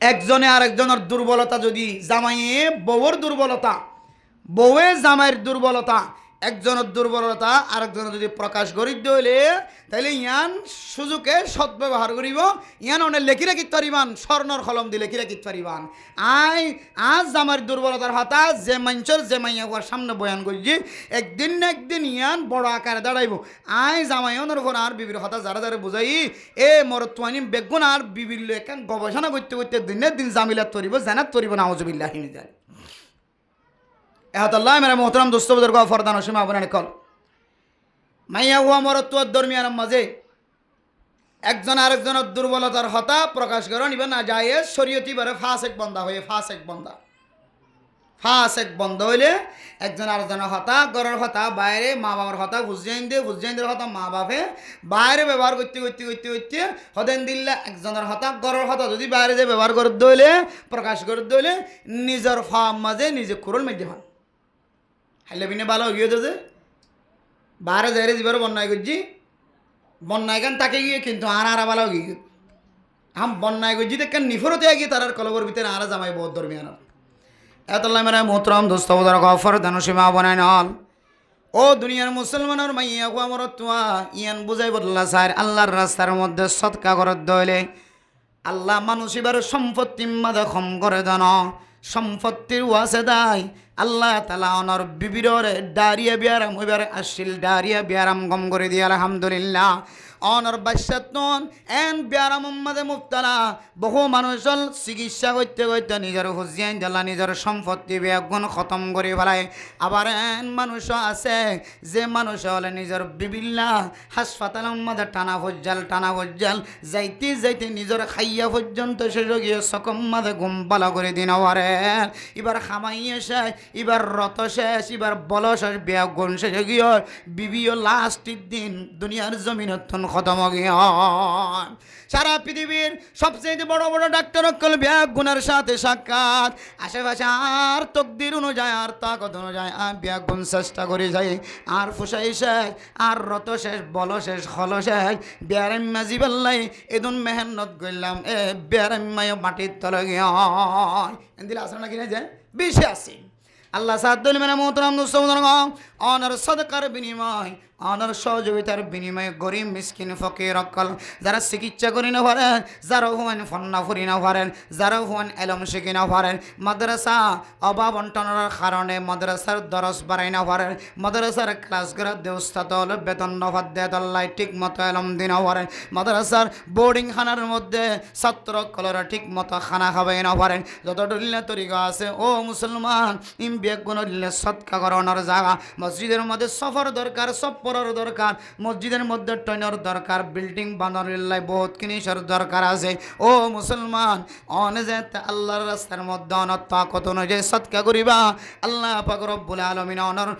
একজনে আর একজনের দুর্বলতা যদি জামাইয়ে বউর দুর্বলতা বউয়ে জামাইয়ের দুর্বলতা একজনের দুর্বলতা আরেকজনের যদি প্রকাশ করি হইলে তাহলে ইয়ান সুযোগে সদ্ব্যবহার করিব ইয়ান অনেক লেখি রাখিতে পারিবান স্বর্ণর কলম দিয়ে লেখি রাখিতে পারিবান আজ জামাইয়ের দুর্বলতার হতা যে মঞ্চর যে মাইয়া হওয়ার সামনে বয়ান করছি একদিন না একদিন ইয়ান বড় আকারে দাঁড়াইব জামাইনের ঘর আর বিবির হতা যারা যারা বুঝাই এ মরতুয়ানি বেগুন আর বিবির এখান গবেষণা করতে করতে দিনের দিন জামিলাত তরিব জানাত তরিব নাউজুবিল্লাহ যায় এহাতাল্লাহ মেরা মোহতরম দোস্ত বুজুর্গ ফরদান ও সীমা আপনার কল মাইয়া হুয়া মরতুয়ার দরমিয়ানের মাঝে একজন আরেকজনের দুর্বলতার হতা প্রকাশ করে নিবে না যায় শরীয়তি বারে ফাসেক বন্ধা হয়ে ফাসেক বন্ধ হইলে একজন আরেকজনের হতা গরের হতা বাইরে মা বাবার হতা হুজাইনদের হতা মা বাপে বাইরে ব্যবহার করতে করতে করতে করতে হদেন দিল্লা একজনের হতা গরের হতা যদি বাইরে যে ব্যবহার করে দইলে প্রকাশ করে দইলে নিজের ফার্ম মাঝে নিজে কুরল মেঝে হন হাইলে বিনে ভালো গিয়ে যে বাইরে যাই যাবার বন্যায় করছি বন্যায় গান তাকে গিয়ে কিন্তু আর ভালো গিয়ে আম বন্যায় করছি দেখেন নিফরতে গিয়ে তার কলবর ভিতরে আর জামাই বহুত দরমিয়ান এতলাই মেরা মোহতরম দোস্ত বুজুর্গ ফরদান ও সীমা বানাই নল ও দুনিয়ার মুসলমানের মাইয়া কো আমার তোয়া ইয়ান বুঝাই বদলা স্যার আল্লাহর রাস্তার মধ্যে সৎকা করত দইলে আল্লাহ মানুষ এবার সম্পত্তি মাদে খম করে দেন সম্পত্তির ওয়াসে দায় আল্লাহ তালা অনর বিবিরে ডারিয়া বিয়ারাম হইবার আসিল ডারিয়া বিয়ারাম গম করে দিয়ে আলহামদুলিল্লাহ অনর বাচ্চাতন এন বিয়ারাম মাদে মুক্তালা বহু মানুষ চিকিৎসা করতে করতে নিজের হুজিয়ান জ্বালা নিজের সম্পত্তি বেগুন খতম করে ফেলায় আবার এন মানুষ আছে যে মানুষ হলে নিজের বিবিল্লা হাসপাতালের মাঝে টানা ভজ্জাল যাইতে যাইতে নিজের খাইয়া পর্যন্ত সে গিয়ে সকম মাঝে ঘুম পালা করে দিন আরে এবার খামাইয়ে শেষ এবার রত শেষ এবার বল শেষ বেগুন শেষ গিয়ে বিবিও লাস্টের দিন দুনিয়ার জমিনত খতম গিয়ে সারা পৃথিবীর সবচেয়ে বড় বড় ডাক্তার অকল ব্যাগুনের সাথে সাক্ষাৎ আশেপাশে আর তকদির অনুযায়ী আর তাকত অনুযায়ী আর ব্যাগুন চেষ্টা করে যায় আর ফুসাই শেষ আর রত শেষ বল শেষ হল শেষ বেয়ারাম্মা জিবাল্লাই এদুন মেহনত করলাম বেয়ারাম্মায় মাটির তলে গিয়ে দিলে আসলে না কিনা যে বেশি আছে আল্লাহ সাদ্দুল মেনা মোহতরম দুঃসমুদন অনার সদকার বিনিময় অনার সহযোগিতার বিনিময়ে গরিব মিসকিন ফকির অকল যারা চিকিৎসা করি না পারেন যারা হুয়ান ফন্না ফুরি না পারেন যারা হুয়ান এলম শিখি না পারেন মাদ্রাসা অভাব বন্টনের কারণে মাদ্রাসার দরস বাড়াই না পারেন মাদ্রাসার ক্লাস করে দেউস্তাত হলে বেতন নফাত দেয় তল্লাই ঠিক মতো এলম দিন পারেন মাদ্রাসার বোর্ডিং খানার মধ্যে ছাত্র কলরা ঠিক মতো খানা খাবাই না পারেন যত ডলিলে তরিকা আছে ও মুসলমান ইম বেগুন দিলে সৎকা করানোর জায়গা মসজিদের মধ্যে সফর দরকার সব পড়ার দরকার মসজিদের মধ্যে টয়নের দরকার বিল্ডিং বানানোর বহুত জিনিসের দরকার আছে ও মুসলমান অনেক আল্লাহর রাস্তার মধ্যে অনত কত অনুযায়ী সৎকা করিবা আল্লাহ পাক রব্বুল আলামিন অনর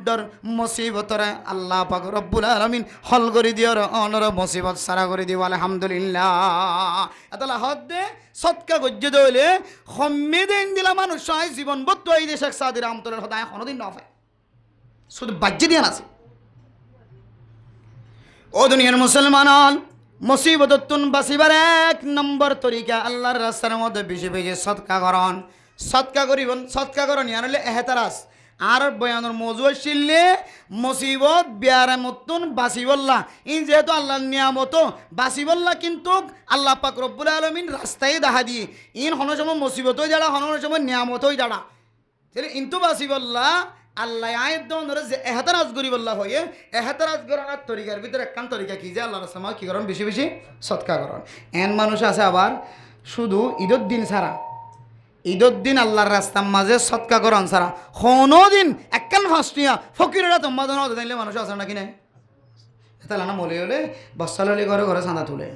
ডর মুসিবতরে আল্লাহ পাক রব্বুল আলামিন হল করে দিওর অনর মুসিবত সারা করে দিব আলহামদুলিল্লাহ আতালা হদ্দে সৎকা গজ্জে দইলে সম্মেদিন দিলা মানুষ জীবন বদ্ধ এই দেশ সাদির আমতলের হদায় কোনোদিন না হয় শুধু বাজ্যে দিয়ান আছে ও দুনিয়ার মুসলমান মুসিবততুন বাঁচিবার এক নম্বর তরিকা আল্লাহর রাস্তার মধ্যে বেশি বেশি সৎকা করন সৎকা করিবেন সৎকা করন ইয়ান হলে এহতারাস আর বয়ানোর মজু আসলে মুসিবত বিয়ারে মতন বাসিবল্লা ইন যেহেতু আল্লাহর নিয়ামত বাসিবল্লা কিন্তু আল্লাহ পাক রব্বুল আলামিন রাস্তায় দেখা দিয়ে ইন হন সময় মুসিবত হয়ে যাড়া হন সময় নিয়ামত হয়ে যাড়া তাহলে ইন্তু বাসিবল্লা আল্লাহ আয়ের ধরে যে এহাতারাজ করি বল্লা হয়ে এহাতারাজ করার তরিকার ভিতরে একখান তরিকা কি যে আল্লাহ রাস্তা কি করেন বেশি বেশি সৎকা করেন এন মানুষ আছে আবার শুধু ঈদের দিন ছাড়া ঈদের দিন আল্লাহর রাস্তার মাঝে সৎকা করন ছাড়া কোনো দিন একখান ফাঁসটিয়া ফকিরেরা তোমার দিলে মানুষ আছে নাকি নাই তাহলে না মলে হলে বস্তা ললে ঘরে ঘরে চাঁদা তুলে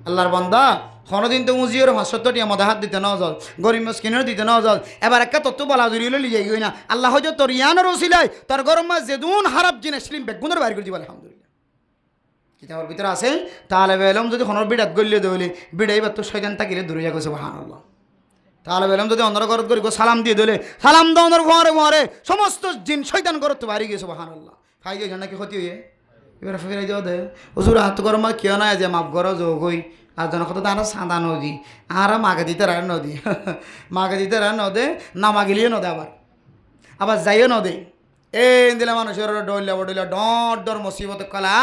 আল্লাহর বান্দা কোনোদিন তো মুজিওর ৫০০ টিয়া মদা হাত দিতে ন জল গরিব মস্কিনের দিতে ন জল এবার একটা তত্ত্ব বলা দূরিয়ে লিয়ে গই না আল্লাহ হয়তো তোর ইয়ানোর ওসিলাই তোর গরম মাছ যেদুন হারাপ জিনে স্লিম বেগুনের বাইর করে দিব আলহামদুলিল্লাহ কিতাবের ভিতরে আছে তাহলে বেলম যদি হনর বিড়াত গলিয়ে দেবলি বিড়াই বা তোর শয়তান তাকিলে দূরে যাগো সুবহানাল্লাহ তাহলে বেলম যদি অন্যর ঘরত করি সালাম দিয়ে দিলে সালাম দাও অন্যর ঘরে ঘরে সমস্ত জিন শয়তান ঘরত তো বাড়ি গিয়ে সুবহানাল্লাহ খাই দিয়ে নাকি ক্ষতি হয়ে এবার ফিরাই যাও দে হুজুর হাত গরম মা কেউ নাই যে মাফ করো যোগই আর জন কত তারা সাদা নদী আর মাকে দিতে রায় নদী মাকে দিতে রায় নদে না মাগিলিও নদে আবার যাইও নদে এই দিলে মানুষের ডইলা বডইলা ডর ডর মুসিবত কলা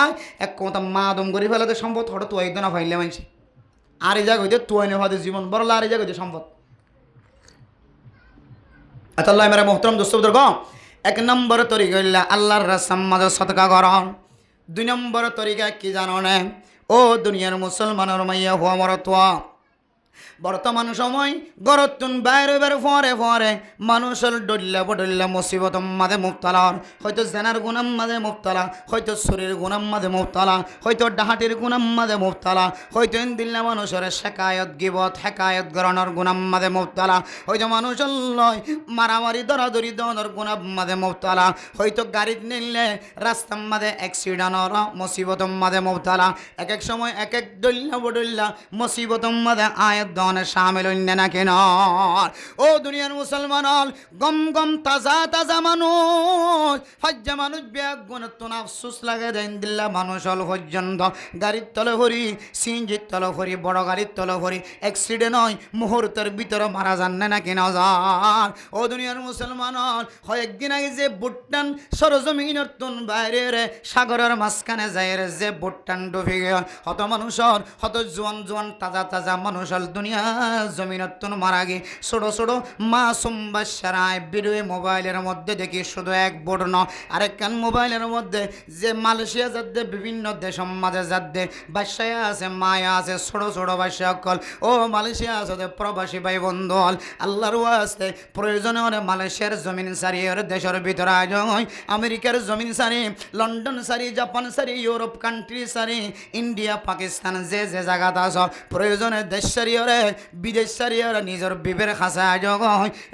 এক কথা মা দম করে ফেলাতে সম্পদ হঠাৎ তুই একদম না ফাইলে মানছি আর এই জায়গা হইতে তুই নে হতে জীবন বড় আর এই জায়গা হইতে সম্পদ আল্লাহ মেরা মোহতরম দোস্তবুদ্র এক নম্বর তরিকা আল্লাহর রাস্তার মাঝে সদকা করন 2 নম্বর তরিকা কি জানো না ও দুনিয়ার মুসলমানের মাইয়া হওয়া মরতোয়া বর্তমান সময় গরতুন বাইরে বাইরে ফরে ফরে মানুষের ডল্লা বডল্লা মুসিবত মাঝে মুক্তালার হয়তো জেনার গুণাম মাঝে মুক্তালা হয়তো শরীর গুণাম মাঝে মুক্তালা হয়তো ডাহাটির গুণাম মাঝে মুক্তালা হয়তো দিল্লা মানুষের শেকায়ত গিবত হেকায়ত গরণের গুণাম মাঝে মুক্তালা হয়তো মানুষের লয় মারামারি দরাদরি দনের গুণাম মাঝে মুক্তালা হয়তো গাড়িতে নিলে রাস্তার মাঝে অ্যাক্সিডেন্টর মুসিবত মাঝে মুক্তালা এক এক সময় এক এক ডল্লা বডল্লা মুসিবত মাঝে আয়াত শামিল না কেন ও দুনিয়ার মুসলমান গম গম তাজা তাজা মানুষ হজ্জা মানুষ ব্যাগ গুণত্ব আফসুস লাগে দেন দিল্লা মানুষ হল পর্যন্ত গাড়ির তলে ভরি সিঞ্জির তলে ভরি বড় গাড়ির তলে ভরি অ্যাক্সিডেন্ট হয় মুহূর্তের ভিতরে মারা যান না কেন যান ও দুনিয়ার মুসলমান হয় একদিন আগে যে বুটটান সরজমিনের তুন বাইরে রে সাগরের মাঝখানে যায় রে যে বুটটান ডুবে গেল হত মানুষর হত জোয়ান জোয়ান তাজা তাজা মানুষের দুনিয়া জমিনত্তন মারা গে ছোট ছোট মাসুম বাচ্চারায় ভিডিও মোবাইলের মধ্যে দেখি শুধু এক বোর্ড ন আরেকখান মোবাইলের মধ্যে যে মালয়েশিয়া যাচ্ছে বিভিন্ন দেশের মাঝে যাচ্ছে বাচ্চায় আছে মায়া আছে ছোট ছোট বাচ্চা অকল ও মালয়েশিয়া আছে প্রবাসী ভাই বন্ধু হল আল্লাহর ওয়াস্তে প্রয়োজনে অনেক মালয়েশিয়ার জমিন সারি ওর দেশের ভিতরে আজ হয় আমেরিকার জমিন সারি লন্ডন সারি জাপান সারি ইউরোপ কান্ট্রি সারি ইন্ডিয়া পাকিস্তান যে যে জায়গাতে আস প্রয়োজনে দেশ সারি ওরে বিদেশ সারিয়ার নিজের বিবের খাসা যোগ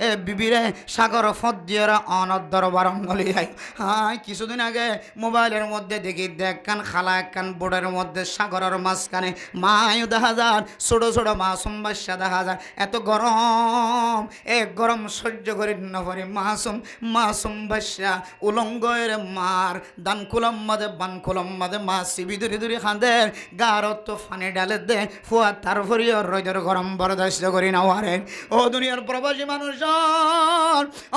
এ বিবিরে সাগর ফদ দিয়ে অনদ্দর বারণ নলি যায় হ্যাঁ কিছুদিন আগে মোবাইলের মধ্যে দেখি দেখখান খালা একখান বোর্ডের মধ্যে সাগরের মাঝখানে মায়ও দেখা যায় ছোট ছোট মাসুম বাচ্চা দেখা যায় এত গরম এ গরম সহ্য করি নপরে মাসুম মাসুম বাচ্চা উলঙ্গের মার দান কুলম মাঝে বান কুলম মাঝে মাছ সিবি ধরে ধরে খাঁদে গারত তো ফানি ডালে দে ফুয়া তার ভরিও রোদের গরম বরদাস্ত করি না ওয়ারে ও দুনিয়ার প্রবাসী মানুষ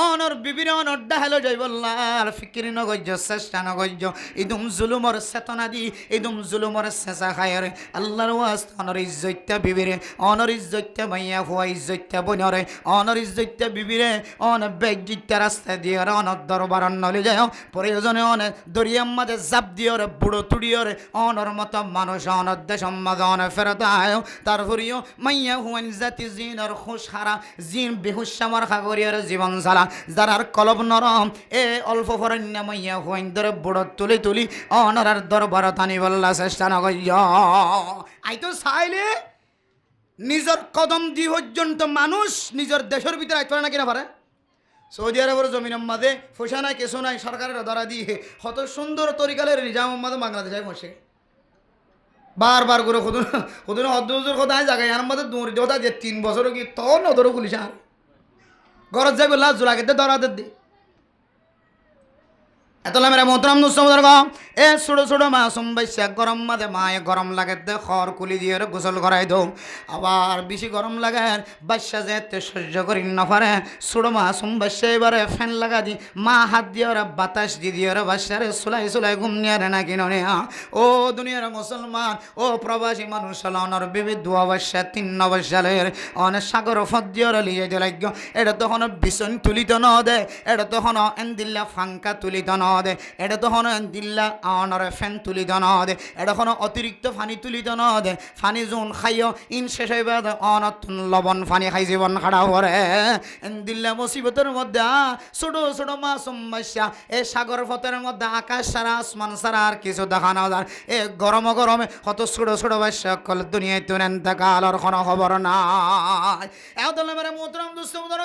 অনর বিবির অনর ডাহেল যাই বললার ফিকিরি নগজ্য চেষ্টা নগজ্য ইদুম জুলুমর চেতনা দি ইদুম জুলুমর চেঁচা খায়ের আল্লাহর ওয়াস্তে অনর ইজ্জত্যা বিবিরে অনর ইজ্জত্যা মাইয়া ফুয়া ইজ্জত্যা বনরে অনর ইজ্জত্যা বিবিরে অন বেজ্জিত্যা রাস্তা দিয়ে অনর দরবার নলে যায় প্রয়োজনে অনে দরিয়ার মাঝে জাপ দিয়ে বুড়ো তুড়িয়রে অনর মতো মানুষ অনর দেশ মাঝে অনে ফেরত আয় তারপরেও মাইয়া হুয়ান জাতি জিনের খুশ হারা জিন বেহুশ সামার খাগরিয়ার জীবন চালা যারার কলব নরম এ অল্প ফরণ্য মাইয়া হুয়ান ধরে বুড়ো তুলি তুলি অনরার দরবার টানি বল্লা চেষ্টা নগর আই তো চাইলে নিজের কদম দি পর্যন্ত মানুষ নিজের দেশের ভিতরে আইতে পারে না কিনা পারে সৌদি আরবের জমিনের মাঝে পয়সা নাই কেসো নাই সরকারের ধরা দিয়ে কত সুন্দর তরিকালের নিজাম মাঝে বাংলাদেশে বসে বারবার করে খুদুন হদ্দুজুর কোথায় জায়গায় আর মধ্যে দৌড়ি দেওয়া যে 3 বছর কি তো নদরও পুলিশ আর ঘরত যাই বললা জোড়া কেটে ধরা দি এতলা মেরা মোহতরম দুস্তমদর্গ এ ছোটো ছোটো মাসুম বাইসা গরম মাঝে মায়ে গরম লাগে দে খড় কুলি দিয়ে গোসল করাই দৌ আবার বেশি গরম লাগে বাচ্চা যেতে সহ্য করি না পারে ছোটো মাসুম বাইসা এবারে ফ্যান লাগা দি মা হাত দিয়ে ওরা বাতাস দি দিয়ে ওরা বাচ্চারে চুলাই চুলাই ঘুম নিয়ে না কিনো নেয়া ও দুনিয়ার মুসলমান ও প্রবাসী মানুষ অনর বিবিধ দু অবশ্যা 3 অবশ্যালের অনেক সাগর ফদ দিয়ে ওরা লিয়ে দিলাগ্য এটা তখন বিছন তুলিত ন দে এটা তখন এন্দিল্লা ফাঙ্কা তুলিত ন দে এটা তখন দিল্লা অনর ফ্যান তুলিত ন দে এটা কোনো অতিরিক্ত পানি তুলিত ন দে পানি জোন খাইও ইন শেষ হইবে অনতুন লবণ পানি খাই জীবন খাড়া করে দিল্লা মুসিবতের মধ্যে ছোট ছোট মাসুম বাচ্চা এ সাগর পথের মধ্যে আকাশ সারা আসমান সারা আর কিছু দেখা না যায় এ গরমে গরমে কত ছোট ছোট বাচ্চা কল দুনিয়ায় তুন এন্তকালের কোনো খবর নাই এতলে মেরে মোহতরম দুস্তমদর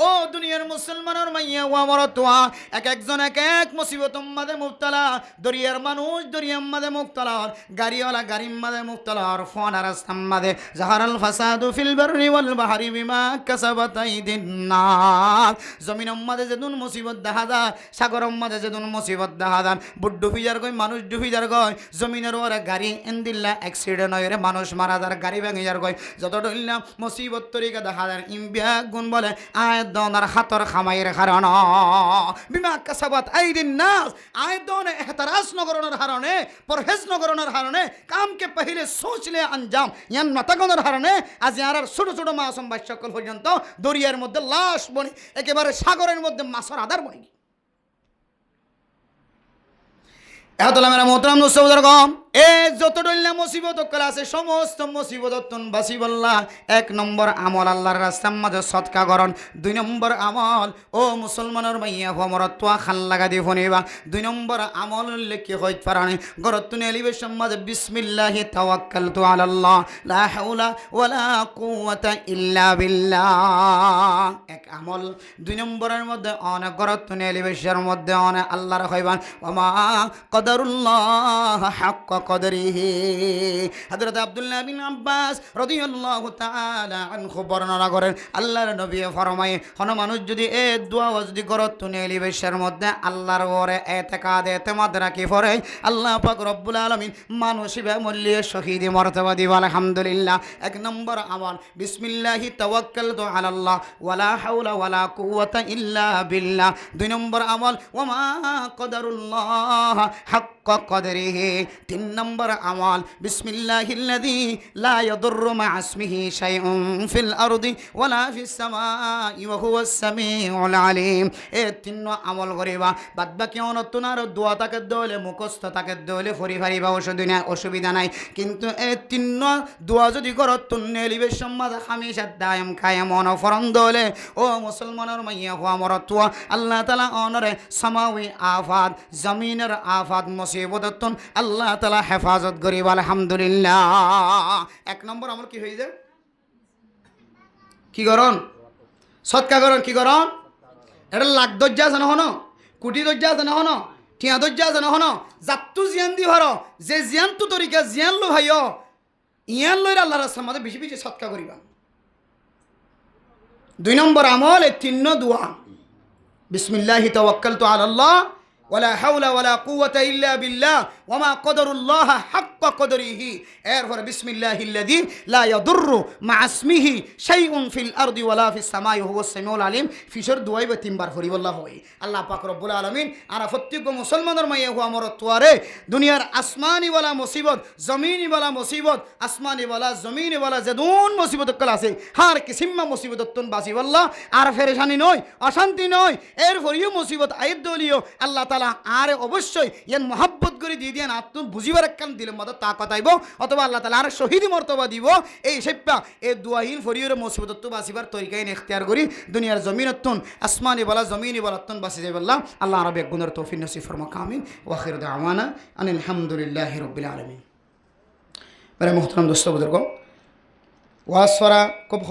ও দুনিয়ার মুসলমানের মাইয়া ও আমার তোয়া এক একজন এক এক মুসিবত মাঝে মুবতলা দরিয়ার মানুষ দরিয়ার মাঝে মুবতলা গাড়িওয়ালা গাড়ির মাঝে মুবতলা আর ফোন আর রাস্তার মাঝে জাহারাল ফাসাদু ফিল বাররি ওয়াল বাহরি বিমা কাসাবাত আইদিন নাস জমিনের মাঝে যেদিন মুসিবত দেখা যায় সাগরের মাঝে যেদিন মুসিবত দেখা যায় বুট ডুবি যার গই মানুষ ডুবি যার গই জমিনের ওরে গাড়ি এন্দিল্লা অ্যাক্সিডেন্ট হয় রে মানুষ মারা যার গাড়ি ভেঙে যার গই যত ডইলা মুসিবত তরিকা দেখা যায় ইমবিয়া গুণ বলে আয় দনার হাতর খামাইয়ের কারণ বিমা কাসাবাত আইদিন নাস আয় দনে এহতারাজ নগরনের হারণে পরহেজ নগরনের হারণে কামকে পहिले সোচলে আঞ্জাম ইয়ান নতাগনের হারণে আজ আর ছোট ছোট মাসুম বাচ্চাকল পর্যন্ত দরিয়ার মধ্যে লাশ বনি একেবারে সাগরের মধ্যে মাছের আধার বনি এতলা মেরা মোহতরম দুস্তমদর্গ এ যত ডইলা মুসিবত কল আছে সমস্ত মুসিবত তুন বাসিবল্লাহ 1 নম্বর আমল আল্লাহর রাস্তার মাঝে সদকা করন 2 নম্বর আমল ও মুসলমানের মাইয়া হমরত তোয়া খাল লাগা দি ফনিবা 2 নম্বর আমল লিখি হইত পারানি গরত তুনে এলিভেশন মাঝে বিসমিল্লাহি তাওয়াক্কালতু আলাল্লাহ লা হাওলা ওয়ালা কুওয়াতা ইল্লা বিল্লাহ এক আমল 2 নম্বরের মধ্যে অনেক গরত তুনে এলিভেশনের মধ্যে অনেক আল্লাহর কইবান ওমা কদরুল্লাহ হাক্কা কদরিহি হযরত আব্দুল্লাহ বিন আব্বাস রাদিয়াল্লাহু তাআলা আনহু বর্ণনা করেন আল্লাহর নবী ফরমায় কোন মানুষ যদি এই দোয়া যদি করত তুনেলি বেশের মধ্যে আল্লাহর ওরে ইতিকাদ ইতিমাদ রাখি পড়ে আল্লাহ পাক রব্বুল আলামিন মানসিবে মূল্যে শহীদ মর্তবা দিব আলহামদুলিল্লাহ 1 নম্বর আমল বিসমিল্লাহি তাওয়াক্কালতু আলাল্লাহ ওয়ালা হাওলা ওয়ালা কুওয়াতা ইল্লা বিল্লাহ 2 নম্বর আমল ওমা কদরুল্লাহ হাক্কা কদরিহি 3 নম্বর আমল বিসমিল্লাহিল্লাযী লা ইয়াদুররু মা ইসমিহি শাইউন ফিল আরদি ওয়ালা ফিস সামাই ওয়া হুয়াস সামিউল আলিম এই 3 আমল করিবা বাদ বাকি অনতনার দোয়া তাকে দলে মুখস্থ তাকে দলে ফরি ফারিবা অসুবিধা নাই কিন্তু এই 3 দোয়া যদি করো তুন্নে লিবে সম্মাদ হামেশা দায়ম কায়েম অনফরন দলে ও মুসলমানের মাইয়া হওয়া মরতুয়া আল্লাহ তাআলা অনরে সামাউই আফাত জমিনের আফাত মুসিবততুন আল্লাহ তাআলা হেফাজত করিব আলহামদুলিল্লাহ 1 নম্বর আমল কি হই যায় কি করন সদকা করন কি করন এটা লাখ দজ্জা আছে না হনো কোটি দজ্জা আছে না হনো টিয়া দজ্জা আছে না হনো জাতু জিয়ান দি ভর যে জিয়ান তু তরিকা জিয়ান লো ভাইও ইয়ান লইর আল্লাহর রাস্তার মধ্যে বেশি বেশি সদকা করিবা 2 নম্বর আমল এই 3 দোয়া বিসমিল্লাহি তাওয়াক্কালতু আলাল্লাহ ওয়ালা হাওলা ওয়ালা কুওয়াতা ইল্লা বিল্লাহ ওমা কদরুল্লাহ হাক্কা কদরিহি এরপর বিসমিল্লাহিল্লাযী লা ইয়াদুররু মা ইসমিহি শাইউন ফিল আরদি ওয়ালা ফিস সামাই হুয়াস সামিউল আলিম ফিশর দুয়াইবে 3 বার ফরিবল্লাহ হই আল্লাহ পাক রব্বুল আলামিন আর প্রত্যেক মুসলমানের মাইয়া হুয়া আমর তোয়ারে দুনিয়ার আসমানি ওয়ালা মুসিবত জমিনি ওয়ালা মুসিবত আসমানি ওয়ালা জমিনি ওয়ালা যেদুন মুসিবত কল আছে হার কিসিমা মুসিবত তুন বাসিবল্লাহ আর ফেরেশানি নয় অশান্তি নয় এরপরও মুসিবত আইদ দলিও আল্লাহ তাআলা আর অবশ্যই ইয়ান মোহাব্বত করে দিয়ে দেন আত্ম বুঝিবার একখান দিলে মতো তা কথাইব অথবা আল্লাহ তাআলা আর শহীদ মর্তবা দিব এই সেপ্পা এই দুয়াইন ফরিয়র মুসিবত তো বাসিবার তরিকায় ইখতিয়ার করি দুনিয়ার জমিনতুন আসমানি বলা জমিনি বলাতুন বাসি যাইবাল্লাহ আল্লাহ রাব্বুল গুনার তৌফিক নসিব ফরমাক আমিন ওয়া আখির দাওয়ানা আনিল হামদুলিল্লাহি রাব্বিল আলামিন। মেরে মুহতারাম দোস্ত বুজুর্গ ওয়াজ করা খুব